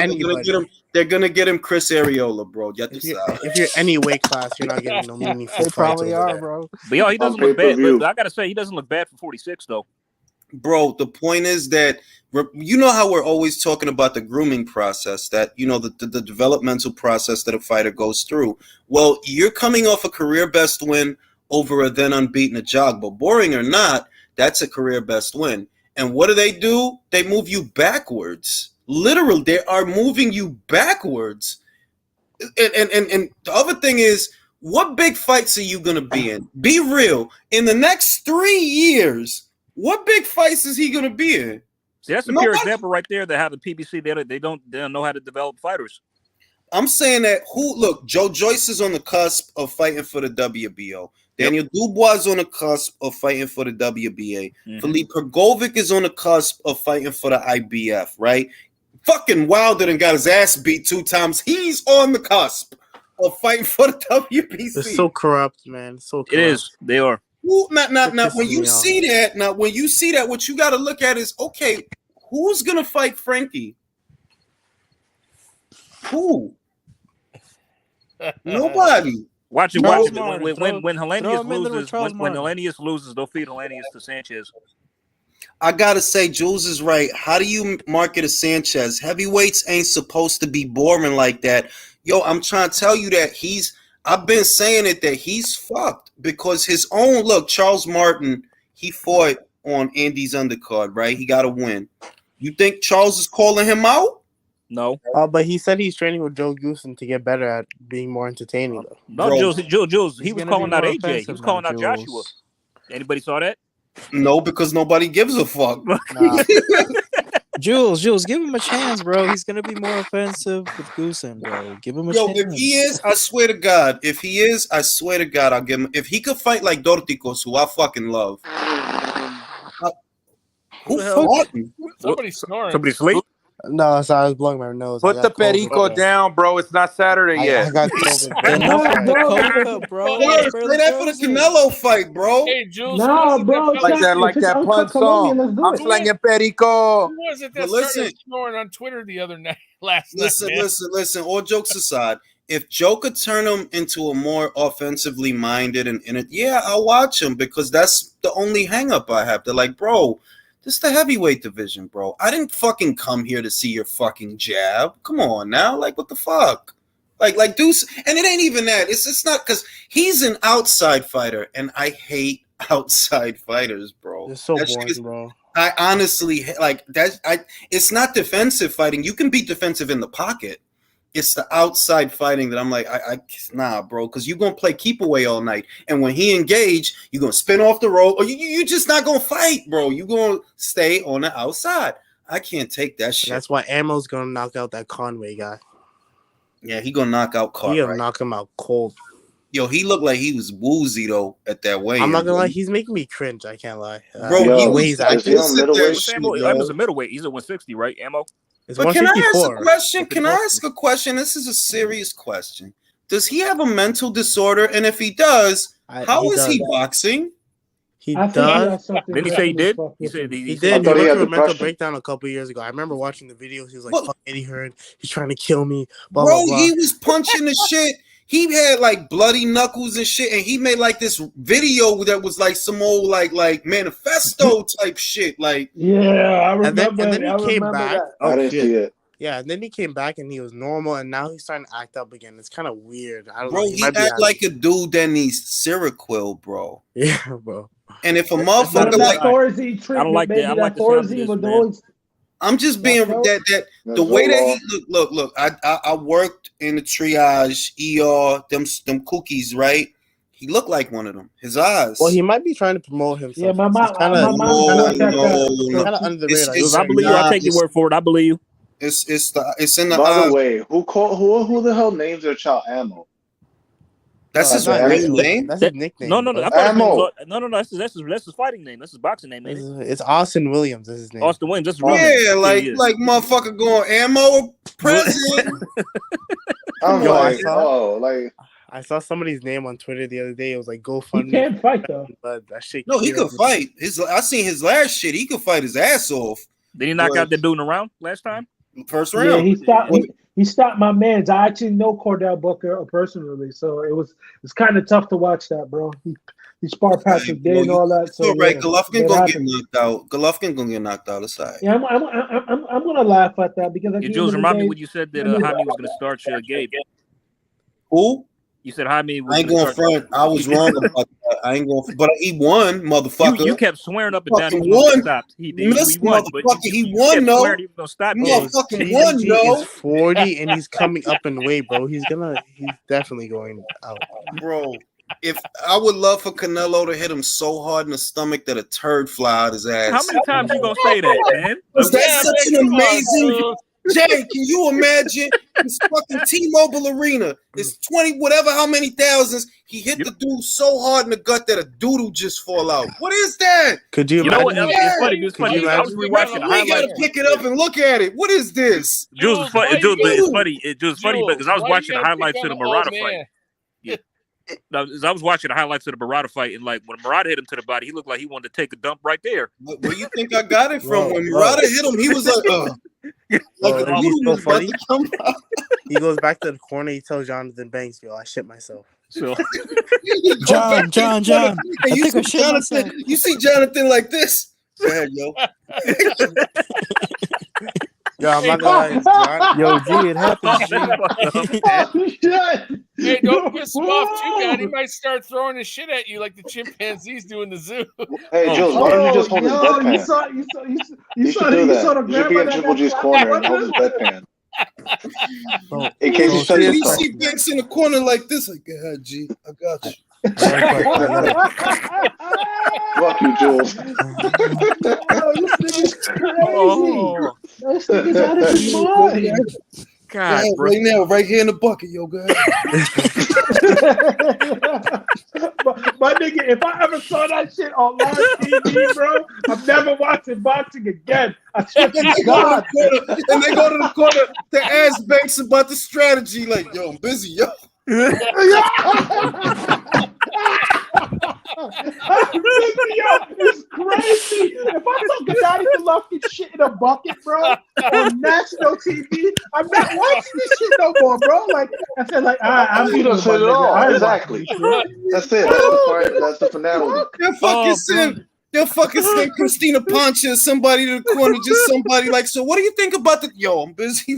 They're gonna get him Chris Arreola, bro. If you're any weight class, you're not getting no meaningful. They probably fights over are, there. bro. But yo, he doesn't look bad. But I gotta say, he doesn't look bad for 46 though. Bro, the point is that you know how we're always talking about the grooming process, that, you know, the developmental process that a fighter goes through. Well, you're coming off a career best win over a then unbeaten Ajagba. Boring or not, that's a career best win. And what do? They move you backwards. Literally, they are moving you backwards. And the other thing is, what big fights are you gonna be in? Be real. In the next 3 years, what big fights is he gonna be in? See, that's a pure example right there that how the PBC they don't know how to develop fighters. I'm saying that Joe Joyce is on the cusp of fighting for the WBO. Daniel Dubois is on the cusp of fighting for the WBA. Felipe Pergovic is on the cusp of fighting for the IBF, right? Fucking Wilder and got his ass beat 2 times. He's on the cusp of fighting for the WBC. They're so corrupt, man. So corrupt. It is. They are. Not when you see that. Now, when you see that, what you got to look at is, okay, who's gonna fight Frankie? Who? Nobody. Watch it. Charles Watch it. Martin, When Helenius him in there with loses, Charles when Martin. Helenius loses, they'll feed Helenius to Sanchez. I gotta say, Jules is right. How do you market a Sanchez? Heavyweights ain't supposed to be boring like that. Yo, I'm trying to tell you that I've been saying it, that he's fucked because his own Charles Martin, he fought on Andy's undercard, right? He got to win. You think Charles is calling him out? No. But he said he's training with Joe Goosen to get better at being more entertaining, though. No, Jules, he He's was gonna calling be out more AJ. He offensive was calling now, out Joshua. Jules. Anybody saw that? No, because nobody gives a fuck. Nah. Jules, give him a chance, bro. He's gonna be more offensive with Goosen, bro. Give him a chance. If he is, I swear to God. I'll give him. If he could fight like Dorticos, who I fucking love. Who fought him? Somebody snoring. Somebody sleep? No, sorry, I was blowing my nose. Put the perico down, bro. It's not Saturday yet. I got COVID. Enough with the bro. coca, bro. Yeah, It's say barely that for the frozen. Canelo fight, bro. Hey, Jules, Nah, who was it bro. that It's fell not, Like if it's that Uncut punch Colombian, song. let's do I'm it. slanging perico. Who was it But that listen, started snoring on Twitter the other night, last night, man? listen. All jokes aside, if Joe could turn him into a more offensively minded and yeah, I'll watch him because that's the only hang up I have. They're like, bro, this is the heavyweight division, bro. I didn't fucking come here to see your fucking jab. Come on now, like what the fuck? Like Deuce, and it ain't even that. It's not because he's an outside fighter, and I hate outside fighters, bro. It's so That shit boring, is- bro. I honestly like that. It's not defensive fighting. You can be defensive in the pocket. It's the outside fighting that I'm like, nah, bro, because you're gonna play keep away all night, and when he engage, you're gonna spin off the road, or you just not gonna fight, bro. You're gonna stay on the outside. I can't take that shit. That's why Ammo's gonna knock out that Conway guy. Yeah, he gonna knock out Carter. He gonna knock him out cold. Yo, he looked like he was woozy though at that weigh-in. I'm not gonna lie, he's making me cringe. I can't lie, bro. the way He he's was acting. What's Ammo? Ammo's a middleweight. He's at 160, right? Ammo. It's But can I ask a 154. question? Can I ask a question? This is a serious question. Does he have a mental disorder? And if he does, how is he boxing? He I think he has does. something Didn't he wrong say he with his did? fucking- He said He he did. He thought he went had through a mental depression. breakdown a couple years ago. I remember watching the videos. He was like, "Fuck Eddie Hearn. He's trying to kill me." Blah Bro, blah blah. he was punching the shit. He had like bloody knuckles and shit, and he made like this video that was like some old like manifesto type shit. Like, Yeah, I And then, remember. and then I he came remember back. that. Oh I didn't shit! see it. Yeah, and then he came back and he was normal, and now he's starting to act up again. It's kind of weird. I don't bro, know. he might be act having- like a dude that needs Seroquel, bro. Yeah, bro. And if a But motherfucker that like, Thorazine treatment, like that. maybe I like that the sound of Thorazine this, was man. always. I'm just being that the way that he look. I worked in the triage, ER, them cookies, right? He looked like one of them. His eyes. Well, he might be trying to promote himself. Yeah, my mom. He's kinda, My mom worked at that. kind of under the radar. I believe you. I take your word for it. I believe you. It's in the By eyes. the way, who the hell names their child Ammo? That's his not real his name. That's his nickname. No. I bro. thought his name Ammo. was, no. That's his fighting name. That's his boxing name, ain't it? It's Austin Williams. Is his name. Austin Williams. That's his real name. Yeah, like Yeah. like motherfucker going ammo prison. I'm Yo, I like, saw somebody's name on Twitter the other day. It was like He GoFundMe. can't fight though. But that shit. No, he killed could me. fight. I seen his last shit. He could fight his ass off. Did he knock But- out that dude in the round last time? First Yeah, round. he stopped my man's. I actually know Cordell Booker personally, so it's kind of tough to watch that, bro. He sparred Patrick Day and all that. It's all right. yeah, Golovkin that gonna get happened. knocked out. Golovkin gonna get knocked out aside. Yeah, I'm gonna laugh at that because at Yeah, the Jules, end of remind the me day, when you said that I mean- Jaime was going to start Gabe. Who? You said Jaime was I ain't gonna going start. front. I was wrong about that. I ain't going. But he won, motherfucker. You kept swearing up and down he Fucking was won. gonna stop. He did. This He won, but motherfucker, you he kept won, though. swearing he was gonna stop. Bro, Gabe. fucking won, TNG no. is 40 and he's coming up in weight, bro. He's definitely going out. Bro, if I would love for Canelo to hit him so hard in the stomach that a turd fly out his ass. How many times you gonna say that, man? That's such an man, come on, amazing. Jules. Jay, can you imagine this fucking T-Mobile Arena? It's 20, whatever, how many thousands. He hit the dude so hard in the gut that a doodle just fall out. What is that? Could you You know what? imagine? It's funny. It's Could funny. you I was imagine? rewatching the We gotta highlights. pick it up and look at it. What is this? Jules, it's funny. Jules, it's funny. It's funny Jules, because I was why you watching the gotta pick highlights on of the an old Murata man? fight. Yeah. As I was watching the highlights of the Murata fight, and like when Murata hit him to the body, he looked like he wanted to take a dump right there. Where you think I got it from? Bro, When bro. Murata hit him, he was like, like Bro, a he's doodle so was about funny. to come out. He goes back to the corner. He tells Jonathan Banks, "Yo, I shit myself." So He go back to the John, corner, I and you think I see shit myself. Jonathan. You see Jonathan like this. Go ahead, yo. Yo, I'm not gonna lie, Yo, G, it happens, G. Oh, shit. Hey, don't piss him off too bad. He might start throwing his shit at you like the chimpanzees do in the zoo. hey, Jules, why don't you just hold his yo, deadpan? you should do that. saw the You should be grandma in that Triple got G's slapped corner by and hold his the- deadpan. bro. In case he shuts You himself. see Banks in the corner like this. Like, go ahead, G. I got you. Fuck you, Jules. Oh, this nigga's crazy. Oh, This nigga's out of his mind. God, Go ahead, bro. right now, right here in the bucket, yo. Go ahead. My nigga, if I ever saw that shit on live TV, bro, I'm never watching boxing again. I swear And they to God. they go to the corner to ask Banks about the strategy. Like, yo, I'm busy, yo. It's crazy. If I saw Gennady Golovkin shit in a bucket, bro, on national TV, I'm not watching this shit no more, bro. Like I said, like I'm You don't say it all. Exactly. That's it. That's the part. That's the finality. They'll fucking send Christina Pancha somebody to the corner, just somebody like, so what do you think about the yo, I'm busy.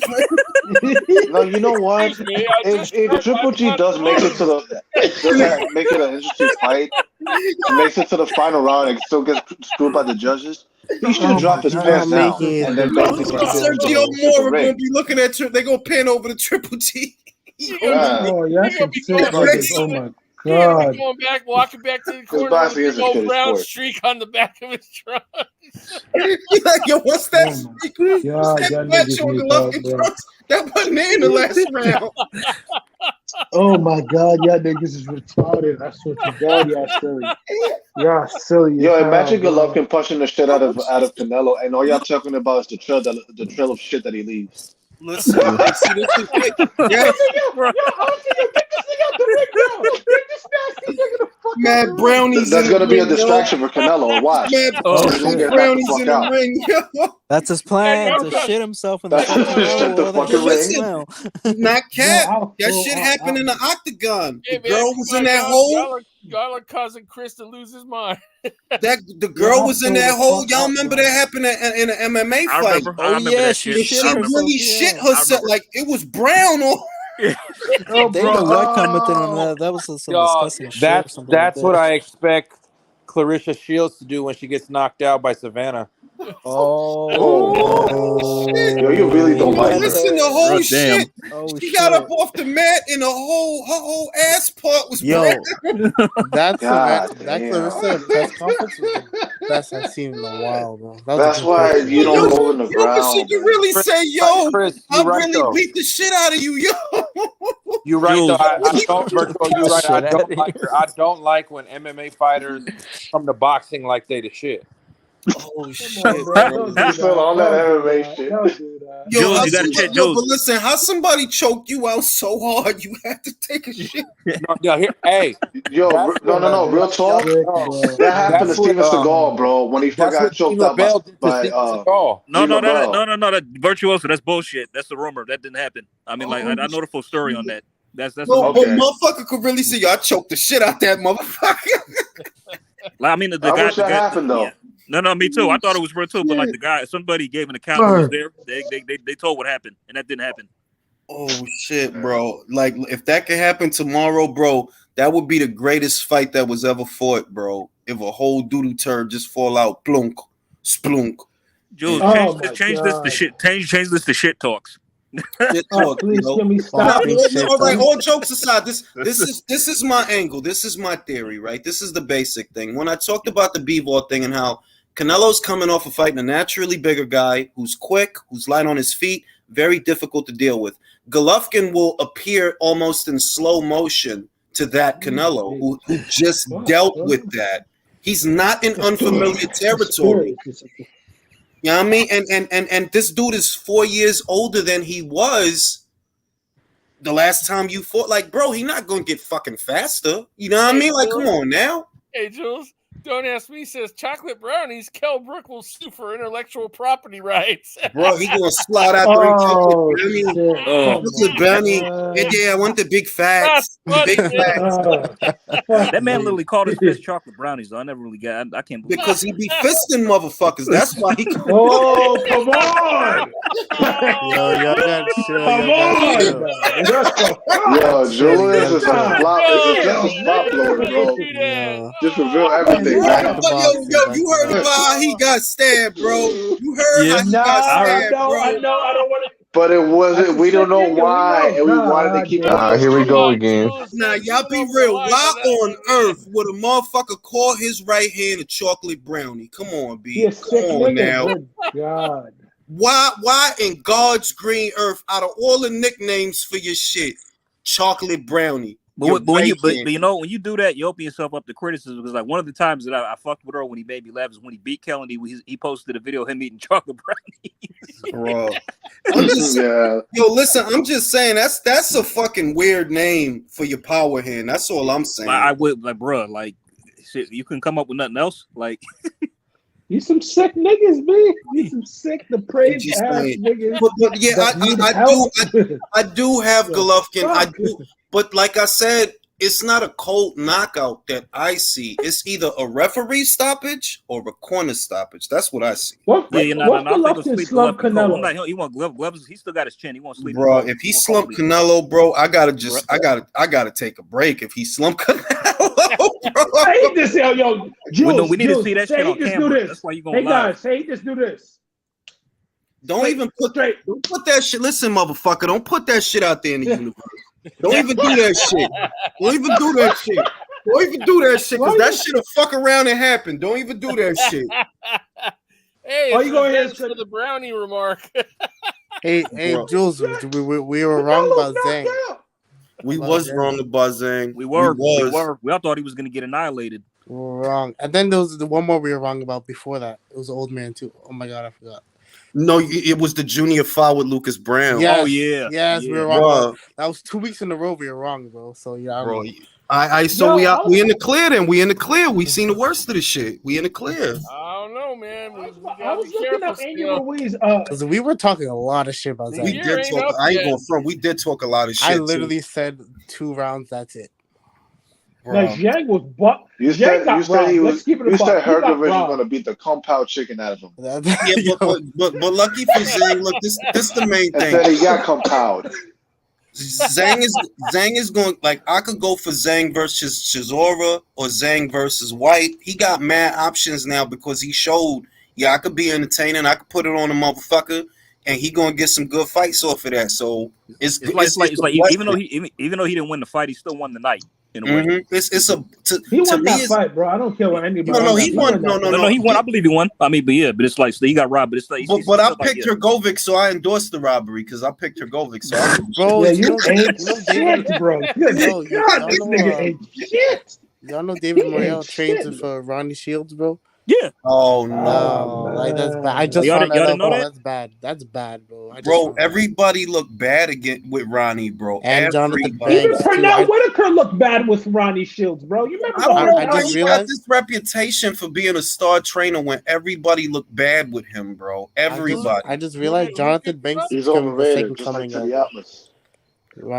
No, you know what? If Triple G does make it to make it an interesting fight, makes it to the final round and still gets screwed by the judges, he should drop his pants down and then basically Sergio Moore gonna be looking at they're gonna pan over to Triple G. Oh, yes, oh my God. Going back, walking back to the corner with a old brown streak on the back of his trunk. Like, yo, what's that streak? That wasn't in the last round. Oh my God, y'all niggas is retarded. I swear to God, y'all silly. Y'all silly. Yo, imagine Golovkin punching the shit out of Canelo, and all y'all talking about is the trail of shit that he leaves. Listen, get this nigga out the ring now. Get this nasty nigga the fuck Mad Brownies. That's gonna be a distraction for Canelo. Watch. Mad Brownies in the ring. That's his plan to shit himself in the fucking ring. Not Cap. That shit happened in the octagon. The girl was in that hole. Y'all are causing Chris to lose his mind. The girl was in that hole. Y'all remember that happened in an MMA fight? I remember that shit. She really shit herself. Like it was brown on. They commented on that. That was some disgusting shit. That's what I expect Clarissa Shields to do when she gets knocked out by Savannah. Yo, you really don't like listen, the whole shit. She got up off the mat and her whole ass part was brown. That Clarissa press conference was the best I've seen in a while, bro. That's why you don't go in the ground. She can really say, yo, Chris, I really beat the shit out of you, yo. You're right, though. I don't, Virtual, you're right. I don't like her. I don't like when MMA fighters come to boxing like they the shit. Oh shit! All that MMA shit. Yo, but listen, how somebody choked you out so hard you had to take a shit? Hey, yo, no, real talk. That happened to Steven Seagal, bro, when he got choked out by No, that Virtuoso. That's bullshit. That's the rumor. That didn't happen. I mean, like I know the full story on that. That's motherfucker could really say, yo, I choked the shit out that motherfucker. I mean, the guy. Wish that happened though. Yeah. No, me too. I thought it was real too, but like the guy, somebody gave an account who was there. They told what happened, and that didn't happen. Oh shit, bro! Like if that could happen tomorrow, bro, that would be the greatest fight that was ever fought, bro. If a whole doodle turd just fall out, plunk, splunk. Jules, change this to shit. Change this to shit talks. Shit talk, please, can we stop? All right, all jokes aside, this is my angle. This is my theory, right? This is the basic thing. When I talked about the B-ball thing and how Canelo's coming off of fighting a naturally bigger guy who's quick, who's light on his feet, very difficult to deal with. Golovkin will appear almost in slow motion to that Canelo, who just dealt with that. He's not in unfamiliar territory. You know what I mean? And this dude is 4 years older than he was the last time you fought. Like, bro, he's not going to get fucking faster. You know what I mean? Like, come on now. Hey, Jules. Don't ask me, says chocolate brownies. Kell Brook will sue for intellectual property rights. Bro, he gonna slide out there chocolate brownie. Yeah, I want the big facts. Big facts. That man literally called his fist chocolate brownies, though. I never really got. I can't believe because he be fisting motherfuckers. That's why he. Oh, come on! Yo, Yo, Julius is a flop. It's a flop blower, bro. Just reveal everything. Yo, you heard about how he got stabbed, bro. You heard how he got stabbed, bro. I know. I don't want to. But it wasn't. We don't know why, and we wanted to keep. Here we go again. Now, y'all be real. Why on earth would a motherfucker call his right hand a chocolate brownie? Come on, B. Come on now. Good God. Why in God's green earth, out of all the nicknames for your shit, chocolate brownie? But when you do that, you open yourself up to criticism. Because like one of the times that I fucked with her when he made me laugh is when he beat Kellen. He posted a video of him eating chocolate brownies. Bro, yo, listen. I'm just saying that's a fucking weird name for your power hand. That's all I'm saying. I would like, bro, like shit. You couldn't come up with nothing else, like. You some sick niggas, man. You some sick, depraved ass niggas. But yeah, I do have Golovkin. I do, but like I said, it's not a cold knockout that I see. It's either a referee stoppage or a corner stoppage. That's what I see. What Golovkin slumped Canelo? He won't gloves. He still got his chin. He won't sleep. Bro, if he slumped Canelo, bro, I gotta take a break. If he slumped Canelo, bro. I hate this, yo. Jules, we need to see that shit on camera. That's why you gonna lie. Hey guys, say just do this. Don't put that shit. Listen, motherfucker, don't put that shit out there in the universe. Don't even do that shit. Don't even do that shit. Don't even do that shit, because that shit'll fuck around and happen. Don't even do that shit. Hey, you go ahead for the brownie remark. hey, Jules, we were wrong about Zhang. We was wrong about Zhang. We were. We all thought he was gonna get annihilated. We were wrong. And then there was the one more we were wrong about before that. It was the old man too. Oh my god, I forgot. No, it was the junior foul with Lucas Brown. Yes, oh yeah. Yes, we were wrong. That was 2 weeks in a row we were wrong, bro. So yeah, bro. We in the clear then. We in the clear. We seen the worst of the shit. We in the clear. I don't know, man. I was looking up Angel Ruiz. Because we were talking a lot of shit about that. We did talk. I ain't going front. We did talk a lot of shit. I literally said 2 rounds. That's it. Like Zhang was you said Hergovich was going to beat the compound chicken out of him. Yeah, but lucky for Zhang, look, this the main thing. And then he got compound. Zhang is going, like, I could go for Zhang versus Chisora or Zhang versus White. He got mad options now because he showed, I could be entertaining. I could put it on a motherfucker, and he gonna get some good fights off of that. So it's like even though he didn't win the fight, he still won the night. In a way. He won that fight, bro. I don't care what anybody. No, he won. No, he won. I believe he won. I mean, but it's like so he got robbed. But it's like, but I picked Hergovic, so I endorsed the robbery because I picked Hergovic. So bro, you ain't shit, bro. This nigga ain't shit. Y'all know David Morrell trains for Ronnie Shields, bro. Yeah. Oh no! Like that's bad. I just found that out, bro. That's bad. That's bad, bro. Bro, everybody looked bad again with Ronnie, bro. And Jonathan Even Pernell Whitaker looked bad with Ronnie Shields, bro. You remember? I just realized this reputation for being a star trainer when everybody looked bad with him, bro. Everybody. I just realized Jonathan Banks is overrated. Just like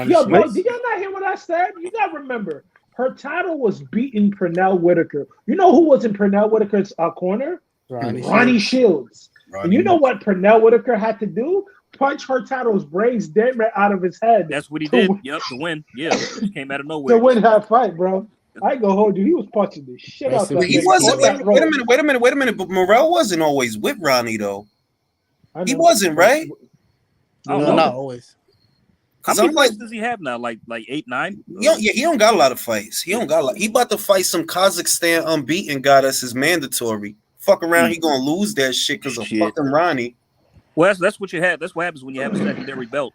Yo, bro, did y'all not hear what I said? You gotta remember. Hurtado was beating Pernell Whitaker. You know who was in Pernell Whitaker's corner? Ronnie Shields. And you know what Pernell Whitaker had to do? Punch Hurtado's brains dead right out of his head. That's what he did. Yep, to win. Yeah, he came out of nowhere. To win that fight, bro. I ain't gonna hold you. He was punching the shit out of He wasn't. Wait a minute. But Morrell wasn't always with Ronnie, though. He wasn't, right? No, not always. How many fights does he have now? Like 8, 9? He don't got a lot of fights. He about to fight some Kazakhstan unbeaten guy that's his mandatory. Fuck around, he gonna lose that shit because of fucking Ronnie. Well, that's what you have. That's what happens when you have a secondary belt.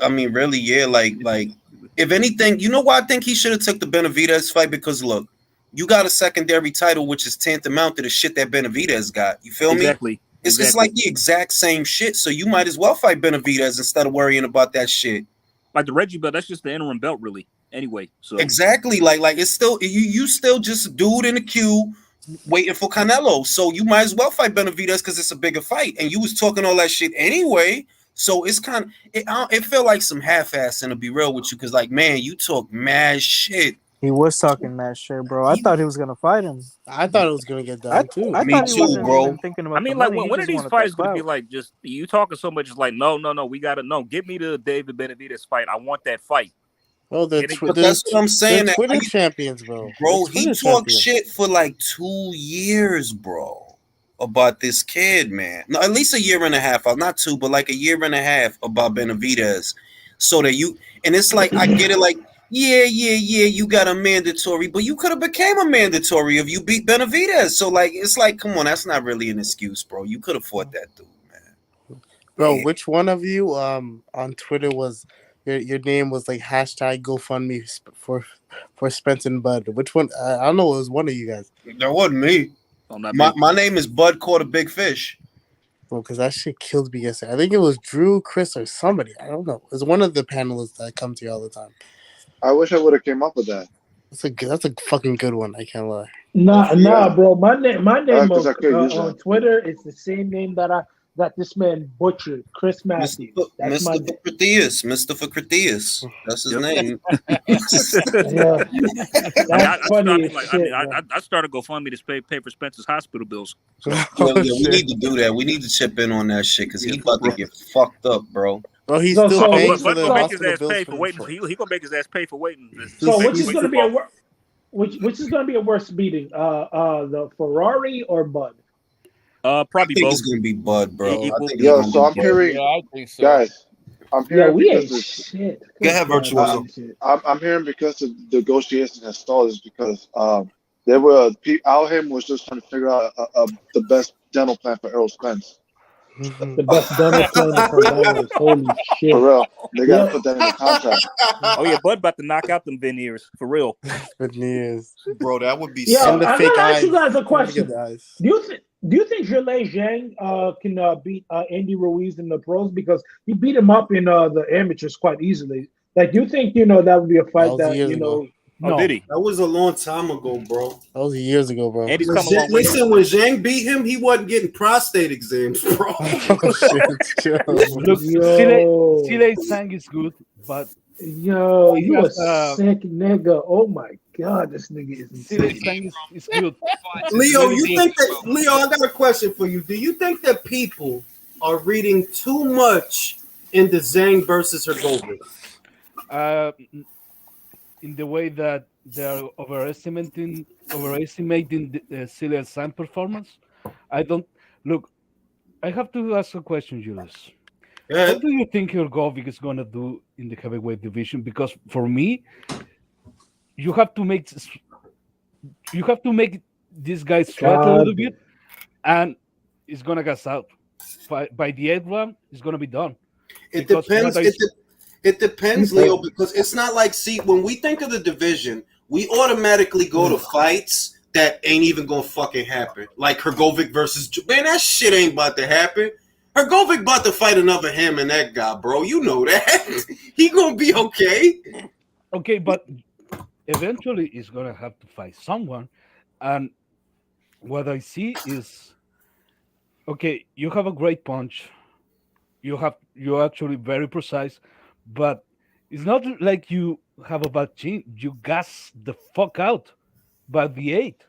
I mean, really, yeah. Like, if anything, you know why I think he should have took the Benavidez fight? Because look, you got a secondary title which is tantamount to the shit that Benavidez got. You feel me? Exactly. It's like the exact same shit. So you might as well fight Benavidez instead of worrying about that shit. Like the Reggie belt, that's just the interim belt, really. Anyway, so exactly. Like it's still you still just a dude in the queue waiting for Canelo. So you might as well fight Benavidez because it's a bigger fight. And you was talking all that shit anyway. So it's kind of it felt like some half-assing, to be real with you, because like, man, you talk mad shit. He was talking that shit, bro. I thought he was gonna fight him. I thought it was gonna get done too. I thought he wasn't even thinking about. I mean, like, when are these fights gonna be like? Just you talking so much? It's like, no, we gotta know. Give me the David Benavidez fight. I want that fight. Well, that's what I'm saying. They're Twitter champions, bro. Bro, he talked shit for like 2 years, bro, about this kid, man. No, at least a year and a half. Not 2, but like a year and a half about Benavidez. So that and it's like, I get it, like. Yeah, you got a mandatory, but you could have became a mandatory if you beat Benavidez. So, like, it's like, come on, that's not really an excuse, bro. You could have fought that dude, man. Bro, which one of you on Twitter was your name was like hashtag GoFundMe for Spence and Bud. Which one? I don't know. It was one of you guys. That wasn't me. Oh, not me. My name is Bud Caught a Big Fish. Well, because that shit killed me yesterday. I think it was Drew, Chris, or somebody. I don't know. It was one of the panelists that comes here all the time. I wish I would have came up with that. That's a fucking good one. I can't lie. Nah, bro. My name on Twitter is the same name that this man butchered, Chris Matthews. That's my Mr. Critias. That's his name. I started GoFundMe to pay for Spence's hospital bills. So. We need to do that. We need to chip in on that shit because he's about to get fucked up, bro. Oh, he's still paying for the hospital bills. He gonna make his ass pay for waiting. So which is gonna be a worse beating? The Ferrari or Bud? Probably both. It's gonna be Bud, bro. So I'm hearing, guys. I'm hearing shit. Go ahead, Virtuoso. I'm hearing because the negotiation has stalled is because there were Alham was just trying to figure out the best dental plan for Errol Spence. The best dental plan for Errol. Holy shit! For real, they gotta put that in the contract. Oh yeah, Bud about to knock out them veneers for real. Veneers, bro. That would be. I'm gonna ask you guys a question. Do you think Zhilei Zhang can beat Andy Ruiz in the pros because he beat him up in the amateurs quite easily? Like, do you think that would be a fight that ago. No. Oh, did he? That was a long time ago, bro. That was years ago, bro. Andy's come a long way. Listen, when Zhang beat him, he wasn't getting prostate exams, bro. Look, Zhilei Zhang is good, but you a sick nigga. Oh my god, this nigga is insane. Zhilei Zhang is good. Leo, I got a question for you. Do you think that people are reading too much into Zhang versus Hrgovic? In the way that they're overestimating the Zhilei Zhang performance, I don't look. I have to ask a question, Julius. What do you think Hrgovic is going to do in the heavyweight division? Because for me, you have to make this guy sweat a little bit, and he's going to gas out. By the 8th round, it's going to be done. It depends. It depends, Leo, because it's not like, when we think of the division, we automatically go to fights that ain't even gonna fucking happen. Like Hrgovic versus, man, that shit ain't about to happen. Hrgovic about to fight another him and that guy, bro. You know that. He gonna be okay. Okay, but eventually he's gonna have to fight someone. And what I see is, okay, you have a great punch. You're actually very precise. But it's not like you have a bad chin. You gas the fuck out by the 8th.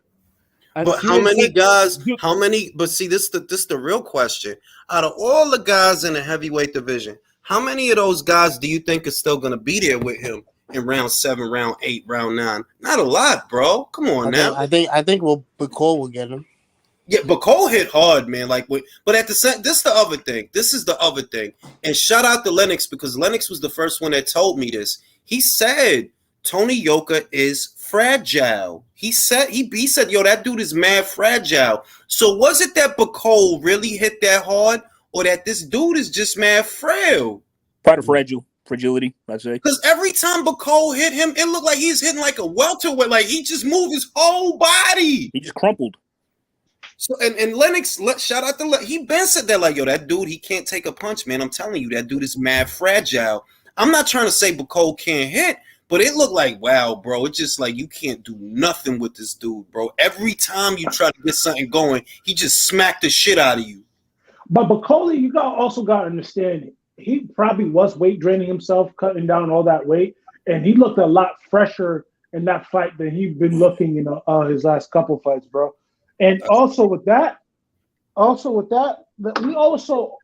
But how many guys? But see, this the real question. Out of all the guys in the heavyweight division, how many of those guys do you think are still going to be there with him in round 7, round 8, round 9? Not a lot, bro. Come on now. I think Bacall will get him. Yeah, but Cole hit hard, man. But at the same, this is the other thing. And shout out to Lennox because Lennox was the first one that told me this. He said Tony Yoka is fragile. He said, yo, that dude is mad fragile. So was it that Bacall really hit that hard, or that this dude is just mad frail? Part of fragility, I'd say. Because every time Bacall hit him, it looked like he's hitting like a welterweight. Like he just moved his whole body. He just crumpled. So and Lennox, shout out to he been said that like, yo, that dude, he can't take a punch, man. I'm telling you, that dude is mad fragile. I'm not trying to say Bacall can't hit, but it looked like, wow, bro, it's just like you can't do nothing with this dude, bro. Every time you try to get something going, he just smacked the shit out of you. But Bacall, you also got to understand, he probably was weight draining himself, cutting down all that weight, and he looked a lot fresher in that fight than he'd been looking in his last couple fights, bro. And also with that, we also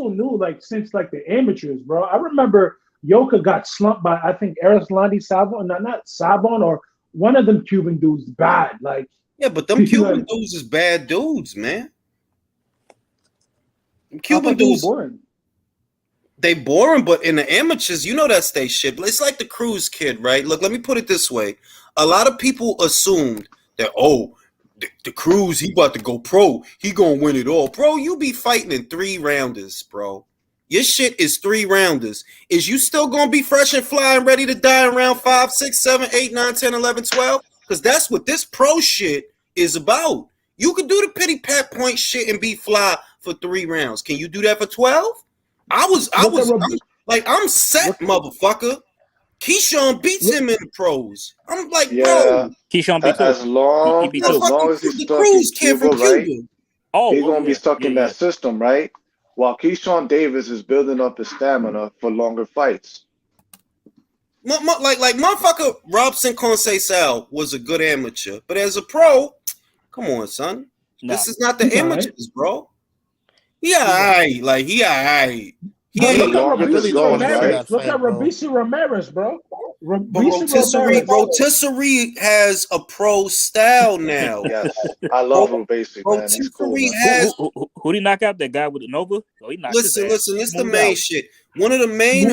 knew like since like the amateurs, bro. I remember Yoka got slumped by I think Arislandi Savon, not Savon or one of them Cuban dudes bad. Like yeah, but them Cuban dudes is bad dudes, man. Cuban dudes boring. They boring, but in the amateurs, you know that's they shit. It's like the Cruz kid, right? Look, let me put it this way. A lot of people assumed that, the Cruz, he about to go pro. He gonna win it all. Bro, you be fighting in 3 rounders, bro. Your shit is 3-rounders. Is you still gonna be fresh and fly and ready to die in round 5, 6, 7, 8, 9, 10, 11, 12? Because that's what this pro shit is about. You can do the pity pat point shit and be fly for 3 rounds. Can you do that for 12? I'm set, motherfucker. Keyshawn beats him in the pros. I'm like, bro. Keyshawn beat as long as he's stuck in Cuba, right? He's gonna be stuck in that system, right? While Keyshawn Davis is building up his stamina for longer fights. Like motherfucker Robson Conceição was a good amateur, but as a pro, come on, son. This is not the amateurs, bro. He alright. Like he alright. Look at Robeisy Ramirez, bro. Rotisserie has a pro style now. Yes, I love Robeisy, man. He's cool, man. Who did he knock out? That guy with the Nova? Oh, he knocked listen, this is the main shit. One of the main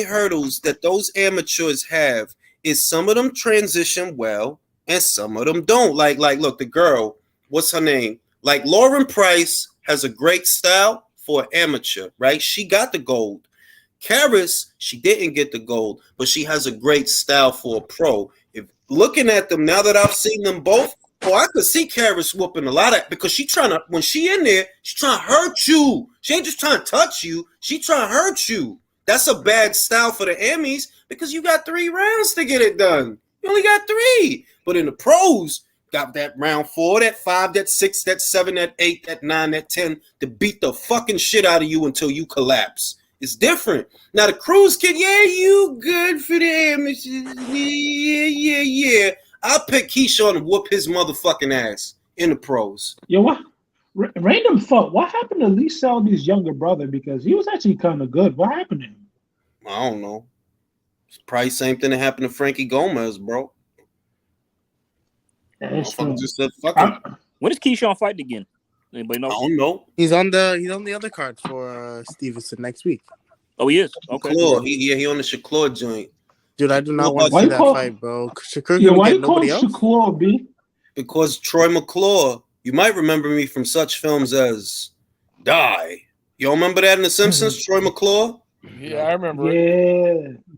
hurdles that those amateurs have is some of them transition well and some of them don't. Like look, the girl, what's her name? Like Lauren Price has a great style for an amateur, right? She got the gold. Karis, she didn't get the gold, but she has a great style for a pro. If looking at them now that I've seen them both, I could see Karis whooping a lot of, because she trying to, when she in there, she's trying to hurt you. She ain't just trying to touch you. She trying to hurt you. That's a bad style for the Emmys because you got 3 rounds to get it done. You only got 3. But in the pros, got that round 4, that 5, that 6, that 7, that 8, that 9, that 10 to beat the fucking shit out of you until you collapse. It's different. Now the Cruz kid, yeah, you good for the amateurs. Yeah. I'll pick Keyshawn and whoop his motherfucking ass in the pros. Yo, what? Random thought. What happened to Lee Selby's younger brother? Because he was actually kind of good. What happened to him? I don't know. It's probably same thing that happened to Frankie Gomez, bro. Just said, fuck him. When is Keyshawn fighting again? Anybody know? I don't know. He's on the other card for Stevenson next week. Oh, he is. Okay. He on the Shakur joint. Dude, I do not want to see that fight, bro. Shakur gonna get nobody else. Shakur, B? Because Troy McClure, you might remember me from such films as Die. You don't remember that in The Simpsons, Troy McClure? Yeah, I remember.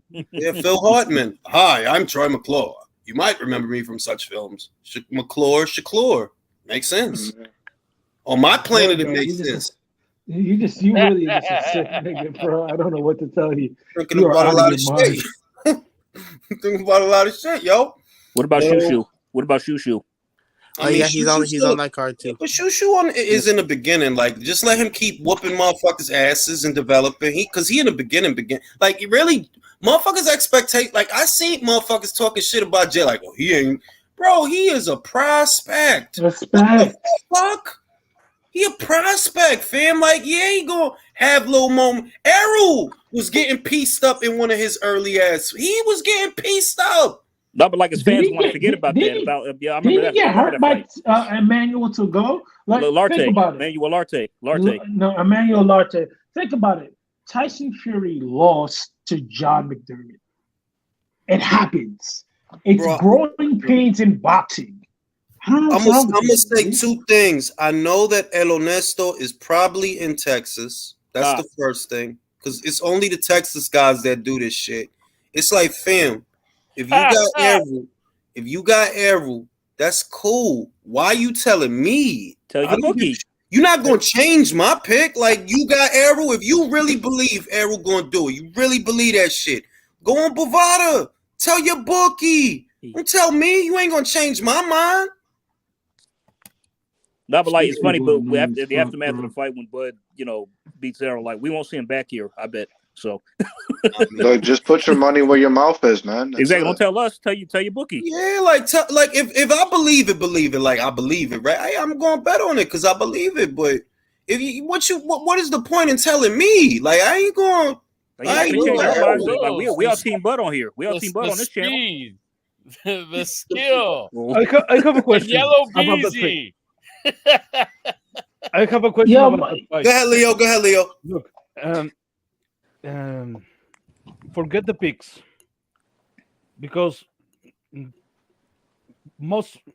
Yeah, Phil Hartman. Hi, I'm Troy McClure. You might remember me from such films. Shakur. Makes sense. On my planet, it makes sense. You really just a sick nigga, bro. I don't know what to tell you. Thinking about a lot of shit. Thinking about a lot of shit, yo. What about Shushu? What about Shushu? He's on that card too. But Shushu is in the beginning. Like, just let him keep whooping motherfuckers' asses and developing. Because he in the beginning. Like, really, motherfuckers expectate. Like, I seen motherfuckers talking shit about Jay. Like, oh, he ain't. Bro, he is a prospect. What the fuck? He a prospect, fam. Like, yeah, he gonna have little moment. Errol was getting pieced up in one of his early ass. He was getting pieced up. No, but like his fans want to forget about that. I remember that. Did he get hurt by Emmanuel to go? Like, think about it. Emmanuel Larte. No, Emmanuel Larte. Think about it. Tyson Fury lost to John McDermott. It happens. It's growing pains in boxing. I'm gonna say 2 things. I know that El Honesto is probably in Texas. That's the first thing, because it's only the Texas guys that do this shit. It's like, fam, if you got Errol, that's cool. Why you telling me? Tell your bookie. You're not gonna change my pick. Like, you got Errol. If you really believe Errol gonna do it, you really believe that shit, go on Bovada. Tell your bookie. Don't tell me. You ain't gonna change my mind. No, but like, it's funny, but after the aftermath of the fight, when Bud, beats Errol, like, we won't see him back here, I bet. So, like, just put your money where your mouth is, man. That's exactly. Don't tell us. Tell your bookie. Yeah, like if I believe it. Like, I believe it, right? I'm going to bet on it because I believe it. But what is the point in telling me? Like, I ain't going. We all team Bud on here. We all team Bud on this channel. The skill. I have a question. Yellow Beezy. I have a question about the fight. Go ahead, Leo. Look, forget the picks, because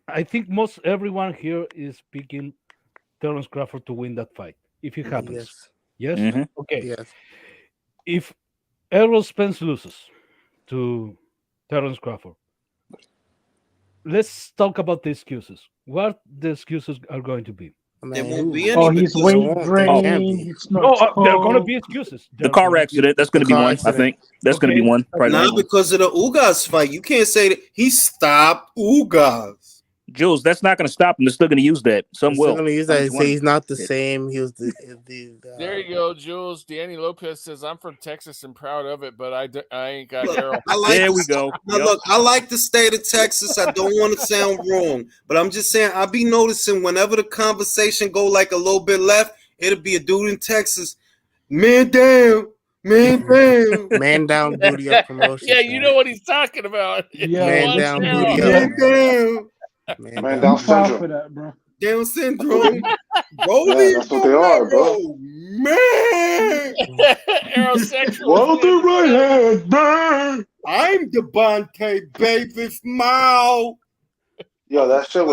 I think everyone here is picking Terence Crawford to win that fight if it happens. Yes. Yes. Mm-hmm. Okay. Yes. If Errol Spence loses to Terrence Crawford, let's talk about the excuses. What the excuses are going to be? There Man, won't be who? any He's because There weight won't. There Oh, can't drained. be. He No, smokes there are going to coke. be excuses. the There are car going to be. accident. That's The going to be car one. I accident. think that's going to be Okay. one. Probably the not main one. because of the Ugas fight. You can't say that he stopped Ugas. Jules, that's not going to stop him. They're still going to use that. Some They're still will. gonna use I that mean, and say he's not the yeah. same. He was There you go, Jules. Danny Lopez says, I'm from Texas and proud of it, but I ain't got Look, Errol. I like There the, we go. now Yep. look, I like the state of Texas. I don't want to sound wrong, but I'm just saying I be noticing whenever the conversation go like a little bit left, it'll be a dude in Texas, man down, man down, man down, booty up promotion. Yeah, you know what he's talking about. Yeah, Man One down, Errol. booty man up. down, Man Man down. down I'm proud syndrome. for that, bro. down That's what syndrome. they, Rolling that's what they are, bro. man. Aerosexual. Well, the right hand, man. I'm Devontae Baby Mao. Yo, that shit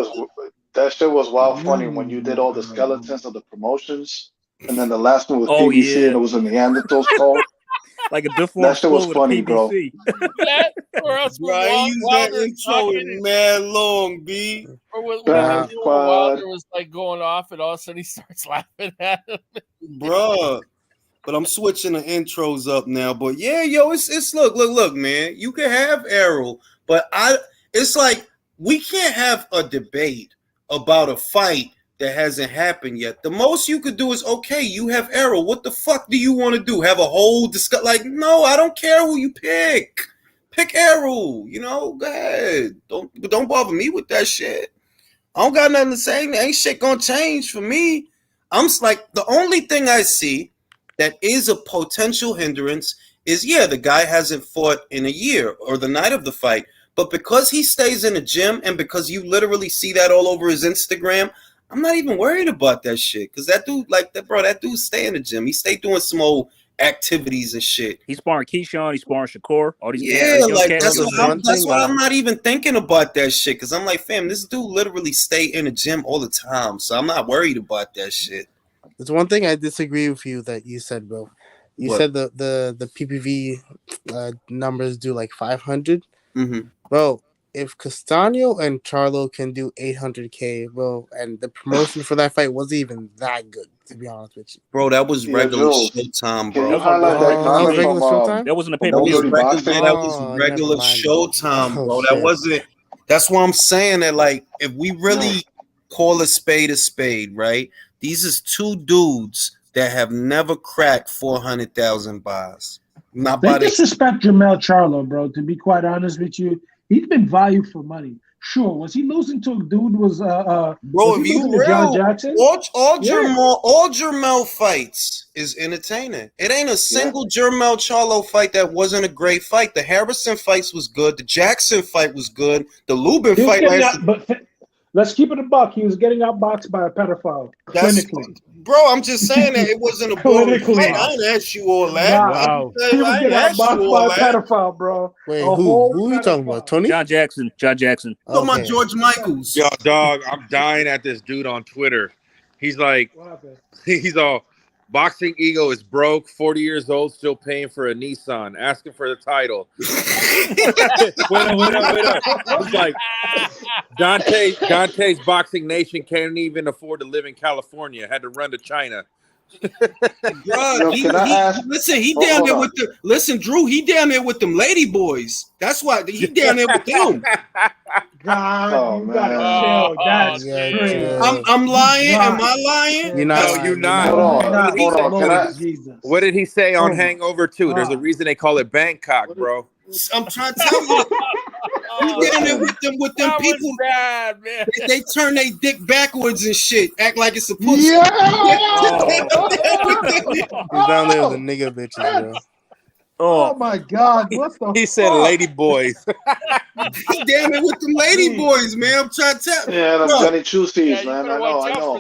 was wild funny when you did all the skeletons of the promotions, and then the last one was Oh, PBC, yeah. and it was a Neanderthals call. Like a That deformed shit was skull with a funny, bro. PVC. That, or else when Bro, I ain't used that Wilder intro talking, in mad long, B. or whenever Back Wilder quad. was like going off, and all of a sudden he starts laughing at him. Bruh. But I'm switching the intros up now. But yeah, yo, it's look, man. You can have Errol, but it's like we can't have a debate about a fight that hasn't happened yet. The most you could do is, okay, you have Errol. What the fuck do you want to do? Have a whole discuss? Like, no, I don't care who you pick. Pick Errol. You know, go ahead. Don't bother me with that shit. I don't got nothing to say. Ain't shit gonna change for me. I'm like, the only thing I see that is a potential hindrance is, yeah, the guy hasn't fought in a year or the night of the fight. But because he stays in the gym and because you literally see that all over his Instagram, I'm not even worried about that shit. Because that dude, like that, bro, that dude stay in the gym. He stay doing some old activities and shit. He's sparring Keyshawn. He's sparring Shakur. All these Yeah, young like cats. that's why I'm not even thinking about that shit. Because I'm like, fam, this dude literally stay in the gym all the time. So I'm not worried about that shit. There's one thing I disagree with you that you said, bro. You What? said the PPV numbers do like 500. Mm-hmm. Bro, if Castaño and Charlo can do 800K, bro, and the promotion for that fight wasn't even that good, to be honest with you. Bro, that was Yeah, regular Jules, Showtime, can bro. you highlight that that comment was regular from Showtime? That wasn't a That pay-per-view. was Dirty Boxing? regular Showtime, Oh, bro. shit. That wasn't. That's why I'm saying that. Like, if we really call a spade, right? These is two dudes that have never cracked 400,000 buys. Not They by the disrespect Jamel Charlo, bro. To be quite honest with you, he's been valued for money. Sure, was he losing to a dude? Bro, Was if he you losing to John real, Jackson? all Jermel fights is entertaining. It ain't a single Jermel Charlo fight that wasn't a great fight. The Harrison fights was good. The Jackson fight was good. The Lubin He was fight getting lasted. but let's keep it a buck. He was getting outboxed by a pedophile clinically. Bro, I'm just saying that it wasn't a boring fight. I ain't asked you all that. Nah, he was getting outboxed by a pedophile, bro. Wait, who are you talking about? Tony? John Jackson. Talking about George Michaels. Yo, dog, I'm dying at this dude on Twitter. He's like, he's all, boxing ego is broke, 40 years old, still paying for a Nissan, asking for the title. wait up. He's like, Dante's Boxing Nation can't even afford to live in California. Had to run to China. Bro, he down there with Drew, he down there with them lady boys. That's why he down there with them. God, you gotta chill. That's crazy. I'm lying. Am I lying? You're not. No, you're not. Hold on. What did he say on Hangover 2? There's a reason they call it Bangkok, bro. I'm trying to tell you. He's down there with them people. Bad, man. They turn their dick backwards and shit. Act like it's a pussy. He's down there with the nigga bitches, bro. Oh my God! What the? He said, "Lady boys." He down there with them lady boys, man. I'm trying to tell. Yeah, them Johnny Chusies, man. I know.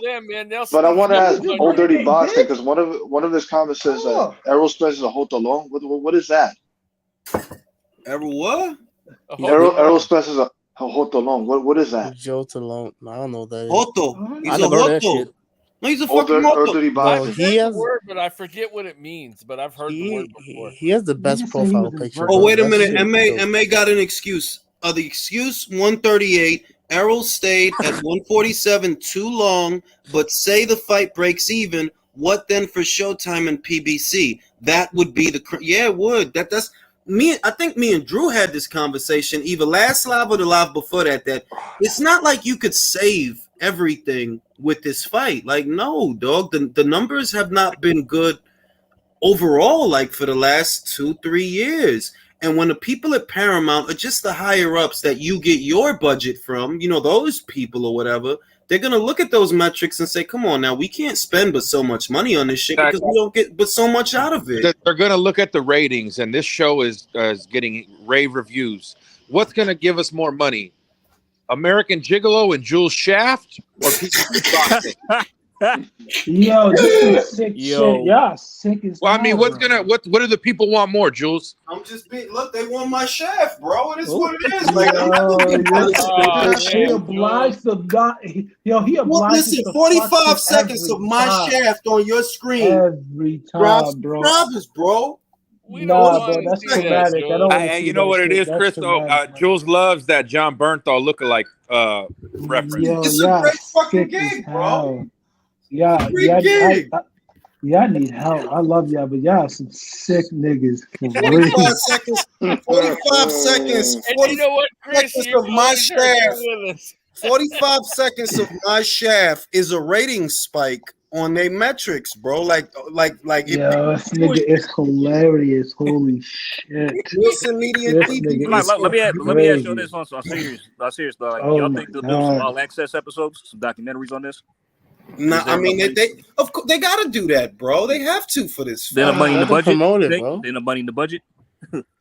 But I want to ask Old Dirty Boxing because one of his comments says Errol Spence is a hotolong. What is that? Errol what? Errol Spence is a hotolong. What is that? Joe Talone. I don't know what that is. Hoto. I never heard that shit. No, he's a Or fucking did he box? Bro, I've he heard has the word, but I forget what it means. But I've heard the word before. he has the best Nigga said he profile was picture, Oh, bro. wait a That minute. shit is dope. MA got an excuse. The excuse 138. Errol stayed at 147 too long, but say the fight breaks even. What then for Showtime and PBC? That would be yeah, it would. That's me. I think me and Drew had this conversation either last live or the live before that. That it's not like you could save everything with this fight. Like, no, dog. The numbers have not been good overall, like for the last 2-3 years. And when the people at Paramount are just the higher ups that you get your budget from, you know, those people or whatever, they're gonna look at those metrics and say, "Come on, now we can't spend but so much money on this shit because we don't get but so much out of it." They're going to look at the ratings, and this show is getting rave reviews. What's going to give us more money? American Gigolo and Jules Shaft, or PBC boxing? Yo, this is sick shit. Yeah, sick as Well, I mean, hell, what's bro. gonna what do the people want more, Jules? I'm just being look. They want my Shaft, bro. It is what it is. Like, I'm not gonna get He obliged the guy. Yo, he obliged. Listen, 45 seconds of my Shaft on your screen. Every time, bro. Bro. Nah, bro, that's traumatic. I don't want to see you know that what it shit. is, That's Chris? traumatic, Jules loves that John Bernthal lookalike reference. Yo, It's yeah, a great fucking sick as gig, bro. hell. Yeah, Great yeah, gig. I need help. I love y'all, but y'all some sick niggas for 45 real. seconds. 45 seconds. And you know what, Chris? Seconds You're of my always there Shaft. with us. 45 seconds of my Shaft is a rating spike on their metrics, bro. Like Yo, this nigga is hilarious. Holy shit. Nielsen Media This TV. nigga Like, is let me ask you crazy. this on serious though. Like, Oh y'all my think they'll do some God. all access episodes, some documentaries on this? Nah, I mean they of course they gotta do that, bro. They have to for this. Then the money in the budget. Promote it, bro. Then the money in the budget.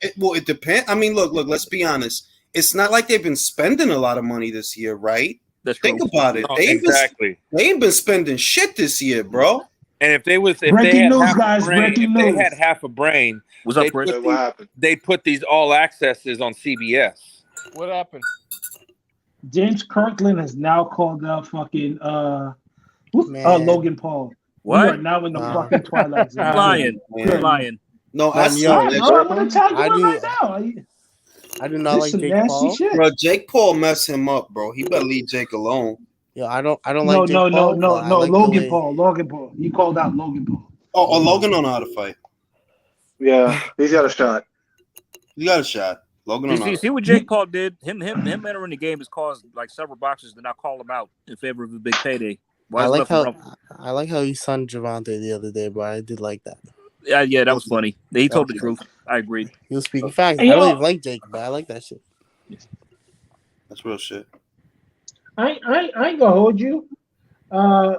It depends. I mean, look. Let's be honest. It's not like they've been spending a lot of money this year, right? That's Think true. about it. No, exactly. They ain't been spending shit this year, bro. And if they Breaking news, half guys, a brain, breaking if they news. had half a brain, What's up, Chris? What happened? They'd put these all accesses on CBS. What happened? James Kirkland has now called out fucking Logan Paul. What? We are now in the fucking twilight zone. Lying. You're lying. No, I want to tell you right now. I do not like some Jake nasty Paul. shit. Bro, Jake Paul messed him up, bro. He better leave Jake alone. Yo, I don't like No, Jake Paul. no. but I like the Logan way- Paul. Logan Paul. He called out Logan Paul. Oh, Logan don't know how to fight. Yeah, he's got a shot. You got a shot. Logan don't know. See what Jake Paul did? Him entering the game has caused like several boxers to not call him out in favor of a big payday. I like how he sunned Javante the other day, bro. I did like that. Yeah, that was funny. He told the truth. I agreed. He was speaking facts. Hey, I don't yo. even like Jake, but I like that shit. That's real shit. I ain't gonna hold you. I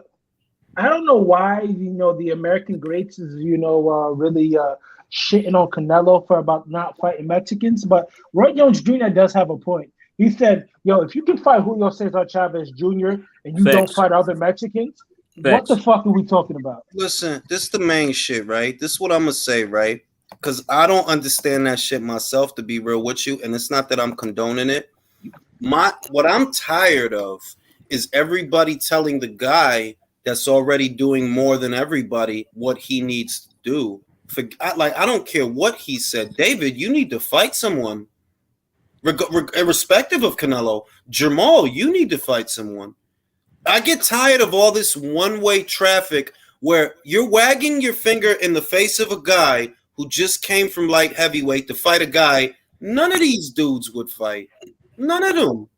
don't know why the American greats is really shitting on Canelo for about not fighting Mexicans, but Roy Jones Jr. does have a point. He said, "Yo, if you can fight Julio Cesar Chavez Jr. and you don't fight other Mexicans, what the fuck are we talking about?" Listen, this is the main shit, right? This is what I'm gonna say, right? Because I don't understand that shit myself, to be real with you, and it's not that I'm condoning it. What I'm tired of is everybody telling the guy that's already doing more than everybody what he needs to do. I don't care what he said. David, you need to fight someone. Irrespective of Canelo. Jamal, you need to fight someone. I get tired of all this one-way traffic where you're wagging your finger in the face of a guy who just came from light heavyweight to fight a guy none of these dudes would fight. None of them.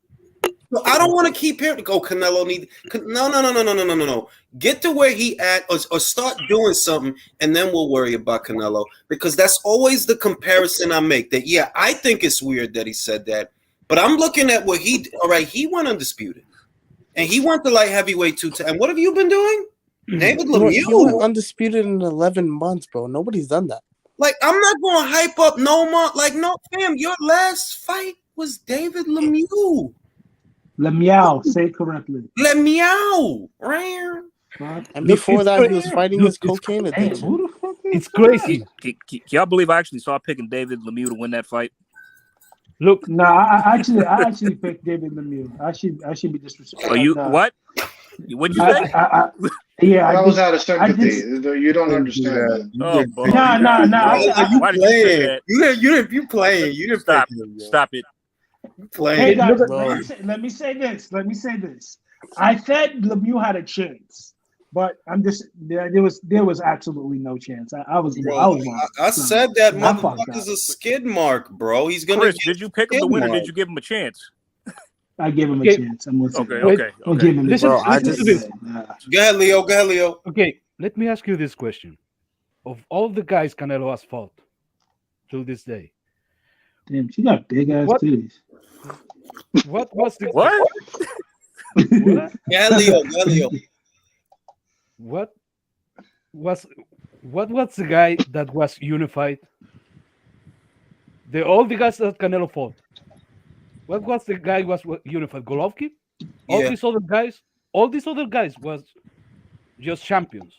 So I don't want to keep hearing, Canelo need. No. Get to where he at or start doing something, and then we'll worry about Canelo. Because that's always the comparison I make. That, yeah, I think it's weird that he said that. But I'm looking at what he went undisputed. And he went to light heavyweight 2 times. And what have you been doing? David Lemieux. He went undisputed in 11 months, bro. Nobody's done that. Like, I'm not going to hype up no more. Like, no, fam, your last fight was David Lemieux. Lemieux, say it correctly. Lemieux, right? And before that, he was fighting his cocaine addiction. It's crazy. Can y'all believe I actually saw picking David Lemieux to win that fight? Look, I actually picked David Lemieux. I should be disrespectful. Are you what? What'd you say? Yeah, that was out of I sympathy. just, You don't understand, man. Oh, bro. nah. Why did you say that? You playing? You didn't Stop. pick him, yo. Stop it. You playing? Hey guys, Bro. let me say this. I said Lemieux had a chance, but I'm just there was absolutely no chance. I was wrong. I said that I fucked motherfucker's up. a skid mark, bro. He's gonna. Chris, did you pick him to win or did you give him a chance? I gave him a Okay. chance. I'm listening. Okay. I'll give him a Listen, chance. listen to this. Go ahead, Leo. Okay, let me ask you this question: of all the guys Canelo has fought till this day, Damn, she got big ass What? titties. what was the What? Go Leo. what was the guy that was unified? All the guys that Canelo fought. What was the guy was unified? Golovkin? All Yeah. these other guys was just champions.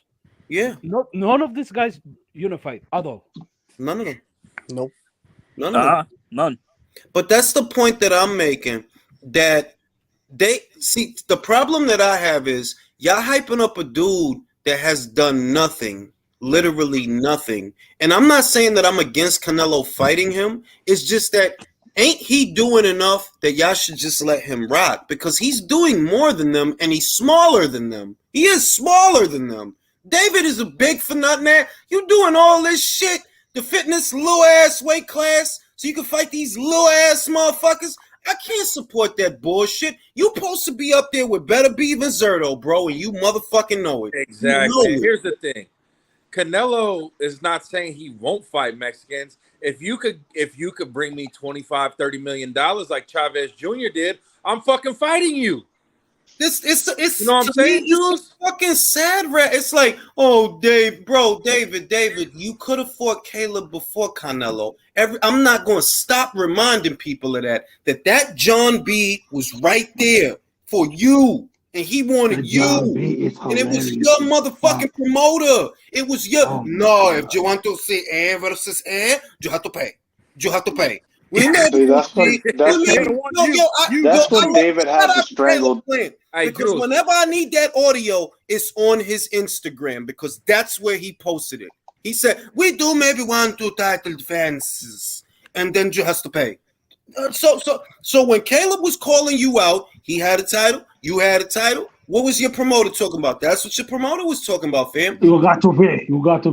Yeah. None of these guys unified at all. None of them. Nope. None of them. None. But that's the point that I'm making. That they see the problem that I have is y'all hyping up a dude that has done nothing, literally nothing. And I'm not saying that I'm against Canelo fighting him. It's just that ain't he doing enough that y'all should just let him rock? Because he's doing more than them and he's smaller than them. He is smaller than them. David is a big for nothing there. You doing all this shit to fit in this little ass weight class so you can fight these little ass motherfuckers? I can't support that bullshit. You supposed to be up there with Better Beef and Zerto, bro, and you motherfucking know it. Exactly. You know it. Here's the thing. Canelo is not saying he won't fight Mexicans. If you could bring me $25-30 million like Chavez Jr. did, I'm fucking fighting you. It's you know what I'm saying, Jules? Fucking sad, rat. It's like, oh, David, you could have fought Caleb before Canelo. I'm not going to stop reminding people of that John B was right there for you, and he wanted you, and it was your motherfucking promoter. It was your if you want to see air versus air, you have to pay. That's when David had to strangle. Because whenever I need that audio, it's on his Instagram because that's where he posted it. He said, we do maybe 1-2 title defenses, and then you have to pay. So when Caleb was calling you out, he had a title, you had a title. What was your promoter talking about? That's what your promoter was talking about, fam. You got to pay. You have to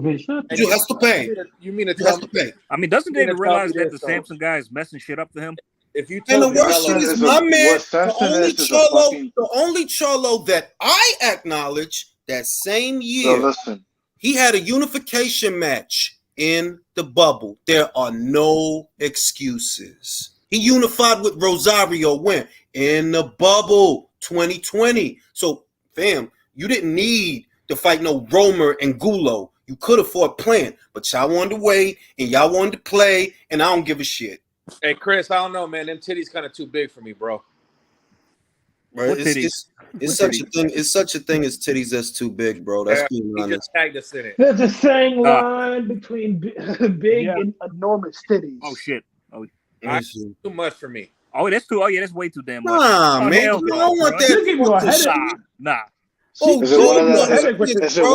pay. You mean to tell me? I mean, doesn't David realize that the Samson guy is messing shit up for him? If you and the worst shit is my man, the only Cholo that I acknowledge that same year, he had a unification match in the bubble. There are no excuses. He unified with Rosario when? In the bubble 2020. So, fam, you didn't need to fight no Romer and Gulo. You could have fought Plant, but y'all wanted to wait and y'all wanted to play, and I don't give a shit. Hey, Chris, I don't know, man. Them titties kind of too big for me, bro. Right? It's such a thing. It's such a thing as titties that's too big, bro. That's being honest. Just tagged us in it. There's a saying line between big and enormous titties. Oh shit! Oh, too much for me. Oh, that's too. Oh yeah, that's way too damn much. Nah, man, you don't want that. Nah. Is it one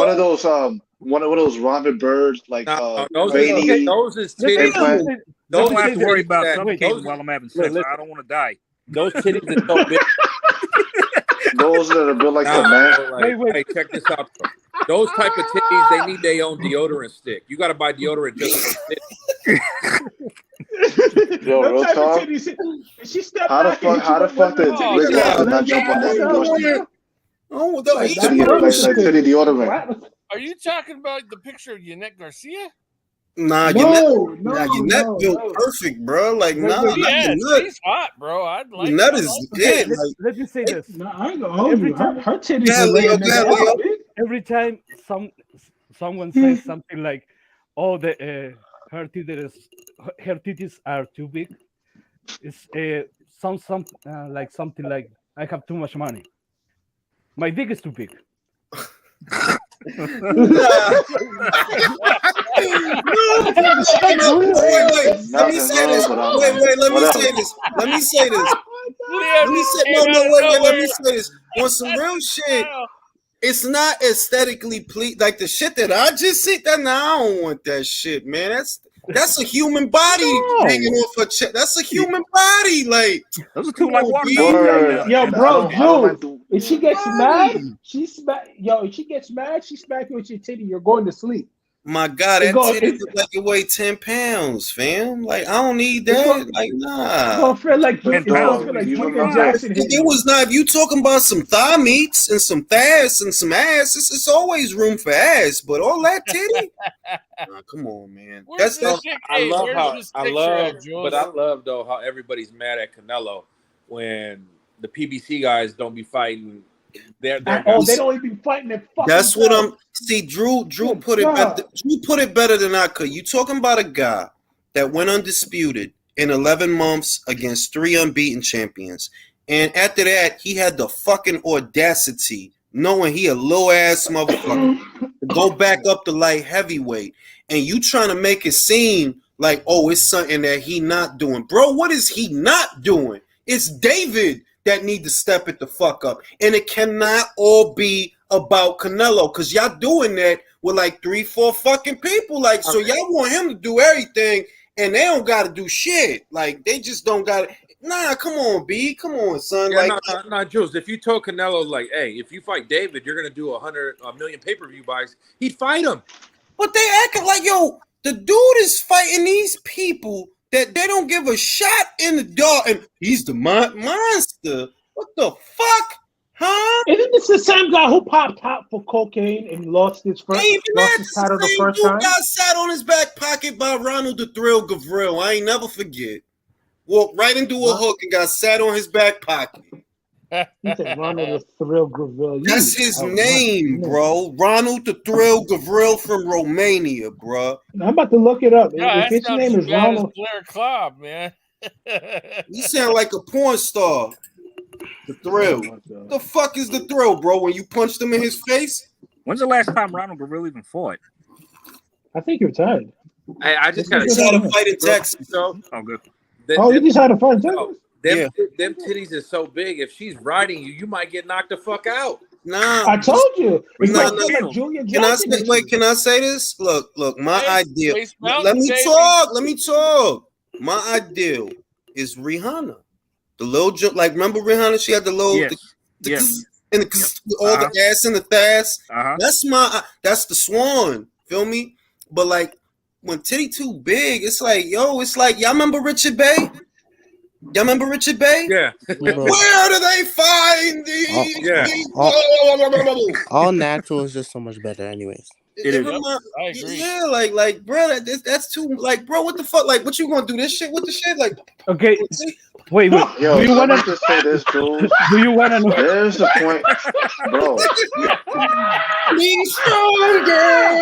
of those Robin Bird those is titties. Don't have to worry about suffocating while I'm having sex. I don't want to die. Those titties are so big. Those that are built like the man. Hey, check this out. Bro. Those type of titties, they need their own deodorant stick. You got to buy deodorant just for titties. Yo, real talk. How the fuck did Rick not jump on that? Titty deodorant. Are you talking about the picture of Yannette Garcia? Nah, Yannette built perfect, bro. Like, yeah, she's hot, bro. I'd like Yannette is dead. Let me say this. I ain't gonna hold you. Her titties every time someone says something like, "Oh, her titties are too big," it sounds like something like, "I have too much money. My dick is too big." Let me say this. Leo Let me just say came out of wait. Let nowhere. me say this. On some real shit, it's not aesthetically like the shit that I just see. That I don't want that shit, man. That's a human body hanging off a chest. That's a human body. Like those are two like watermelon. Yo, bro, like Drew, if she gets mad, if she gets mad, she smack you with your titty, you're going to sleep. My God, that titty look like it weigh 10 pounds, fam. Like I don't need that. Like nah. It's gonna feel like Jackson. It was not. If you talking about some thigh meats and some thighs and some ass, it's always room for ass. But all that titty, nah, come on, man. I love though how everybody's mad at Canelo when the PBC guys don't be fighting. They don't even be fighting their fucking. That's what I'm. See, Drew put it better. Drew put it better than I could. You talking about a guy that went undisputed in 11 months against 3 unbeaten champions, and after that, he had the fucking audacity, knowing he a low ass motherfucker, to go back up to light heavyweight, and you trying to make it seem like, oh, it's something that he not doing, bro. What is he not doing? It's David that need to step it the fuck up. And it cannot all be about Canelo, because y'all doing that with like 3-4 fucking people. Like, so y'all want him to do everything, and they don't got to do shit. Like, they just don't got to. Nah, come on, B. Come on, son. Yeah, like, no, Jules, if you told Canelo, like, hey, if you fight David, you're going to do 100 million pay-per-view buys, he'd fight him. But they acting like, yo, the dude is fighting these people that they don't give a shot in the dog, and he's the monster. What the fuck? Huh? Isn't this the same guy who popped top for cocaine and lost his title the first time? Got sat on his back pocket by Ronald the Thrill Gavril. I ain't never forget. Walked right into a hook and got sat on his back pocket. He said Ronald the Thrill Gavril. That's his name, bro. Ronald the Thrill Gavril from Romania, bro. I'm about to look it up. Yeah, if his name is Ronald Blair Cobb, man. You sound like a porn star. The Thrill. The fuck is the Thrill, bro? When you punched him in his face? When's the last time Ronald Gavril even fought? I think you're tired. I just got to fight in Texas. Oh, good. You just had a fight in Texas? Them titties are so big. If she's riding you, you might get knocked the fuck out. Nah, I told you. Can I say this? Look. My ideal. Let me talk. My ideal is Rihanna. The little like remember Rihanna? She had the little and all the ass and the thighs. That's the swan. Feel me? But like when titty too big, it's like y'all remember Richard Bey? Y'all remember Richard Bey? Yeah. Where do they find these? All natural is just so much better, anyways. I agree. Yeah, like, bro, that's too, like, bro, what the fuck? Like, what you gonna do this shit with the shit? Like, okay, wait. Yo, do you want to say this, Jules? Do you want to know? There's the point, bro. Be stronger.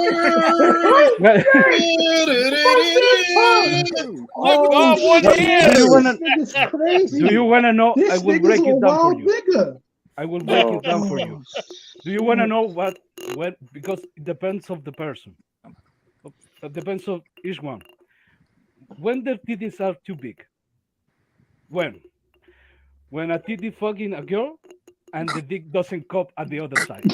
Do you want to know? I will break it down for you. I will break it down for you. Do you want to know what? Because it depends of the person. It depends of each one. When the titties are too big. When a titty fucking a girl and the dick doesn't cup at the other side.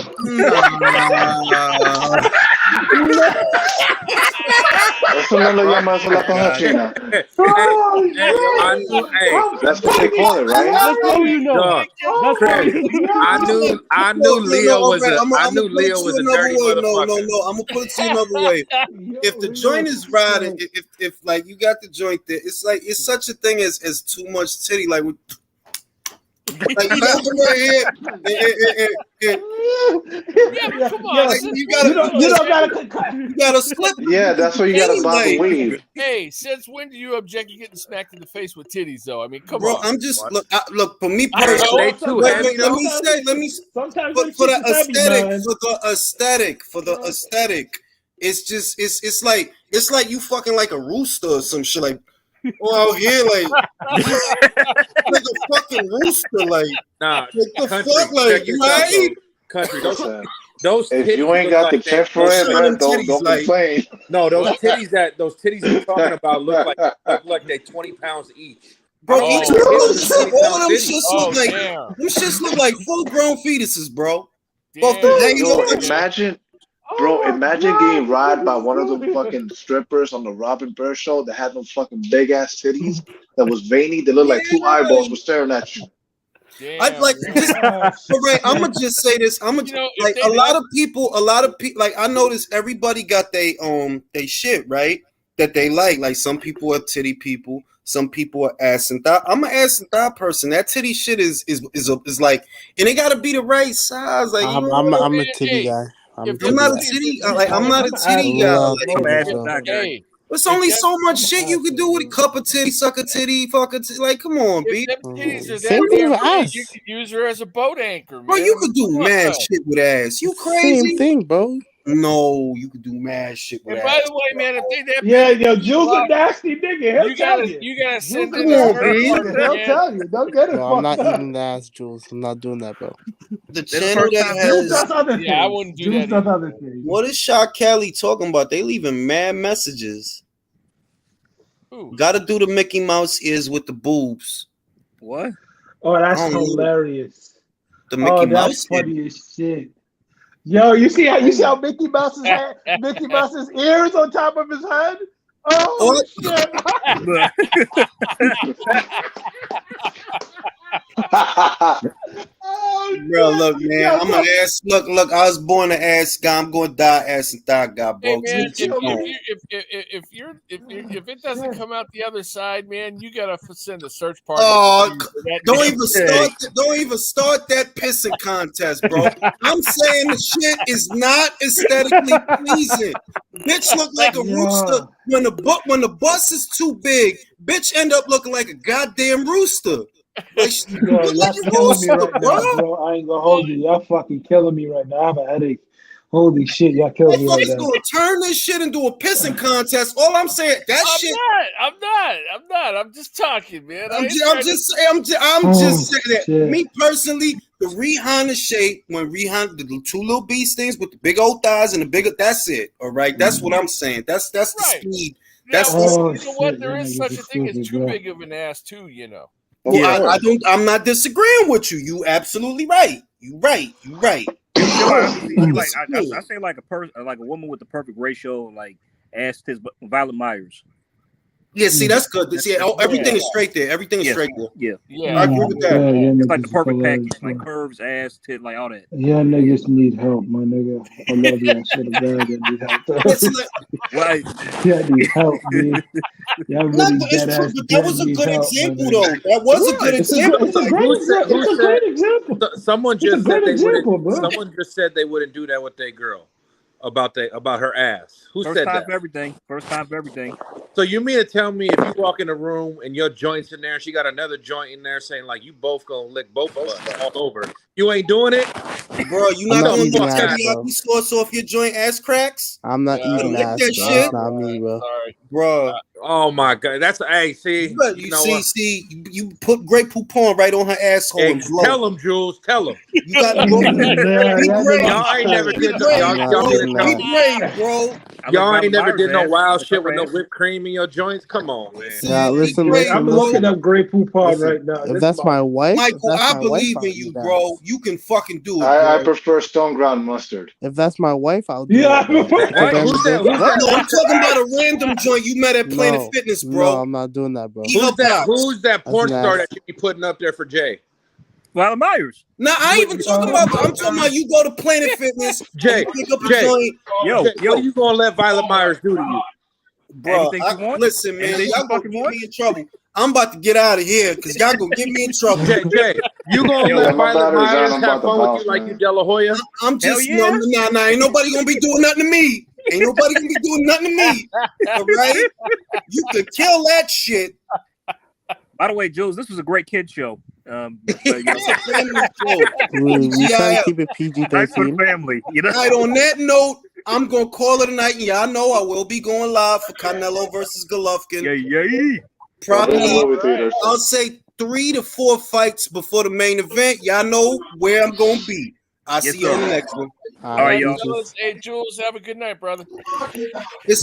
Eso no lo llamas la paja china. That's what they call it, right? That's how you know. I knew Leo was a dirty motherfucker. No. I'm gonna put it to you another way. If the joint is riding, if like you got the joint there, it's like it's such a thing as too much titty. Like you got the right here. Yeah, come on. You gotta slip. Yeah, that's why you gotta bob and weave. Hey, since when do you object to getting smacked in the face with titties, though? I mean, come Bro, on. I'm just look for me personally. Let me for the aesthetic. It's just it's like you fucking like a rooster or some shit like. Out here, like a fucking rooster, like. Nah, what the fuck, like you right? Country, those if you ain't got the chest for it, man, don't complain. No, those titties you're talking about look like they're 20 pounds each. Bro, Oh, each damn. all of them shits Oh, look like damn. them shits look like full-grown fetuses, bro. Both Damn. the hanging Yo, up. imagine, Oh bro, my imagine God, getting ride by this is one of them good. fucking strippers on the Robin Bird show that had them fucking big ass titties that was veiny. They looked like two eyeballs were staring at you. I'd like just all right. I'm gonna just say this. I'm gonna You know, if like they a lot have- of people. Like I noticed everybody got they shit right that they like. Like some people are titty people. Some people are ass and thigh. I'm an ass and thigh person. That titty shit is like, and it gotta be the right size. Like I'm a titty guy. I'm not a titty. I'm not a titty guy. Love Like, titties, bro. Hey, there's only so much shit you can do with a cup of titty, suck a titty, fuck a titty. Like, come on, B. if them titties are Same that thing damn with big, ass. you could use her as a boat anchor, man. Bro, you could do Come mad on. shit with ass. You Same crazy? thing, bro. No, you could do mad shit with And ass. by the way, man, if they that Yeah, big, yo, Jules a nasty nigga. He'll tell you. you gotta Jules send a in a nasty search B. warrant, nigga. He'll man. tell you. Don't get it No, I'm fucked not up. eating the ass, Jules. I'm not doing that, bro. The channel that Jules does has other things. Yeah, I wouldn't do Jules that does either. other things. what is Shaq Kelly talking about? They leaving mad messages. Ooh. Gotta do the Mickey Mouse ears with the boobs. What? Oh, that's I don't know. hilarious. The Mickey Oh, Mouse that's funny as shit. Yo, you see how Mickey Mouse's head, Mickey Mouse's ears on top of his head? Oh shit! Oh, Bro, look, shit. man, Yo, I'm an ass. Look, I was born an ass guy. I'm going to die ass and thigh guy, Hey bro. man, Keep it going. if it doesn't come out the other side, man, you gotta send a search party. Oh, for that don't damn even thing. don't even start that pissing contest, bro. I'm saying the shit is not aesthetically pleasing. Bitch look like a rooster when the bus is too big. Bitch end up looking like a goddamn rooster. Like, Yo, look y'all like a killing me rooster, right bro. now, bro. I ain't gonna hold you. Y'all fucking killing me right now. I have a headache. Holy shit, y'all killing me right Motherfuckers now. gonna turn this shit into a pissing contest. All I'm saying, that shit. I'm not. I'm just talking, man. I'm just Oh, saying that. shit. Me personally, the Rihanna shape when Rihanna the two little beast things with the big old thighs and the bigger. That's it. All right, that's what I'm saying. That's the speed. That's Oh, you know what? shit, There y'all is niggas such is a thing as stupid, too bro. big of an ass, too. You know. Well, I don't. I'm not disagreeing with you. You absolutely right. You right. I say like a person, like a woman with the perfect ratio, like ass tits, but Violet Myers. Yeah, see, that's good. See, everything is straight there. Everything is straight there. Yeah. I agree with that. It's like the perfect package, like curves, ass, tit, like all that. Y'all niggas need help, my nigga. I love y'all. I swear to God, y'all need help. Right. Y'all need help, man. Y'all really dead ass. But that was a need good help, example, my though. nigga. That was a good It's example. a great example. It's a great example. Someone It's a just great said they example, wouldn't. bro. Someone just said they wouldn't do that with their girl about her ass. Who First said time that? for everything. First time for everything. So you mean to tell me if you walk in a room and your joint's in there, and she got another joint in there saying like you both gonna lick both of us all over, you ain't doing it, bro? You not gonna lick teriyaki sauce off your joint ass cracks? I'm not eating lick ass. that Bro. shit. That's not me, bro. Bro. Oh my god, that's see. But you know see, you put Grey Poupon right on her asshole and blow. Tell them, Jules. Tell them. You got to go. Be brave. Y'all ain't never did Be brave, y'all bro. need to tell Be me. brave, bro. Y'all ain't never did no wild shit with no whipped cream in your joints. Come on, man. Yeah, listen. I'm looking up Grey Poupon right now. If that's my wife, Michael, I believe in you, bro. You can fucking do it, bro. I prefer stone ground mustard. If that's my wife, I'll do Yeah. it. But then Who's that? No, I'm talking about a random joint you met at Planet Fitness, bro. No, I'm not doing that, bro. Who's that porn That's star nasty. that you be putting up there for Jay? Violet Myers. Nah, I ain't even talking about. I'm talking about you go to Planet Fitness, Jay, pick up a joint. Jay, what are you gonna let Violet Myers do to you? Bro, listen, man, y'all gonna get me in trouble. I'm about to get out of here because y'all gonna get me in trouble. Jay, you gonna let Violet Myers have fun with you like you De La Hoya? I'm just nah. Ain't nobody gonna be doing nothing to me. Ain't nobody gonna be doing nothing to me. All right, you could kill that shit. By the way, Jules, this was a great kid show. We try to keep it PG-13. Family, you know. All right, on that note, I'm gonna call it a night, and y'all know I will be going live for Canelo versus Golovkin. Yeah. Probably, I'll say 3 to 4 fights before the main event. Y'all know where I'm gonna be. I'll see you on the next one. All right, y'all. Hey, Jules, have a good night, brother. It's